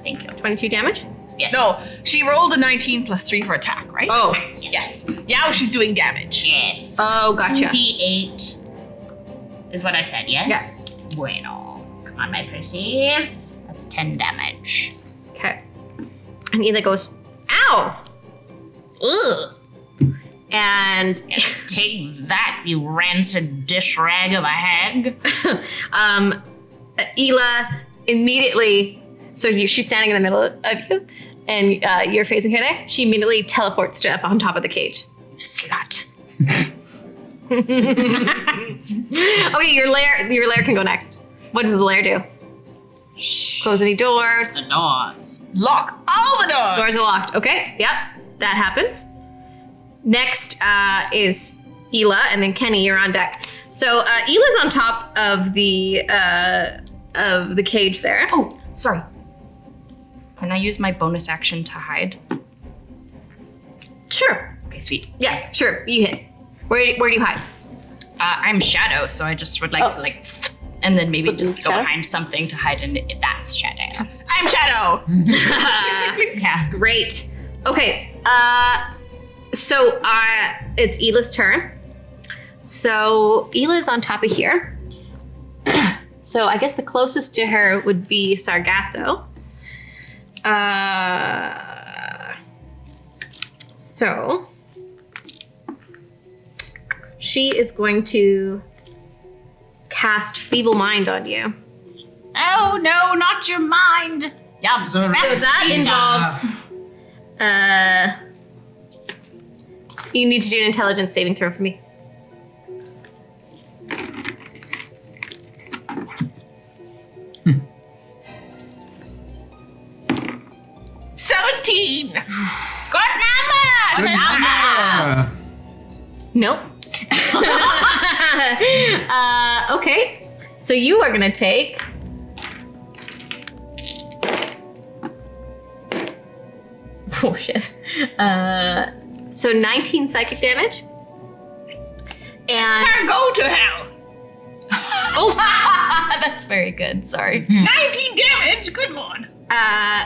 Thank you. 22 damage? Yes. No, she rolled a 19 plus 3 for attack, right? Oh. Yes. Now she's doing damage. Yes. Oh, gotcha. 2d8 is what I said, yes? Yeah. Bueno. Come on, my pretties. That's 10 damage. Okay. And Ela goes, ow! Ugh. And Take that, you rancid dish rag of a hag. Ela immediately, she's standing in the middle of you, and you're facing her there. She immediately teleports to up on top of the cage. You slut. Okay, your lair can go next. What does the lair do? Close any doors. The doors. Lock all the doors. Doors are locked. Okay, yep, that happens. Next is Ela, and then Kenny, you're on deck. So Ela's on top of the cage there. Oh, sorry. Can I use my bonus action to hide? Sure. Okay, sweet. Yeah, sure. You hit. Where do you hide? I'm Shadow, so I just would like to and then maybe just go Shadow? behind something to hide in it. That's Shadow. I'm Shadow. Yeah. Great. Okay. So it's Ela's turn. So Ela's on top of here. So I guess the closest to her would be Sargasso. So she is going to cast Feeble Mind on you. Oh no, not your mind. Yeah. So That involves you need to do an intelligence saving throw for me. $17. Good number. Nope. Okay. So you are gonna take oh shit. So 19 psychic damage. And Go to hell. oh, That's very good. Sorry. 19 damage. Good lord.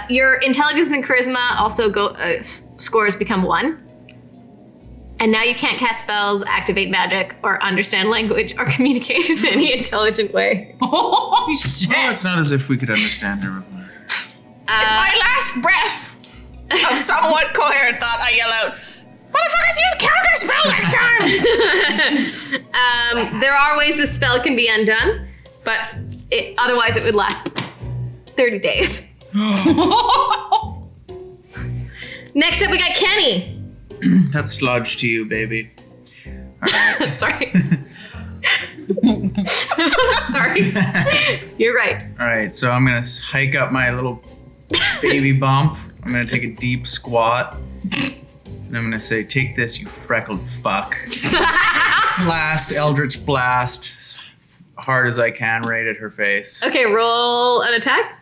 your intelligence and charisma also scores become 1. And now you can't cast spells, activate magic, or understand language, or communicate in any intelligent way. Oh shit. Well, it's not as if we could understand her. My last breath of somewhat coherent thought, I yell out, motherfuckers, use counter spell next time! There are ways this spell can be undone, but otherwise it would last 30 days. Next up, we got Kenny. That's sludge to you, baby. All right. Sorry. Sorry. You're right. All right, so I'm gonna hike up my little baby bump. I'm gonna take a deep squat. And I'm gonna say, take this, you freckled fuck. Blast, Eldritch Blast, as hard as I can right at her face. Okay, roll an attack.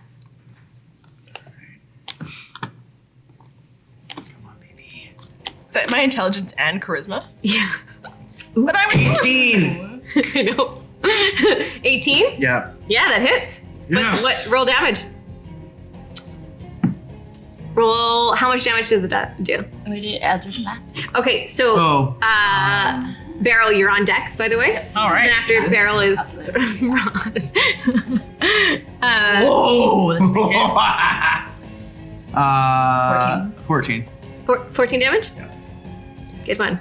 Is that my intelligence and charisma? Yeah. But I'm 18! I know. 18? Yeah. Yeah, that hits. Yes. What roll damage? Roll, how much damage does it do? We did Eldritch Blast. Okay, so Oh. Barrel, you're on deck, by the way. All right. And after Barrel is Roz. Oh, that's a big hit. 14. 14 damage? Yeah. Good one.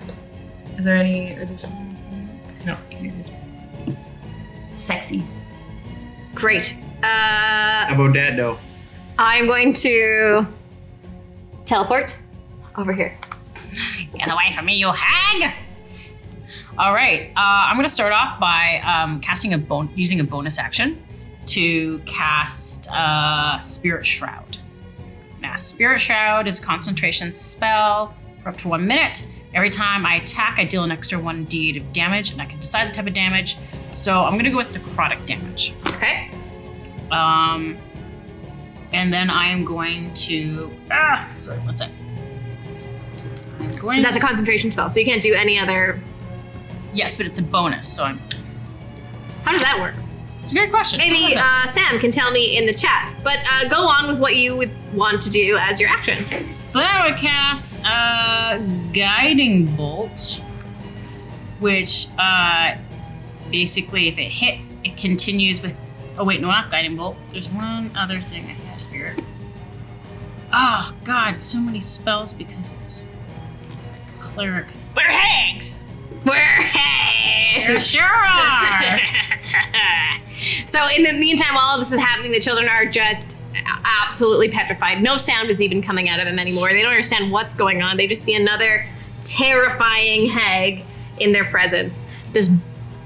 Is there any additional? No. Sexy. Great. How about that, though? I'm going to teleport over here. Get away from me, you hag! All right, I'm gonna start off by casting using a bonus action to cast Spirit Shroud. Now, Spirit Shroud is a concentration spell for up to 1 minute. Every time I attack, I deal an extra 1d8 of damage, and I can decide the type of damage. So I'm gonna go with necrotic damage. Okay. And then I am going to. Sorry, one sec. I'm going. That's a concentration spell, so you can't do any other. Yes, but it's a bonus, so I'm. How does that work? It's a great question. Maybe What was it? Sam can tell me in the chat, but go on with what you would want to do as your action. So then I would cast Guiding Bolt, which basically, if it hits, it continues with. Oh wait, no, not Guiding Bolt. There's one other thing I had here. Oh God, so many spells because it's cleric. We're hags! We're hey! You sure are. So in the meantime, while all this is happening, the children are just absolutely petrified. No sound is even coming out of them anymore. They don't understand what's going on. They just see another terrifying hag in their presence. This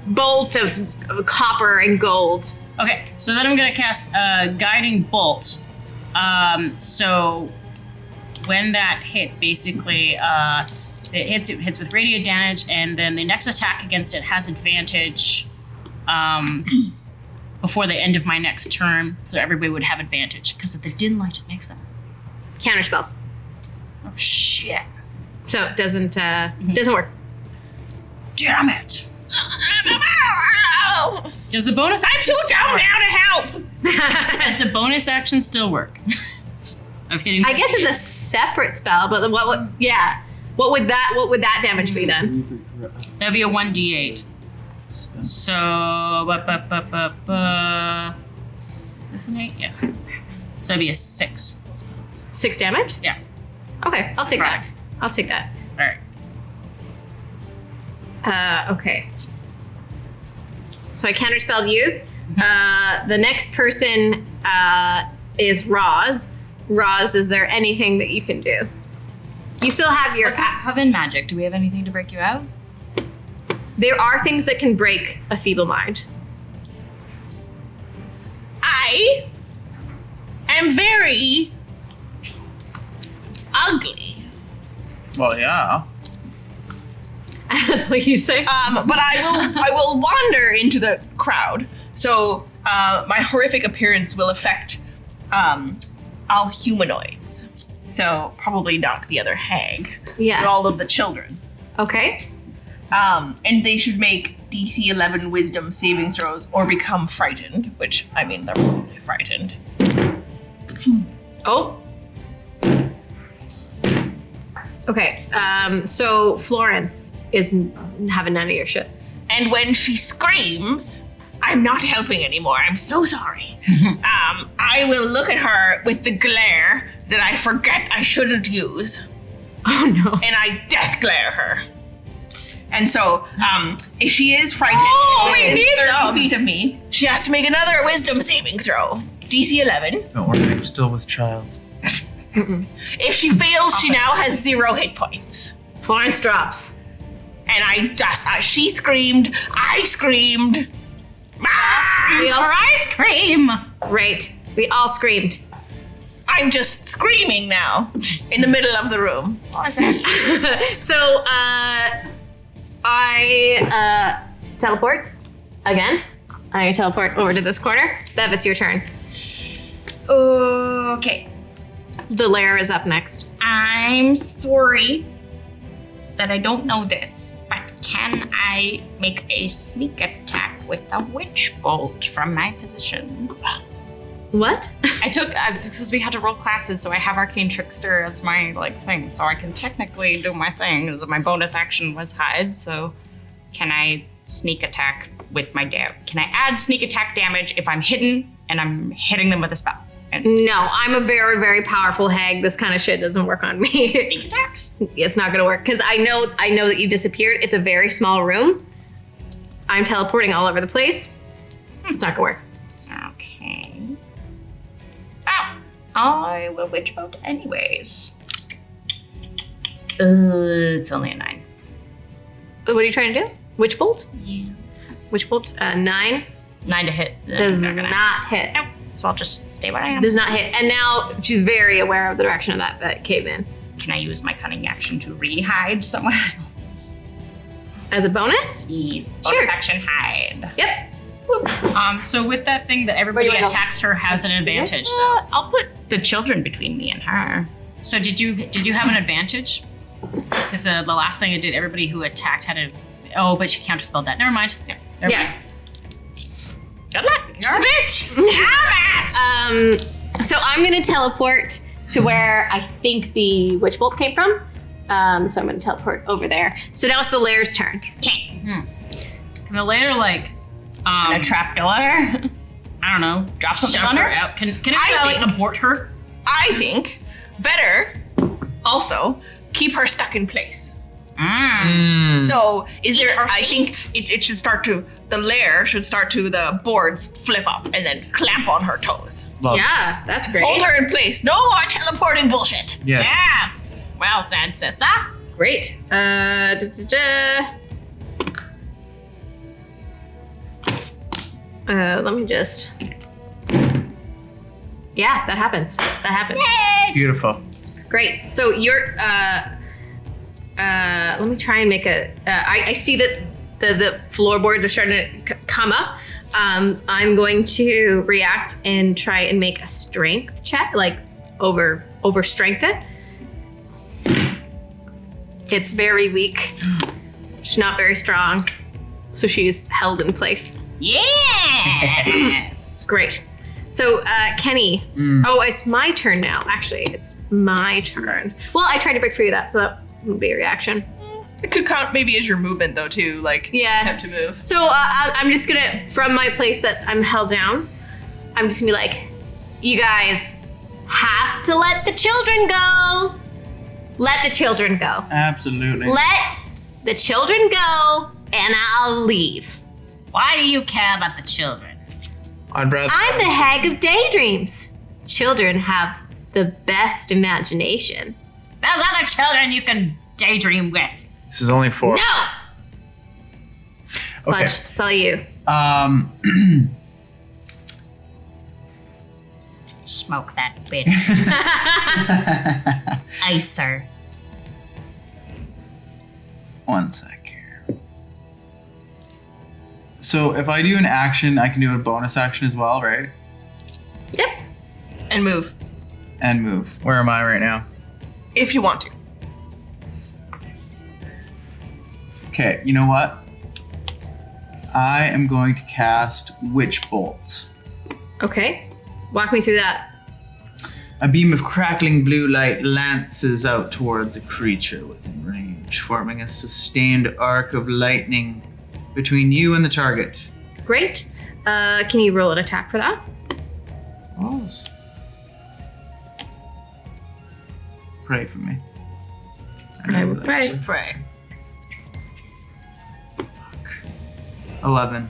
bolt of copper and gold. Okay, so then I'm gonna cast Guiding Bolt. So when that hits, basically, it hits with radiant damage, and then the next attack against it has advantage before the end of my next turn. So everybody would have advantage because of the dim light it makes them. Counterspell. Oh shit! So it doesn't work. Damn it! Does the bonus? I'm too down now to help. Does the bonus action still work? Of hitting. I guess it's a separate spell, but what would that damage be then? That'd be a 1d8. So, this an 8? Yes. So that'd be a 6. 6 damage? Yeah. Okay, I'll take that. Right. I'll take that. All right. Okay. So I counterspelled you. The next person is Roz. Roz, is there anything that you can do? You still have your... What's your coven magic? Do we have anything to break you out? There are things that can break a feeble mind. I am very ugly. Well, yeah. That's what you say? But I will wander into the crowd. So my horrific appearance will affect all humanoids. So probably not the other hag, Yeah. but all of the children. Okay. And they should make DC 11 wisdom saving throws or become frightened, which, I mean, they're probably frightened. Oh. Okay. So Florence is having none of your shit. And when she screams, I'm not helping anymore. I'm so sorry. I will look at her with the glare that I forget I shouldn't use. Oh no. And I death glare her. And so, if she is frightened within 30 feet of me, she has to make another wisdom saving throw. DC 11. Don't worry, I'm still with child. If she fails, she now has 0 hit points. Florence drops. And she screamed, I screamed. We all For ice cream! Great. We all screamed. I'm just screaming now in the middle of the room. What was that? So, I teleport again. I teleport over to this corner. Bev, it's your turn. Okay. The lair is up next. I'm sorry that I don't know this, but can I make a sneak attack with a witch bolt from my position? What? I took because we had to roll classes, so I have Arcane Trickster as my thing, so I can technically do my thing. As my bonus action was hide, so can I sneak attack with my Can I add sneak attack damage if I'm hidden and I'm hitting them with a spell? And No, I'm a very, very powerful hag. This kind of shit doesn't work on me. sneak attacks? It's not gonna work because I know that you disappeared. It's a very small room. I'm teleporting all over the place. It's not gonna work. Okay. Oh, I will witch bolt anyways. It's only a 9. What are you trying to do? Witch bolt? Yeah. Witch bolt? 9 9 to hit. does Not gonna- not hit. So I'll just stay where I am. Does not hit. And now she's very aware of the direction of that cave in. Can I use my cunning action to re-hide somewhere else? As a bonus? Yes. Sure. Bonus action hide. Yep. So with that thing that everybody Where do I go? attacks her has an advantage though. I'll put the children between me and her. So did you have an advantage? Because the last thing it did, everybody who attacked had a. Oh, but she counterspelled that. Never mind. Yeah. Never Yeah. mind. Good luck. You're a bitch. So I'm gonna teleport to where I think the witch bolt came from. So I'm gonna teleport over there. So now it's the lair's turn. Can the later A trap door. I don't know, Drop something shove on her her? out? Can it I think- abort her? I think better also keep her stuck in place. So is there? her I think it should start to the lair should start to the boards flip up and then clamp on her toes. Love. Yeah, that's great. Hold her in place. No more teleporting bullshit. Yes. Yes. Well said, sister. Great. Let me just. Yeah, that happens. That happens. Beautiful. Great. So you're. Let me try and make a. I see that the floorboards are starting to come up. I'm going to react and try and make a strength check, like over strength it. It's very weak. She's not very strong, so she's held in place. Yes. Great. So, Kenny. Oh, it's my turn now. Actually, it's my turn. Well, I tried to break free of that, so that wouldn't be a reaction. It could count maybe as your movement though too. Like Yeah. have to move. So I'm just gonna, from my place that I'm held down, I'm just gonna be like, you guys have to let the children go. Let the children go. Absolutely. Let the children go, and I'll leave. Why do you care about the children? I'd rather. I'm the hag of daydreams. Children have the best imagination. Those other children you can daydream with. This is only 4. No! Okay. Sludge, it's all you. Smoke that bitch. Icer. One sec here. So if I do an action, I can do a bonus action as well, right? Yep. And move And move. Where am I right now? if you want to. Okay, you know what? I am going to cast Witch Bolt. Okay. Walk me through that. A beam of crackling blue light lances out towards a creature within range, forming a sustained arc of lightning between you and the target. Great. Can you roll an attack for that? Close. Pray for me. I will pray. Pray. 11.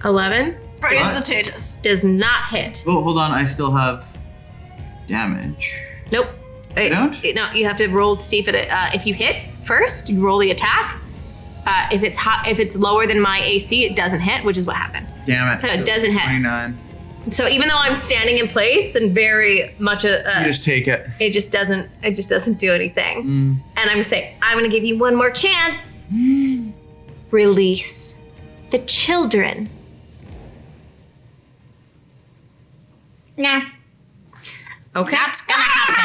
11 Praise What? the Tatus. does not hit. Oh, hold on. I still have damage. Nope. don't? No, you have to roll to see if it. If you hit first, you roll the attack. If it's lower than my AC, it doesn't hit, which is what happened. Damn it. So it doesn't hit. 29. So even though I'm standing in place and very much You just take it. it just doesn't do anything. And I'm gonna say, I'm gonna give you one more chance. Release the children. No, Okay. that's gonna happen.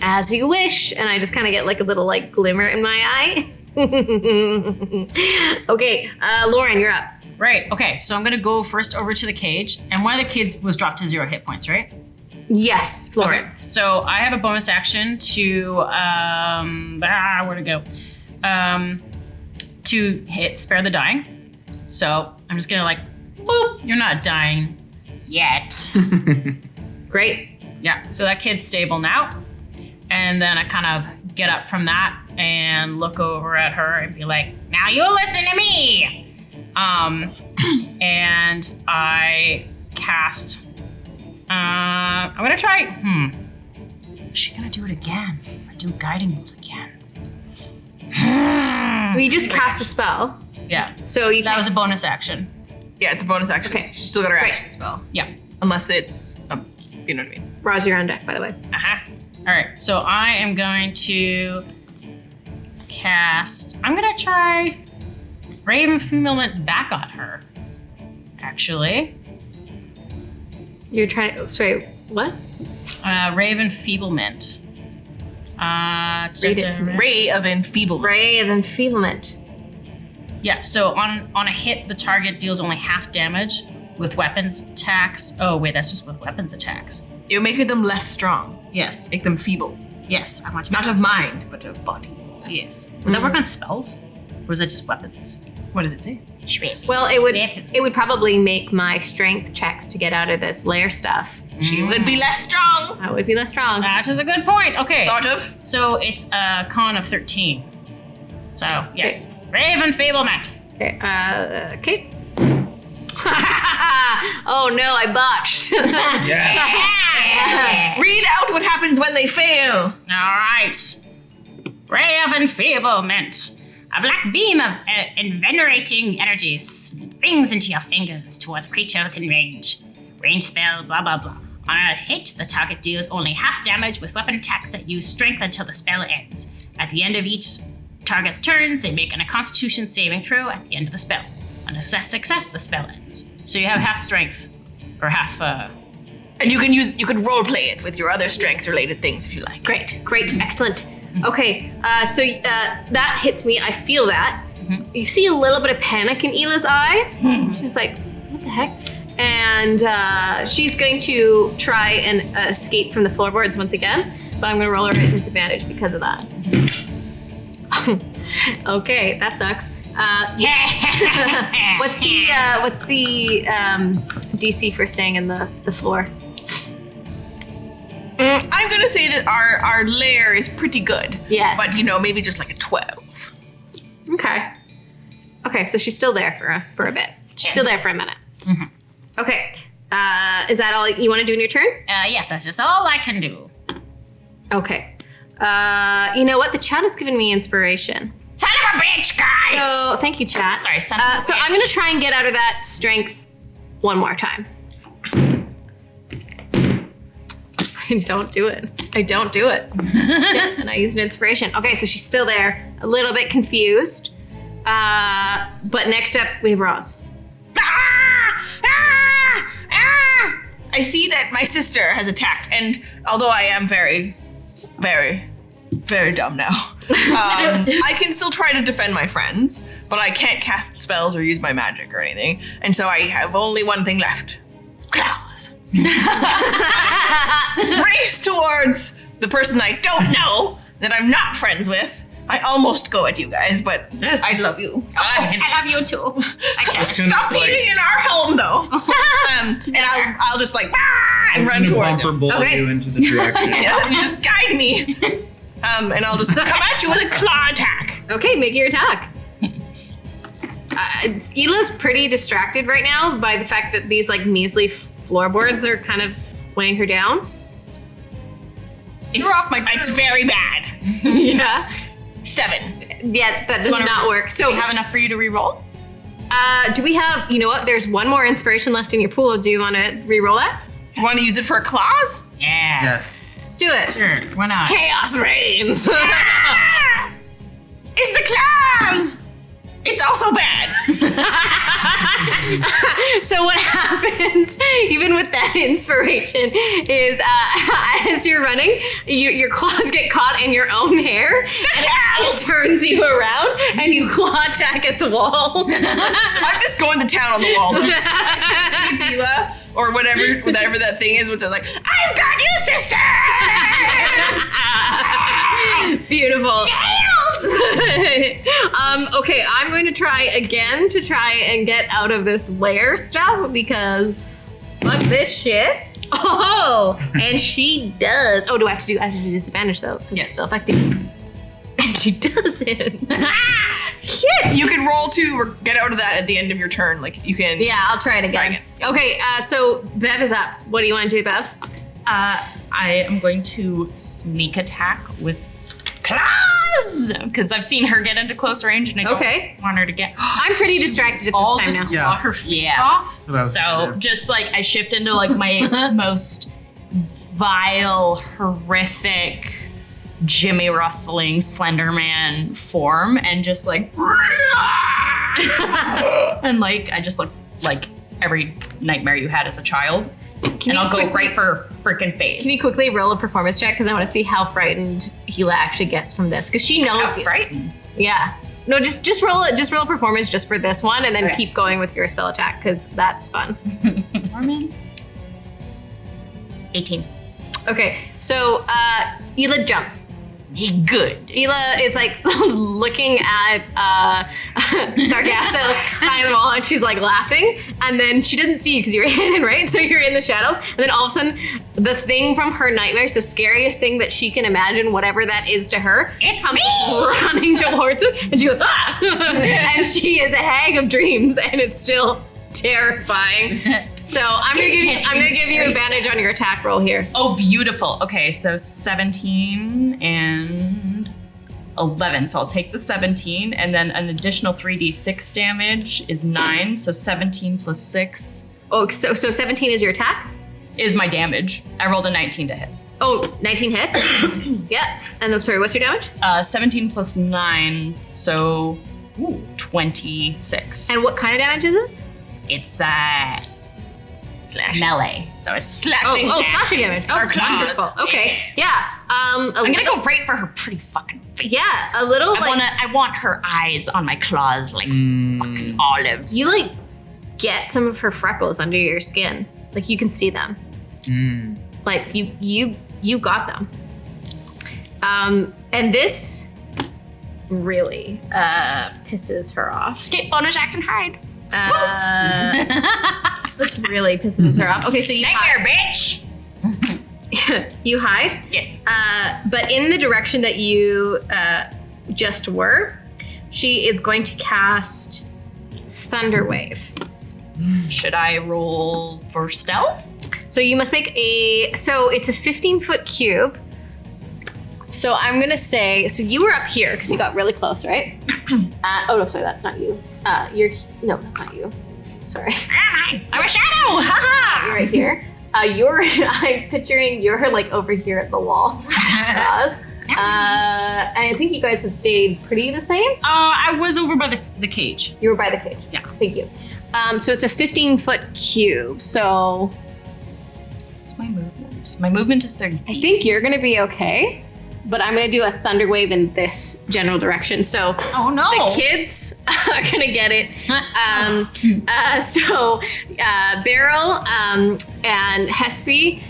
As you wish. And I just kind of get like a little like glimmer in my eye. Okay, Lauren, you're up. Right. Okay. So I'm gonna go first over to the cage, and one of the kids was dropped to 0 hit points, right? Yes, Florence. So I have a bonus action to where to go? To hit spare the dying. So I'm just gonna like, boop. You're not dying yet. Great. Yeah. So that kid's stable now, and then I kind of get up from that and look over at her and be like, now you listen to me. And I cast, I'm gonna try, is she gonna do it again? If I do guiding bolt again. Well, you just cast a spell. Yeah, So you that can't- was a bonus action. Yeah, it's a bonus action. Okay. She's still got her Great. action spell. Yeah. Unless it's, you know what I mean. Roz, you're on deck, by the way. Uh-huh. All right, so I am going to cast, I'm gonna try Raven Fulfillment back on her, actually. You're trying. Sorry, what? Raven Feeblement. Read it to me. Ray of Enfeeblement. Ray of Enfeeblement. Yeah, so on a hit, the target deals only half damage with weapons attacks. Oh, wait, that's just with weapons attacks. You make them less strong. Yes, Make them feeble. yes, I want to. Not of mind, but of body. Yes. Would that work on spells? Or is that just weapons? What does it say? Well, it would probably make my strength checks to get out of this lair stuff. She would be less strong. That would be less strong. That is a good point. Okay. Sort of. So it's a con of 13. So, yes. Raven Feeblement. Okay. Okay. Oh no, I botched. Yes. Read out what happens when they fail. All right. Ray of Enfeeblement. A black beam of invigorating energy springs into your fingers towards a creature within range. Range spell, blah, blah, blah. On a hit, the target deals only half damage with weapon attacks that use strength until the spell ends. At the end of each target's turn, they make a Constitution saving throw at the end of the spell. On a success, the spell ends. So you have half strength, or half, And you can role play it with your other strength related things if you like. Great, excellent. Okay, so that hits me. I feel that. You see a little bit of panic in Ela's eyes. She's like, what the heck? And she's going to try and escape from the floorboards once again, but I'm going to roll her at disadvantage because of that. Okay, that sucks. What's the DC for staying in the floor? I'm gonna say that our lair is pretty good. Yeah. But maybe just like a 12. Okay. Okay, so she's still there for a bit. She's still there for a minute. Okay. Is that all you want to do in your turn? yes, that's just all I can do. Okay. You know what? The chat has given me inspiration. Son of a bitch, guys! So thank you, chat. Sorry, son of a So bitch. I'm gonna try and get out of that strength one more time. I don't do it. Shit, and I used an inspiration. Okay, so she's still there, a little bit confused. But next up, we have Roz. I see that my sister has attacked, and although I am very, very, very dumb now, I can still try to defend my friends, but I can't cast spells or use my magic or anything, and so I have only one thing left. Claws. Race towards the person I don't know, that I'm not friends with. I almost go at you guys, but I love you. I love you too. I can't. Stop peeing in our home, though. And I'll just like and run towards him. Bumper bowl Okay. you into the direction. Yeah, you just guide me. And I'll just come at you with a claw attack. Okay, make your attack. Ela's pretty distracted right now by the fact that these like measly floorboards are kind of weighing her down. You're off my. It's very bad. Yeah. 7. Yeah, that does not work. So Do we have enough for you to re-roll? Do we have, you know what? There's one more inspiration left in your pool. Do you want to re-roll that? You want to use it for claws? Yeah. Yes. Do it. Sure. Why not? Chaos reigns. It's the claws! It's also bad. So what happens, even with that inspiration, is as you're running, your claws get caught in your own hair, and it turns you around, and you claw attack at the wall. I'm just going to town on the wall. Zila, or whatever that thing is, which is like, I've got you, sisters! Beautiful. Okay, I'm going to try again to try and get out of this lair stuff because fuck this shit. Oh, and she does. Oh, do I have to do disadvantage though? Yes. It's still affecting me. And she doesn't. Shit. You can roll to get out of that at the end of your turn. Like, you can... Yeah, I'll try it again. Okay, so Bev is up. What do you want to do, Bev? I am going to sneak attack with claws because I've seen her get into close range and I don't want her to get. I'm pretty distracted at All this time just now. claw her feet Yeah. off. That's what I was So gonna do. just like I shift into like my most vile, horrific, Jimmy rustling Slenderman form and just like and like I just look like every nightmare you had as a child. And I'll go right for her freaking face. Can you quickly roll a performance check? Because I want to see how frightened Gila actually gets from this. Because she knows How you. frightened. Yeah. No, just roll it. Just roll a performance just for this one, and then Okay. keep going with your spell attack because that's fun. Performance. 18. Okay, so Hila jumps. Good. Hila is like looking at Sargasso behind the wall, and she's like laughing. And then she doesn't see you because you're hidden, right? So you're in the shadows. And then all of a sudden, the thing from her nightmares, the scariest thing that she can imagine, whatever that is to her, comes running towards her, and she goes, ah! And she is a hag of dreams, and it's still terrifying. So I'm gonna give you advantage on your attack roll here. Oh, beautiful. Okay, so 17 and 11. So I'll take the 17, and then an additional 3d6 damage is 9. So 17 plus 6 Oh, so 17 is your attack? is my damage. I rolled a 19 to hit. Oh, 19 hits? Yeah. And then, sorry, what's your damage? 17 plus 9, so 26. And what kind of damage is this? It's melee, so it's Slashing. Oh, slashing damage. Oh, Our claws. wonderful. Okay. Yeah. I'm gonna go right for her pretty fucking face. Yeah, a little I want her eyes on my claws like fucking olives. you like get some of her freckles under your skin. Like you can see them. Like you got them. And this really pisses her off. Okay, bonus action hide. This really pisses her off. Okay, so you Nightmare, hide. bitch. You hide. Yes. But in the direction that you just were, she is going to cast Thunder Wave. Should I roll for stealth? So you must make so it's a 15-foot cube. So I'm gonna say, so you were up here because you got really close, right? Oh no, sorry, that's not you. No, that's not you. Sorry. I'm a shadow! Haha! You're right here. I'm picturing you're like over here at the wall. And I think you guys have stayed pretty the same. I was over by the cage. You were by the cage. Yeah. Thank you. So it's a 15-foot cube. So What's my movement? My movement is 30 I think you're gonna be okay. But I'm gonna do a thunder wave in this general direction. So Oh no! the kids are gonna get it. So Beryl and Hespe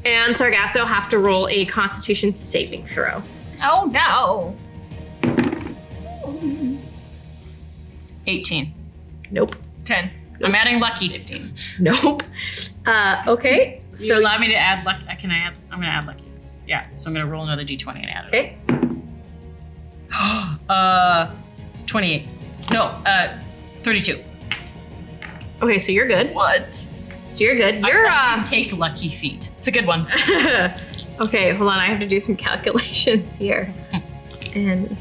and Sargasso have to roll a Constitution saving throw. Oh no! 18. Nope. 10. I'm adding lucky. 15. Nope. Okay. So So allow me to add luck. I'm gonna add lucky. Yeah. So I'm gonna roll another d20 and add it. okay. 28. No. 32. Okay. So you're good. What? So you're good. You're Please take lucky feet. It's a good one. Okay. Hold on. I have to do some calculations here. And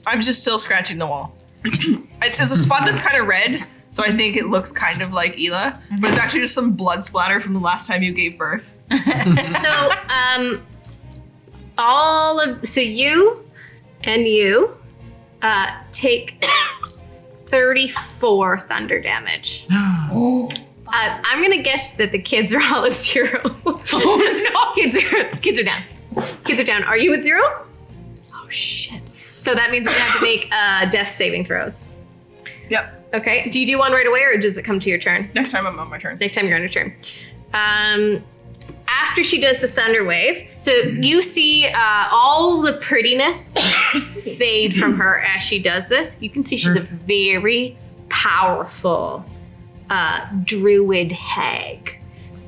I'm just still scratching the wall. It's a spot that's kind of red, so I think it looks kind of like Ela, but it's actually just some blood splatter from the last time you gave birth. So, so you and you take 34 thunder damage. I'm gonna guess that the kids are all at 0. Oh no! Kids are down. Kids are down. Are you at 0? Oh shit. So that means we have to make death saving throws. Yep. Okay. Do you do one right away, or does it come to your turn? Next time I'm on my turn. Next time you're on your turn. After she does the thunder wave, so you see all the prettiness fade from her as she does this. You can see she's a very powerful druid hag.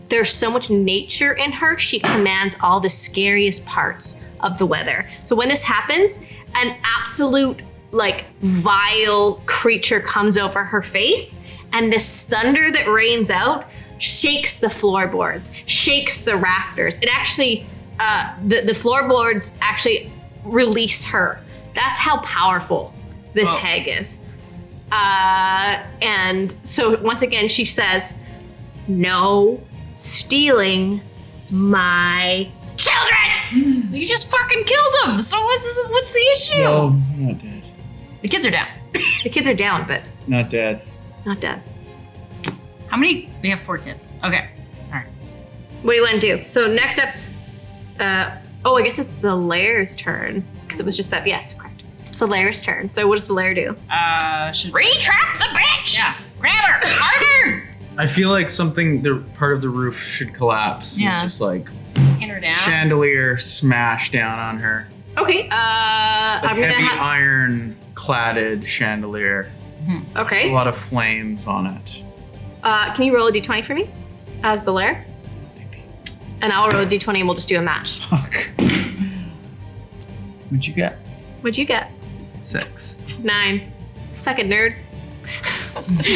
There's so much nature in her, she commands all the scariest parts of the weather. So when this happens, an absolute vile creature comes over her face, and this thunder that rains out shakes the floorboards, shakes the rafters. It actually, the floorboards actually release her. That's how powerful this hag is. And so once again, she says, "No stealing my children." You just fucking killed them. So what's the issue? No, I'm not dead. The kids are down. The kids are down, but Not dead. not dead. How many? We have 4 kids. Okay. All right. What do you want to do? So next up, I guess it's the lair's turn, because it was just that. Yes, correct. It's the lair's turn. So what does the lair do? Should retrap the bitch. Yeah. Grab her harder. I feel like part of the roof should collapse. and Yeah. just like Pin her down. chandelier smash down on her. Okay. I'm gonna Heavy have. iron cladded chandelier. A Okay. lot of flames on it. Can you roll a d20 for me as the lair? And I'll roll a d20 and we'll just do a match. Fuck. What'd you get? What'd you get? 6. 9. Suck it, nerd.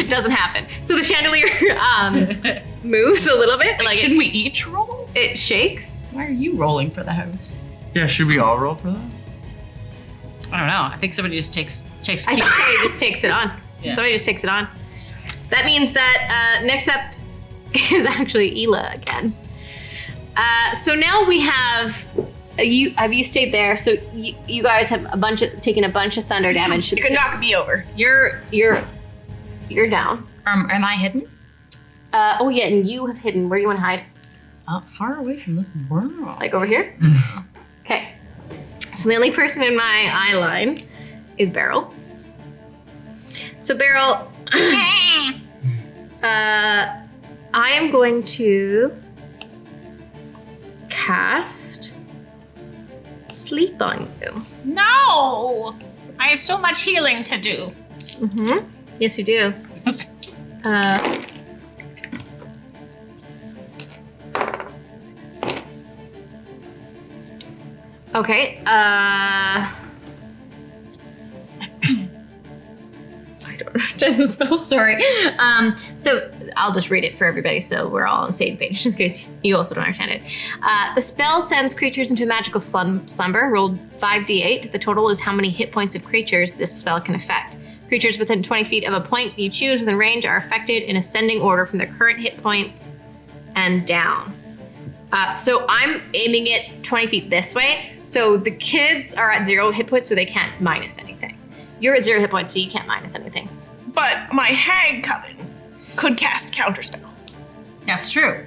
Doesn't happen. So the chandelier moves a little bit. Like Shouldn't we each roll? it shakes. Why are you rolling for the house? Yeah, should we all roll for that? I don't know. I think somebody just takes. I think somebody just takes it on. Yeah. Somebody just takes it on. That means that next up is actually Ela again. So now we have you. Have you stayed there? So you guys have taken a bunch of thunder damage. You can knock me over. You're down. Am I hidden? Oh yeah, and you have hidden. Where do you want to hide? Far away from the world. Like over here? Okay. So the only person in my eye line is Beryl. So Beryl, I am going to cast Sleep on you. No! I have so much healing to do. Mm-hmm. Yes, you do. Okay. I don't understand the spell. Sorry. So I'll just read it for everybody, so we're all on the same page, just in case you also don't understand it. The spell sends creatures into a magical slumber. Roll 5d8. The total is how many hit points of creatures this spell can affect. Creatures within 20 feet of a point you choose within range are affected in ascending order from their current hit points and down. So I'm aiming it 20 feet this way. So the kids are at 0 hit points, so they can't minus anything. You're at 0 hit points, so you can't minus anything. But my hag coven could cast counterspell. That's true.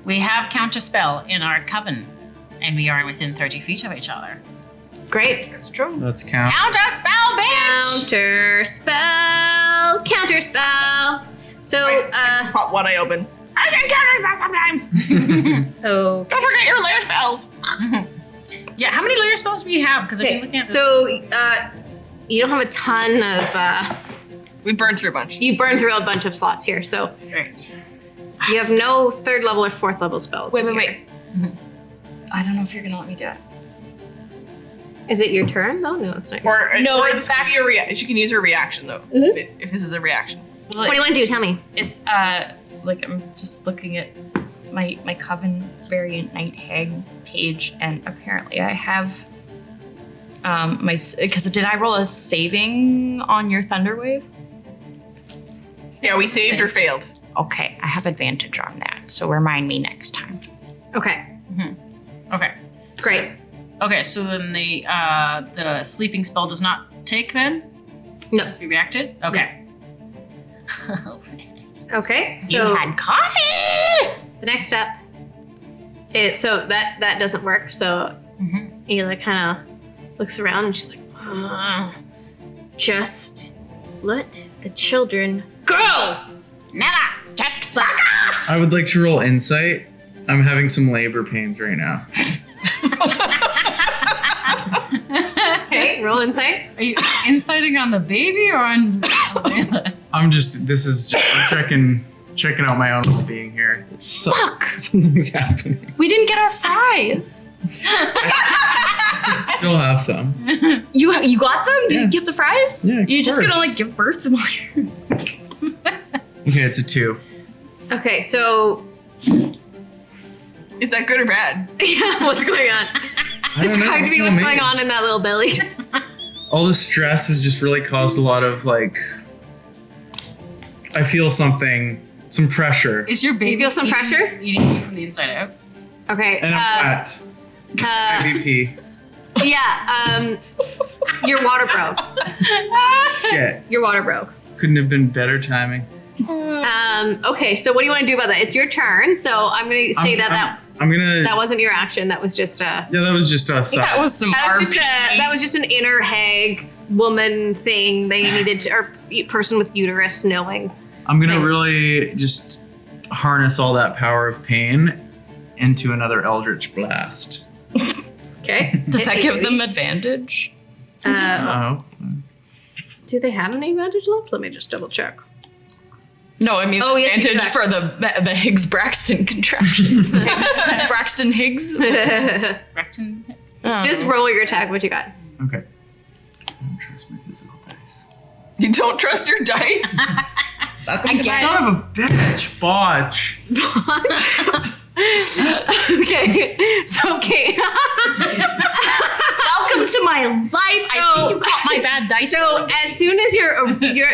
We have counterspell in our coven, and we are within 30 feet of each other. Great. That's true. Let's count. Counterspell, bitch! Counterspell. So, I just pop one eye open. I can counterspell sometimes. oh. Don't forget your lair spells. Yeah, how many layer spells do we have? Because I've been Okay, looking at this. so you don't have a ton of. We burned through a bunch. You've burned through a bunch of slots here, so Great. you have no 3rd level or 4th level spells. Wait. I don't know if you're gonna let me do it. Is it your turn? Oh, no, it's not. Or it's it's back. She can use her reaction though. If this is a reaction. Well, What do you want to do? Tell me. It's like I'm just looking at my coven variant night hag page, and apparently I have Because did I roll a saving on your thunder wave? Yeah, we saved or failed. Okay, I have advantage on that, so remind me next time. Okay. Okay. Great. Okay, so then the sleeping spell does not take then? No. You reacted? Okay. Okay. You So had coffee! the next step is so that doesn't work. So Ayla kind of looks around and she's like, just let the children go. Never! Just fuck off! I would like to roll insight. I'm having some labor pains right now. Okay, roll insight. Are you inciting on the baby or on I'm checking out my own well-being here. Fuck! Something's happening. We didn't get our fries. I still have some. You got them? You Yeah. get the fries? Yeah, of You're just course. gonna like give birth to my. Okay, it's a 2. Okay, so Is that good or bad? yeah, what's going on? Describe to me what's going on in that little belly. All the stress has just really caused a lot of I feel some pressure. Is your baby You feel some pressure? eating you from the inside out? Okay. And I'm wet. MVP. Yeah. Your water broke. Shit. Your water broke. Couldn't have been better timing. Okay, so what do you want to do about that? It's your turn, so I'm going to say that That wasn't your action. That was just a Yeah, that was just us. That was some RP. that was just an inner hag woman thing they needed to, or person with uterus knowing. I'm gonna really just harness all that power of pain into another Eldritch Blast. Okay. Does that give them advantage? Oh. Do they have any advantage left? Let me just double check. No, I mean Oh, yes, you advantage do. for the Higgs-Braxton contractions. Braxton Higgs. Rectin? Just roll your attack. What you got? Okay. I don't trust my physical dice. You don't trust your dice? Son of a bitch. Botch. Okay. So okay. Welcome to my life. I So- think you caught my bad dice. So as soon as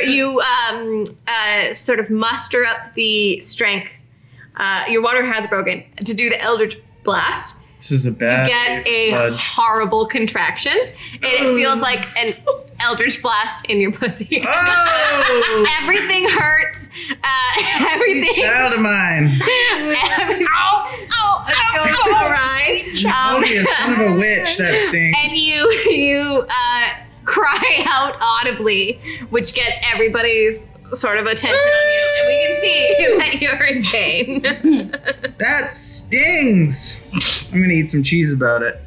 you sort of muster up the strength, your water has broken to do the Eldritch Blast. This is a bad Get day for a sludge. horrible contraction, and it feels like an Eldritch Blast in your pussy. Oh! Everything hurts. Everything. Child of mine. Everything. Goes awry. Oh, you son of a witch. That stinks. And you cry out audibly, which gets everybody's sort of attention on you, and we can see that you're in pain. That stings. I'm gonna eat some cheese about it.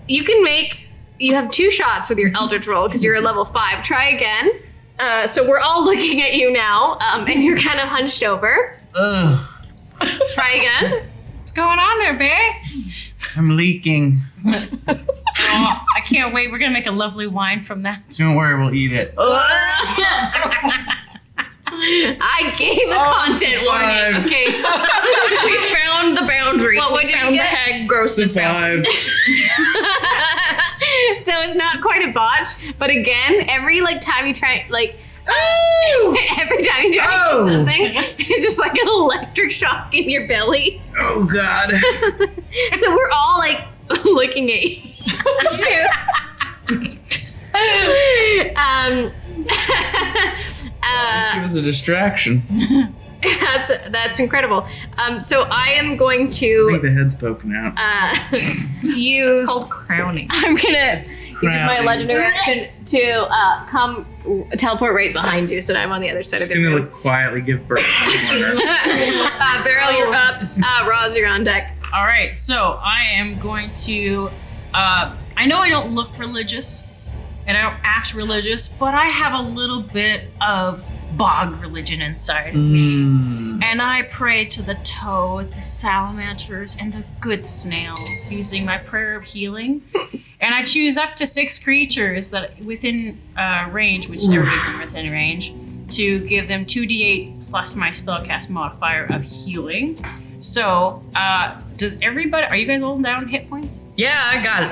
You have 2 shots with your Eldritch roll because you're a level 5. Try again. So we're all looking at you now, and you're kind of hunched over. Ugh. Try again. What's going on there, babe? I'm leaking. Oh, I can't wait. We're gonna make a lovely wine from that. Don't worry, we'll eat it. I gave a content warning. 5. Okay. we found the boundary. What did you found the get? hag grossness boundary. 5. So it's not quite a botch, but again, every time you try, every time you try to do something, it's just like an electric shock in your belly. Oh God. So we're all looking at you. She was a distraction. That's incredible. So I am going I to think the head's poking out. use. Called crowning. I'm gonna use my Crowning. legendary action to come teleport right behind you, so that I'm on the other side Just of the gonna room. quietly give birth to the mother. Beryl, you're up. Roz, you're on deck. All right, so I am going to. I know I don't look religious, and I don't act religious, but I have a little bit of bog religion inside of me. And I pray to the toads, the salamanders, and the good snails using my prayer of healing. And I choose up to 6 creatures that within range, which everybody's within range, to give them 2d8 plus my spellcast modifier of healing. So Does everybody? Are you guys all down hit points? Yeah, I got it.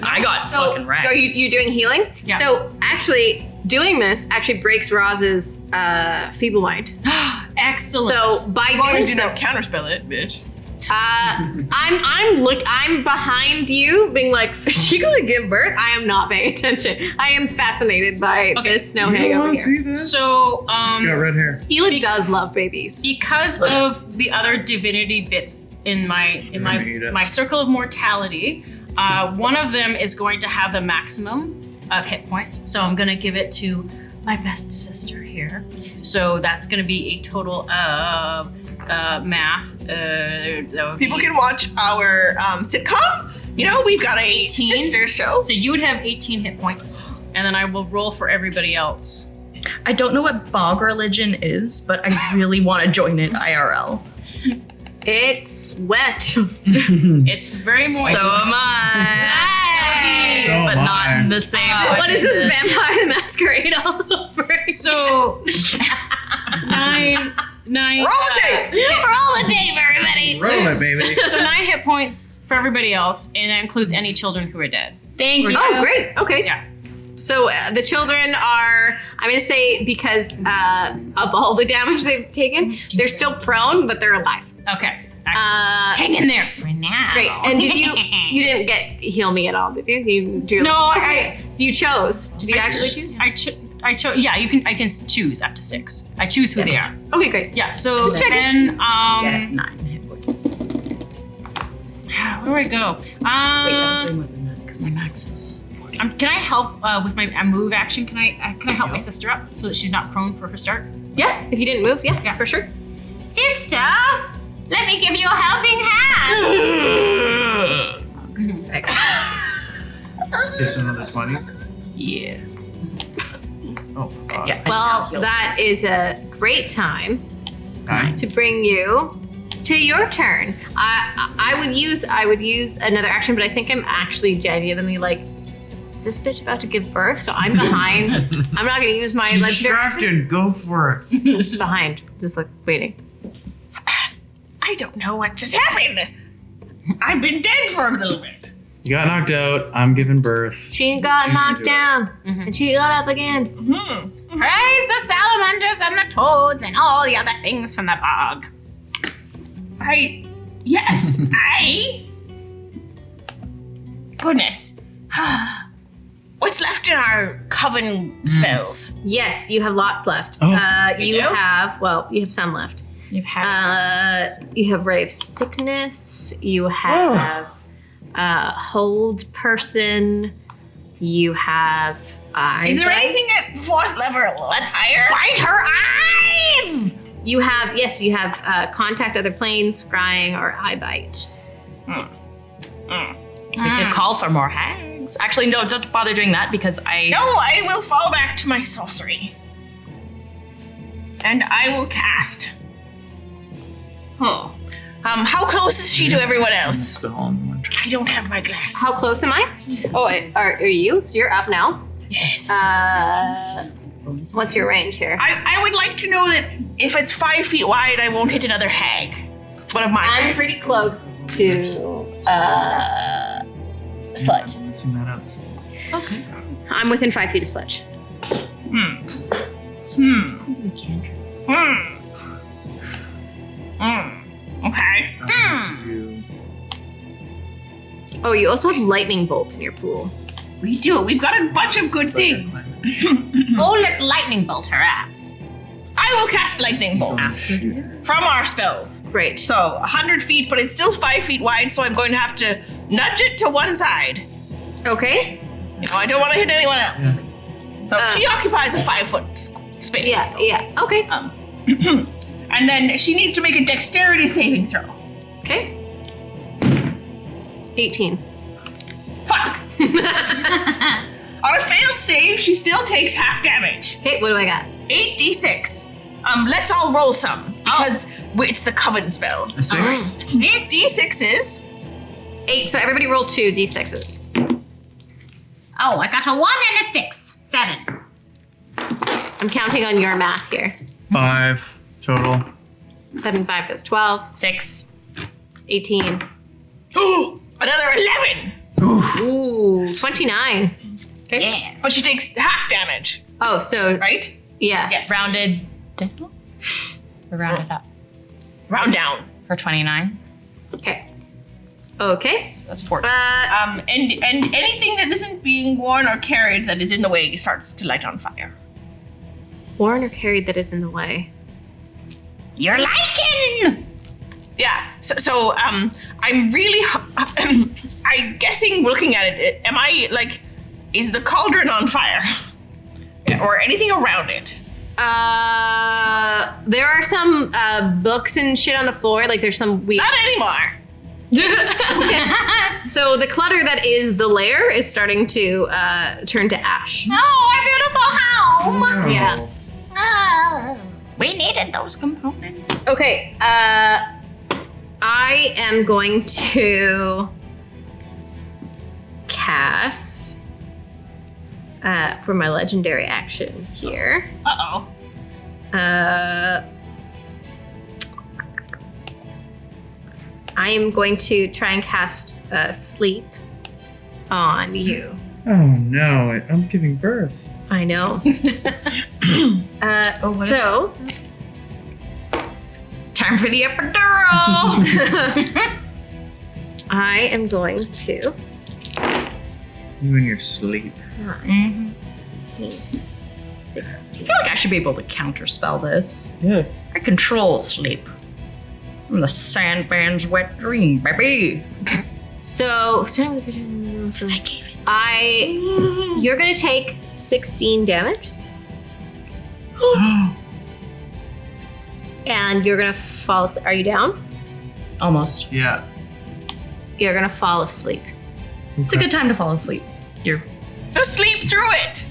I got fucking Are wrecked. you doing healing? Yeah. So actually, doing this actually breaks Roz's feeble mind. Excellent. So by As long doing as you so, don't counterspell it, bitch. I'm behind you, being like, is she gonna give birth? I am not paying attention. I am fascinated by this snow hag over here. see this? So, She's got red hair. Hila does love babies. because of the other divinity bits in my gonna eat it. my circle of mortality, one of them is going to have the maximum of hit points. So I'm going to give it to my best sister here. So that's going to be a total of math. That would People be- can watch our sitcom. You know, we've got a 18. sister show. So you would have 18 hit points, and then I will roll for everybody else. I don't know what bog religion is, but I really want to join it IRL. It's wet. It's very moist. So am I. So but am not I. in the same way. What is this Vampire the Masquerade all over again? So 9. Roll a tape! Roll a tape, everybody. Roll it, baby. So 9 hit points for everybody else, and that includes any children who are dead. Thank you. Oh, great. Okay. Yeah. So the children are, I'm going to say, because of all the damage they've taken, they're still prone, but they're alive. Okay. Excellent. Hang in there for now. Great. And did you didn't get heal me at all, did you? You do. No, you chose. Did you actually choose? I chose. Yeah, you can. I can choose up to 6. I choose who they are. Okay, great. Yeah. So Just checking. then, 9 hit points. where do I go? Wait, that was way more than that because my max is 40. Can I help with my move action? Can I help my sister up so that she's not prone for her start? Yeah, if you didn't move, yeah, for sure. Sister, let me give you a helping hand. It's another 20. Yeah. Oh, God. Yeah. Well, that is a great time 9. to bring you to your turn. I would use another action, but I think I'm actually genuinely like, is this bitch about to give birth? So I'm behind. I'm not going to use my She's legendary. distracted. Go for it. Just behind, just like waiting. I don't know what just happened. I've been dead for a little bit. You got knocked out. I'm giving birth. She got She's knocked into it. down, and she got up again. Praise the salamanders and the toads and all the other things from the bog. Yes, goodness. What's left in our coven spells? Yes, you have lots left. Oh. You do? have some left. You've had You have Ray of Sickness. You have Hold Person. You have Is there anything at 4th level? Let's bite her eyes! You have Contact Other Planes, Scrying, or Eye Bite. we could call for more hags. Actually, no, don't bother doing that because No, I will fall back to my sorcery. And I will cast. How close is she to everyone else? I don't have my glasses. How close am I? Oh, are you? So you're up now. Yes. What's your range here? I would like to know that if it's 5 feet wide, I won't hit another hag. It's one of my I'm hags. pretty close to Sludge. Mixing that up. I'm within 5 feet of Sludge. Okay. Oh, you also have Lightning Bolt in your pool. We do. We've got a bunch of good things. Oh, let's lightning bolt her ass. I will cast Lightning Bolt from our spells. Great. So 100 feet, but it's still 5 feet wide, so I'm going to have to nudge it to one side. Okay. You know, I don't want to hit anyone else. So she occupies a 5-foot space. Yeah. Okay. And then she needs to make a dexterity saving throw. Okay. 18. Fuck. On a failed save, she still takes half damage. Okay, what do I got? 8d6. Let's all roll some because it's the coven spell. A 6. D6s. 8. So everybody roll 2 d6s. Oh, I got a 1 and a 6. 7. I'm counting on your math here. 5 total. 7 and 5 is 12. 6. 18. Another 11. Ooh, 29. Okay. Yes. But she takes half damage, Oh, so right? yeah. Yes. Rounded down? Or rounded up? Round down. For 29. Okay. Okay. So that's 40. And anything that isn't being worn or carried that is in the way starts to light on fire. Worn or carried that is in the way. You're liking. Yeah. So I'm really. I'm guessing, looking at it, am I like, is the cauldron on fire, or anything around it? There are some books and shit on the floor. Like there's some weird. Not anymore. So the clutter that is the lair is starting to turn to ash. Oh, our beautiful home. Yeah. We needed those components. Okay. I am going to cast for my legendary action here. Uh-oh. I am going to try and cast sleep on you. Oh no, I'm giving birth. I know. So Time for the epidural. I am going to You in your sleep. 16. I feel like I should be able to counterspell this. Yeah. I control sleep. I'm the Sandman's wet dream, baby. So starting with you're gonna take 16 damage. And you're gonna fall asleep. Are you down? Almost. Yeah. You're gonna fall asleep. It's a good time to fall asleep. You're Just sleep through it.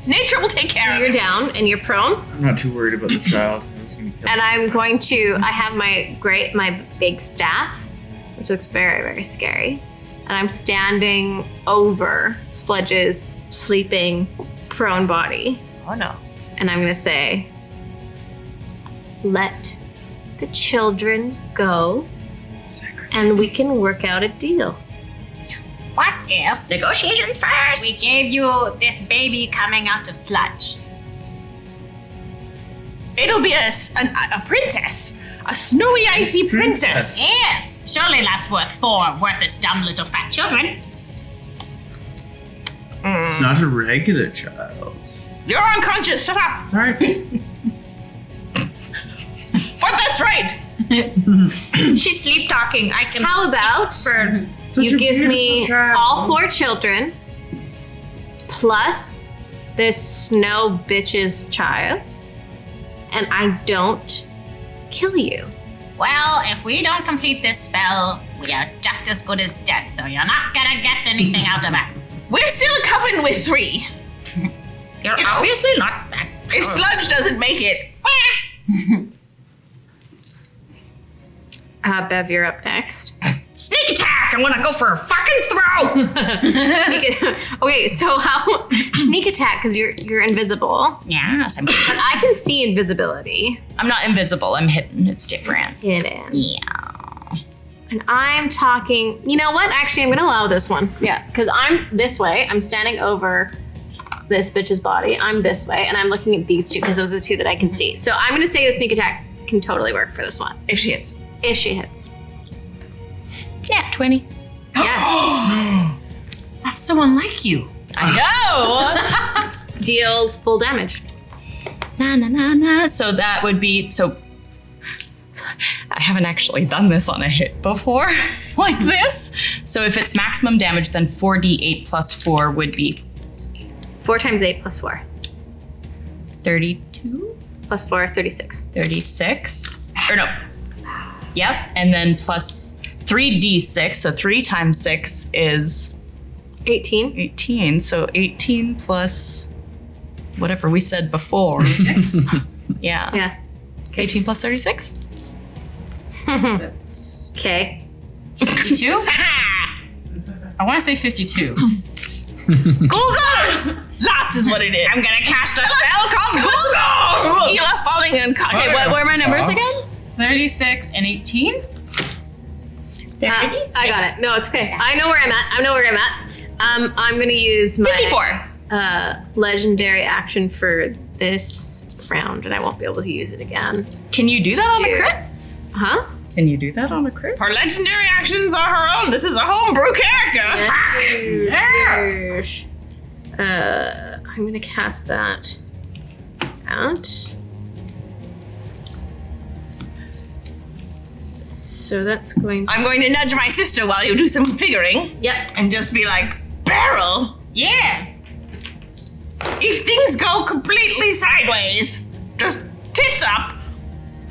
Nature will take care of You're it. down and you're prone. I'm not too worried about the child. I was gonna kill And I'm going to, I have my big staff, which looks very, very scary. And I'm standing over Sledge's sleeping, prone body. Oh no. And I'm going to say, let the children go and we can work out a deal. What if negotiations first. we gave you this baby coming out of sludge? It'll be a princess. A snowy, icy princess. Yes, surely that's worth 4 worthless, dumb little fat children. It's not a regular child. You're unconscious. Shut up. Sorry. But that's right. She's sleep talking. I can. How about burn. you give me all 4 children plus this snow bitch's child, and I don't kill you. Well, if we don't complete this spell, we are just as good as dead, so you're not gonna get anything out of us. We're still a coven with 3. You're You know, obviously not that. If sludge doesn't make it, Bev, you're up next. Sneak attack! I'm gonna go for a fucking throw! Okay, so how sneak attack because you're invisible, Yes, but I can see invisibility. I'm not invisible. I'm hidden. It's different. Hidden. Yeah. And I'm talking. You know what? Actually, I'm gonna allow this one. Yeah, because I'm this way. I'm standing over this bitch's body. I'm this way, and I'm looking at these 2 because those are the 2 that I can see. So I'm gonna say the sneak attack can totally work for this one if she hits. if she hits. Yeah, 20. Yeah. That's so unlike you. I know! Deal full damage. Na na na na. So that would be I haven't actually done this on a hit before like this. So if it's maximum damage, then 4d8 plus 4 would be 4 times 8 plus 4 32, plus 4 36. 36. Or no. Yep, and then plus 3d6. So 3 times 6 is 18. 18. So 18 plus whatever we said before. 6. Yeah. Yeah. 18 plus 36. That's Okay. 52? I want to say 52. Gulgars! Lots is what it is. I'm gonna cast a spell called Gulgar! Ela falling unconscious. Okay, what were my numbers again? 36 and 18. I got it. No, it's okay. I know where I'm at. I'm gonna use my 54. Legendary action for this round, and I won't be able to use it again. Can you do that on a crit? Huh? Can you do that on a crit? Her legendary actions are her own. This is a homebrew character. Yes. I'm gonna cast that out. So that's going. I'm going to nudge my sister while you do some figuring. Yep. And just be like, Beryl, Yes. if things go completely sideways, just tits up,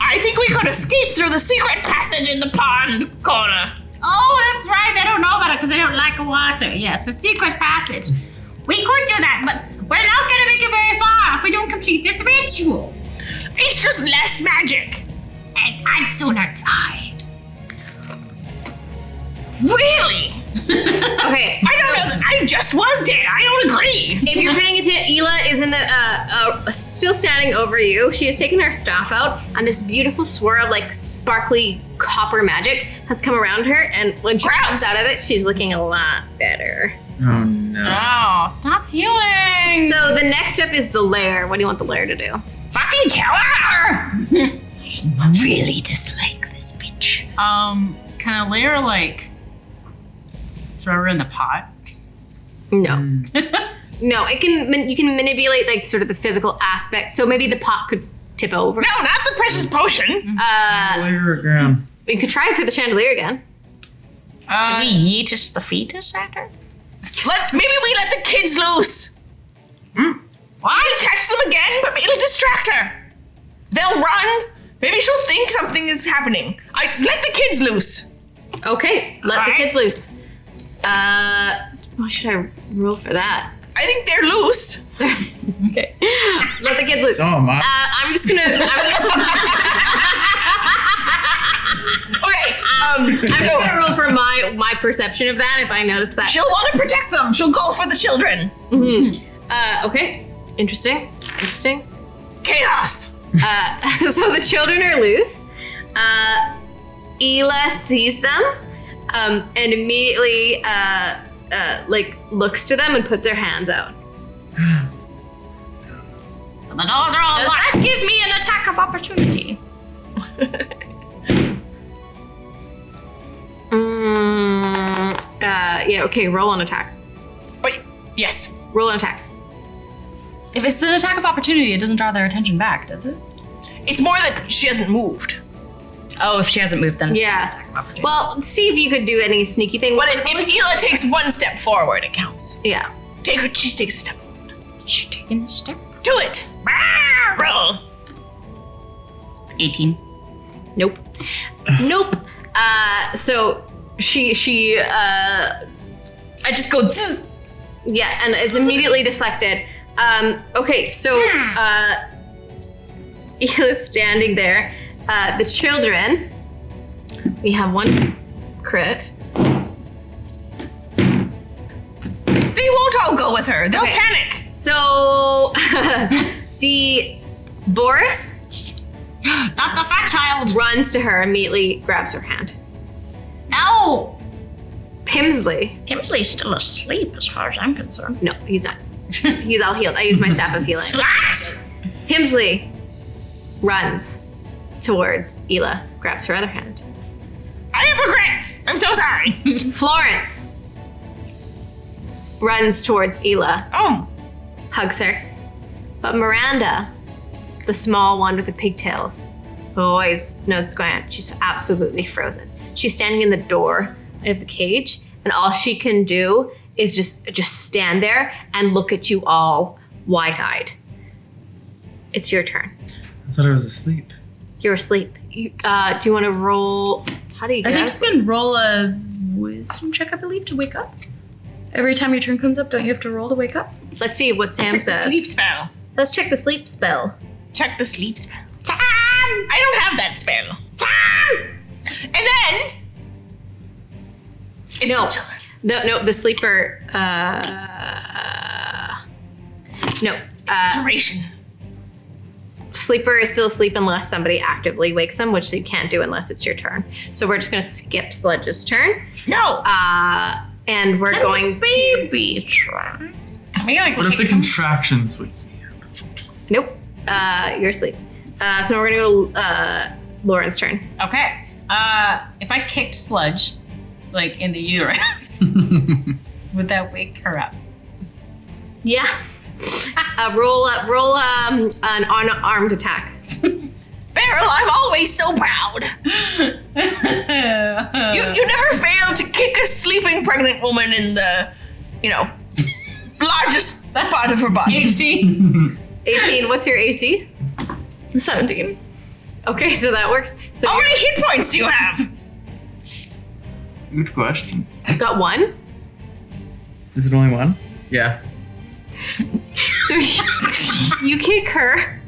I think we could escape through the secret passage in the pond corner. Oh, that's right. They don't know about it because they don't like water. Yes, the secret passage. We could do that, but we're not going to make it very far if we don't complete this ritual. It's just less magic. And I'd sooner die. Really? Okay. I don't know. I just was dead. I don't agree. If you're paying attention, Ela is in the still standing over you. She has taken her staff out, and this beautiful swirl of like sparkly copper magic has come around her. And when she comes out of it, she's looking a lot better. Oh no. Oh, stop healing. So the next step is the lair. What do you want the lair to do? Fucking kill her! Really dislike this bitch. Can a layer like throw her in the pot? No. No, it can. You can manipulate like sort of the physical aspect. So maybe the pot could tip over. No, not the precious potion. Layer it down. You could try it through the chandelier again. Can we yeetus the fetus at her? Maybe we let the kids loose. What? Catch them again, but it'll distract her. They'll run. Maybe she'll think something is happening. Let the kids loose. Okay, let the Alright. kids loose. What should I roll for that? I think they're loose. Okay, let the kids loose. So am I. I'm just gonna. Okay. I'm just gonna roll for my perception of that. If I notice that. She'll want to protect them. She'll go for the children. Okay. Interesting. Chaos. So the children are loose. Ela sees them, and immediately like looks to them and puts her hands out. The doors are all Does locked. that give me an attack of opportunity? Yeah. Okay. Roll an attack. Wait. Yes. Roll an attack. If it's an attack of opportunity, it doesn't draw their attention back, does it? It's more that she hasn't moved. Oh, if she hasn't moved, then it's an Yeah. attack of opportunity. Well, see if you could do any sneaky thing. But if Ela takes one step forward, it counts. Yeah. She takes a step forward. She taking a step. Do it. Roll. 18. Nope. Nope. So she I just go zzz. Yeah, and it's immediately deflected. Okay, so Ela's standing there. The children, we have one crit. They won't all go with her. They'll Okay. panic. So the Boris Not the fat child. runs to her, immediately grabs her hand. No. Pimsley, Kimsley's still asleep as far as I'm concerned. no, he's not. He's all healed. I use my staff of healing. Slut. Pimsley runs towards Ela, grabs her other hand. I have regrets. I'm so sorry. Florence runs towards Ela, Oh. hugs her. But Miranda, the small one with the pigtails, who always knows what's going on, she's absolutely frozen. She's standing in the door of the cage, and all she can do is just stand there and look at you all wide-eyed. It's your turn. I thought I was asleep. You're asleep. Do you want to roll? How do you I get think out you of sleep? can roll a wisdom check, I believe, to wake up. Every time your turn comes up, don't you have to roll to wake up? Let's see what Sam says. Sleep spell. Let's check the sleep spell. Check the sleep spell. Tom. I don't have that spell. Tom. And then. No, the sleeper. No. Duration. Sleeper is still asleep unless somebody actively wakes them, which you can't do unless it's your turn. So we're just going to skip Sludge's turn. No. And we're going Baby try. What if the contractions wake me up? Nope. You're asleep. So we're going to go Lauren's turn. Okay. If I kicked Sludge, like in the uterus, would that wake her up? Yeah. Roll an unarmed attack. Beryl, I'm always so proud. You never fail to kick a sleeping pregnant woman in the, largest part of her body. 18. 18. What's your AC? 17. Okay, so that works. So How many hit points do you have? Good question. you got one. Is it only one? Yeah. So you kick her.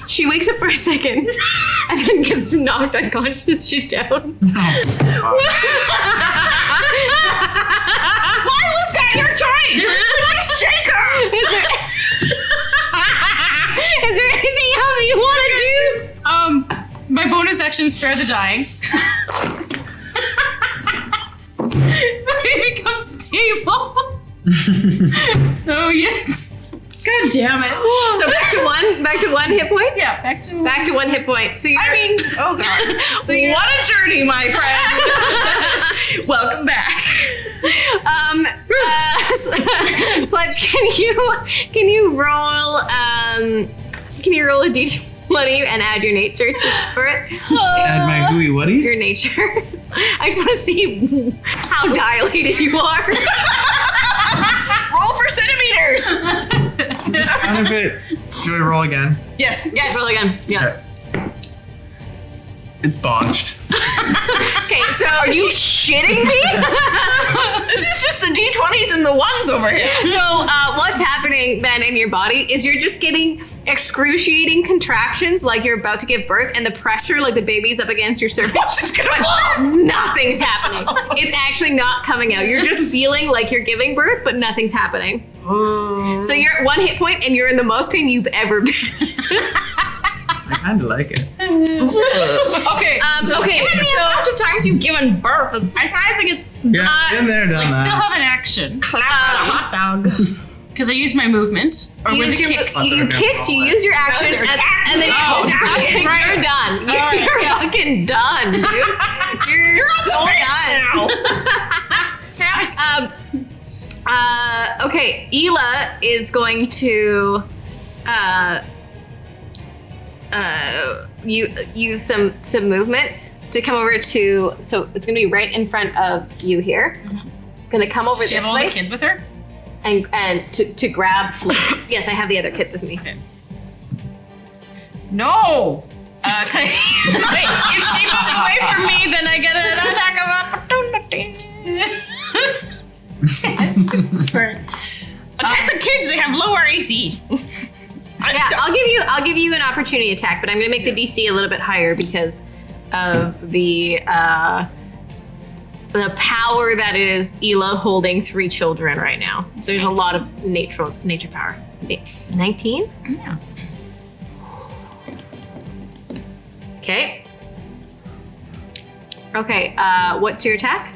She wakes up for a second and then gets knocked unconscious. She's down. Oh, Why was that your choice? Just shake her. Is there anything else you want to do? My bonus action, spare the dying. So he becomes stable. So yes. God damn it. So back to one hit point? Yeah, back to Back to 1 hit point. So you're, Oh god. so you're, what a journey, my friend. Welcome back. Sludge, can you roll a d20 and add your nature for it? Add my hooey whatty? Your nature. I just want to see how dilated you are. Roll for centimeters. Out of it. Do I roll again? Yes. Roll again. Yeah. Okay. It's botched. Okay, so Are you shitting me? This is just the D20s and the ones over here. So what's happening then in your body is you're just getting excruciating contractions like you're about to give birth, and the pressure like the baby's up against your cervix. But nothing's happening. It's actually not coming out. You're just feeling like you're giving birth, but nothing's happening. So you're at 1 hit point and you're in the most pain you've ever been. I kind of like it. Okay. Okay, Given the amount of times you've given birth, it's surprising it's Yeah, been there, done I that. still have an action. Hot dog. Because I used my movement. Or You with used a your, kick. you kicked, you used your action, and then you're done. You're fucking done, dude. You're so done. Okay, Ela is going to use some movement to come over to. So it's gonna be right in front of you here. Gonna come over Does she this have all way the kids with her? and to grab Florence. Yes, I have the other kids with me. No. Can I, wait, if she moves away from me, then I get an attack of opportunity. Attack the kids. They have lower AC. Yeah, I'll give you an opportunity attack, but I'm gonna make the DC a little bit higher because of the power that is Ela holding 3 children right now. So there's a lot of nature power. 19? Yeah. Okay. Okay, what's your attack?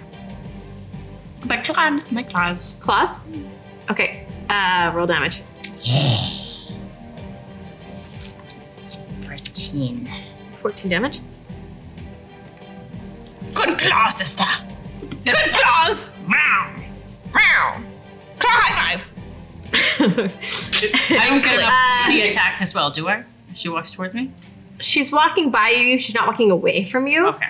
My claws. Claws? Okay, roll damage. 14. 14 damage. Good claw, sister. Good claws. Meow. Meow. Claw high five. I don't get an opportunity attack as well, do I? If she walks towards me? She's walking by you, she's not walking away from you. Okay.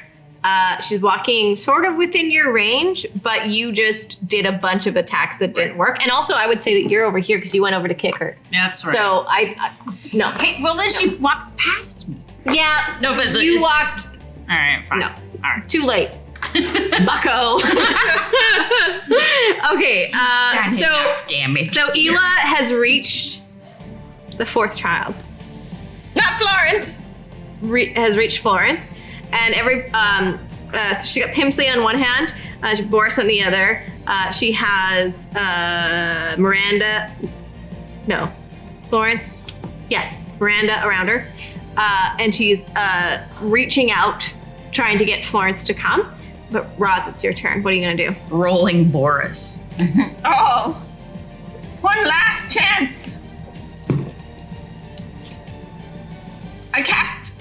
She's walking sort of within your range, but you just did a bunch of attacks that didn't work. And also, I would say that you're over here because you went over to kick her. That's right. So no. Hey, well then she walked past me. Yeah, No, but you walked All right, fine. No. All right. too late, Bucko. Okay, so damage. so Ela has reached the 4th child. Not Florence. Has reached Florence, and so she got Pimsley on one hand, Boris on the other. She has Florence, Miranda around her. and she's reaching out, trying to get Florence to come. But Roz, it's your turn. What are you gonna do? Rolling Boris. Oh, one last chance. I cast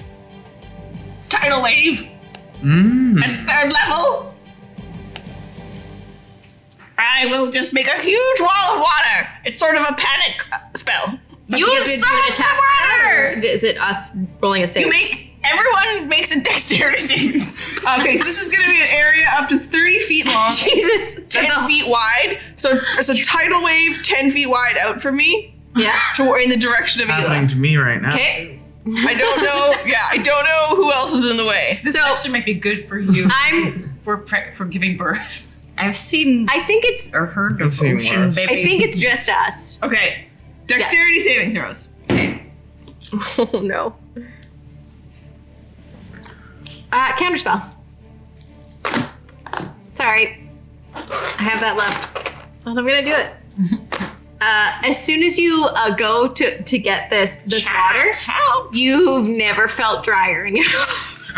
Tidal Wave at 3rd level. I will just make a huge wall of water. It's sort of a panic spell. You have to do an attack. Or is it us rolling a save? Everyone makes a dexterity save. Okay, so this is going to be an area up to 30 feet long, Jesus. 10 feet wide. So there's a tidal wave 10 feet wide out from me. Yeah. In the direction of Happening Ela. to me right now. Okay. I don't know. Yeah, I don't know who else is in the way. This actually might be good for you. I'm. for giving birth. I've seen I think it's. or heard I've of seen ocean worse. baby. I think it's just us. Okay, dexterity saving throws. Oh no. Counterspell. Sorry. I have that left. But I'm gonna do it. As soon as you go to get this water, you've never felt drier in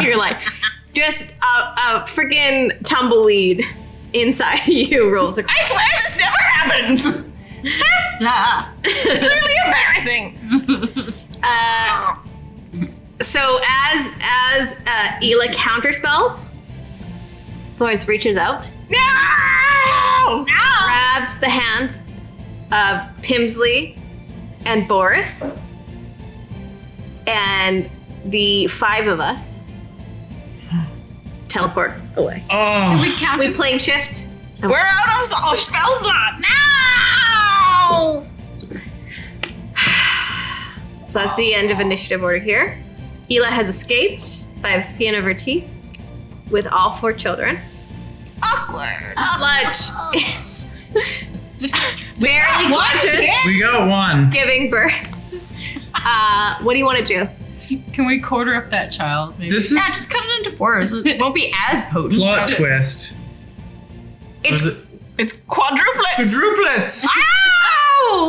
your life. Just a freaking tumbleweed inside of you rolls across. I swear this never happens. Sister! Really embarrassing. So as Ela counterspells, Florence reaches out, No! grabs the hands of Pimsley and Boris, and the 5 of us teleport away. Oh, We plane shift. We're out of all spell slots. No! So that's the end of initiative order here. Ela has escaped by the skin of her teeth with all 4 children. Awkward. Sludge is barely conscious, we got one. giving birth. What do you want to do? Can we quarter up that child? Maybe? This is Yeah, just cut it into 4s. It won't be as potent. plot twist. It's Was it It's quadruplets. quadruplets?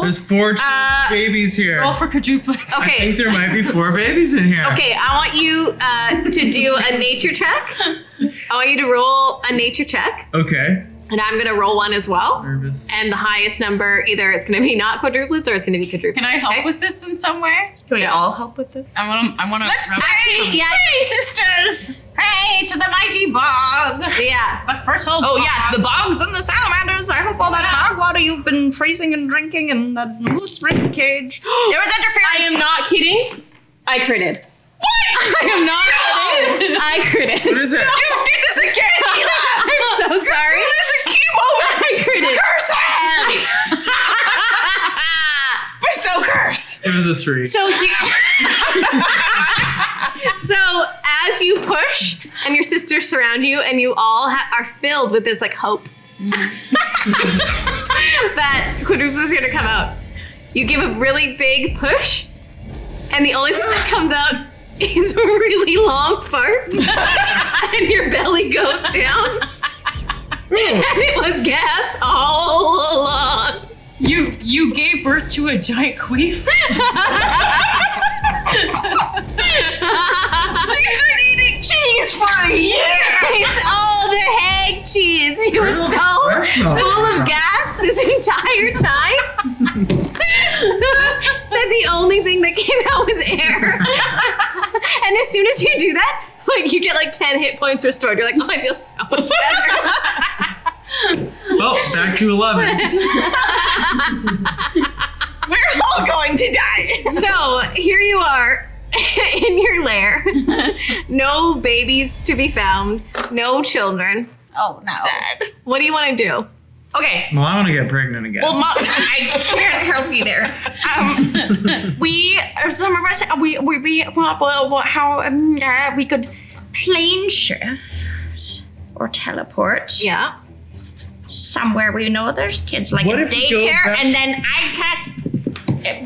There's 4 babies here. Roll for quadruplets. I Okay. think there might be 4 babies in here. Okay, I want you to do a nature check. I want you to roll a nature check, Okay. and I'm gonna roll one as well. Nervous. And the highest number, either it's gonna be not quadruplets or it's gonna be quadruplets. Can I help okay? with this in some way? Can we all help with this? I want to. Let's pray. Actually, yeah, Pray, sisters. Pray to the mighty bog! yeah. The fertile Oh bog. yeah, to the bogs and the salamanders. I hope all that bog water you've been freezing and drinking and that moose rib cage. There was interference. I am not kidding. I critted. What? I am not kidding. I critted. What is it? You did this again, Ela. I'm so sorry. This is a key moment. I critted. Curse him. Bestow curse. It was a 3. So as you push and your sisters surround you and you all are filled with this like hope that quadruplets is gonna come out, you give a really big push and the only thing that comes out is a really long fart and your belly goes down and it was gas all along. You gave birth to a giant queef. She's been eating cheese for a year. It's all the hag cheese. You were Really? so That's not- full of gas this entire time that the only thing that came out was air. And as soon as you do that, like you get like 10 hit points restored. You're like, oh, I feel so much better. Well, back to 11. We're all going to die. So here you are in your lair. No babies to be found. No children. Oh no. Sad. What do you want to do? Okay. Well, I want to get pregnant again. Well, Mom, I can't help you there. Some of us, we could plane shift or teleport Yeah. somewhere we know there's kids, like What a if we go daycare, back- and then I cast.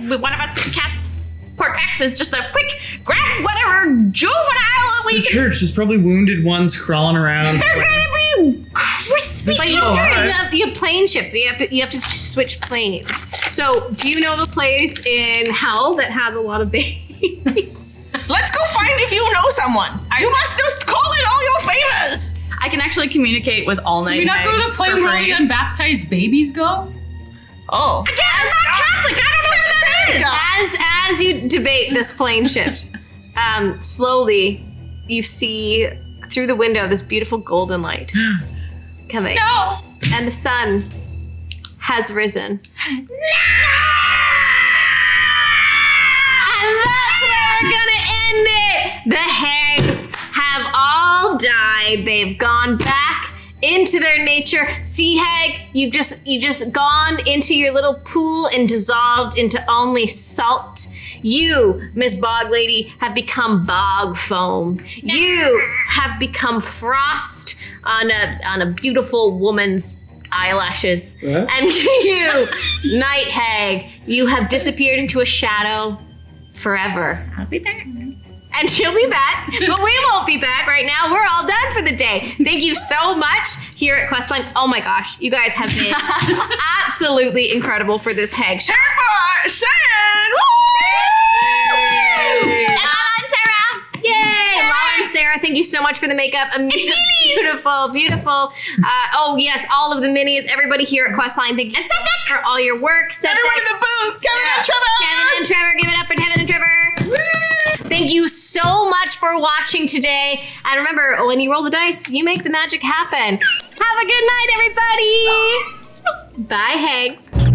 One of us casts Port X is just a quick grab whatever juvenile we the can. church, there's probably wounded ones crawling around. They're gonna be crispy. But Oh, all right. you have plane shifts, so you have to switch planes. So do you know of a place in hell that has a lot of babies? Let's go find if you know someone. You must call in all your favors. I can actually communicate with all night. Can we not go to the hags plane for where all free. the unbaptized babies go? Oh. I'm not Catholic. I don't know what that is. As you debate this plane shift, slowly you see through the window this beautiful golden light coming. No. And the sun has risen. And that's where we're gonna end it. The hags have all died. They've gone back into their nature. Sea hag, you just gone into your little pool and dissolved into only salt. You, Miss Bog Lady, have become bog foam. You have become frost on a beautiful woman's eyelashes. And you, Night Hag, you have disappeared into a shadow forever. I'll be back. And she'll be back, but we won't be back right now. We're all done for the day. Thank you so much here at Questline. Oh my gosh, you guys have been absolutely incredible for this hag show. Sharon! And Lala and Sarah. Yay! Lala and Sarah, thank you so much for the makeup. Beautiful, beautiful. Oh yes, all of the minis. Everybody here at Questline, thank you so much for all your work. Everyone in the booth! Kevin and Trevor! Kevin and Trevor, give it up for Kevin and Trevor. Thank you so much for watching today. And remember, when you roll the dice, you make the magic happen. Have a good night, everybody. Bye, hags.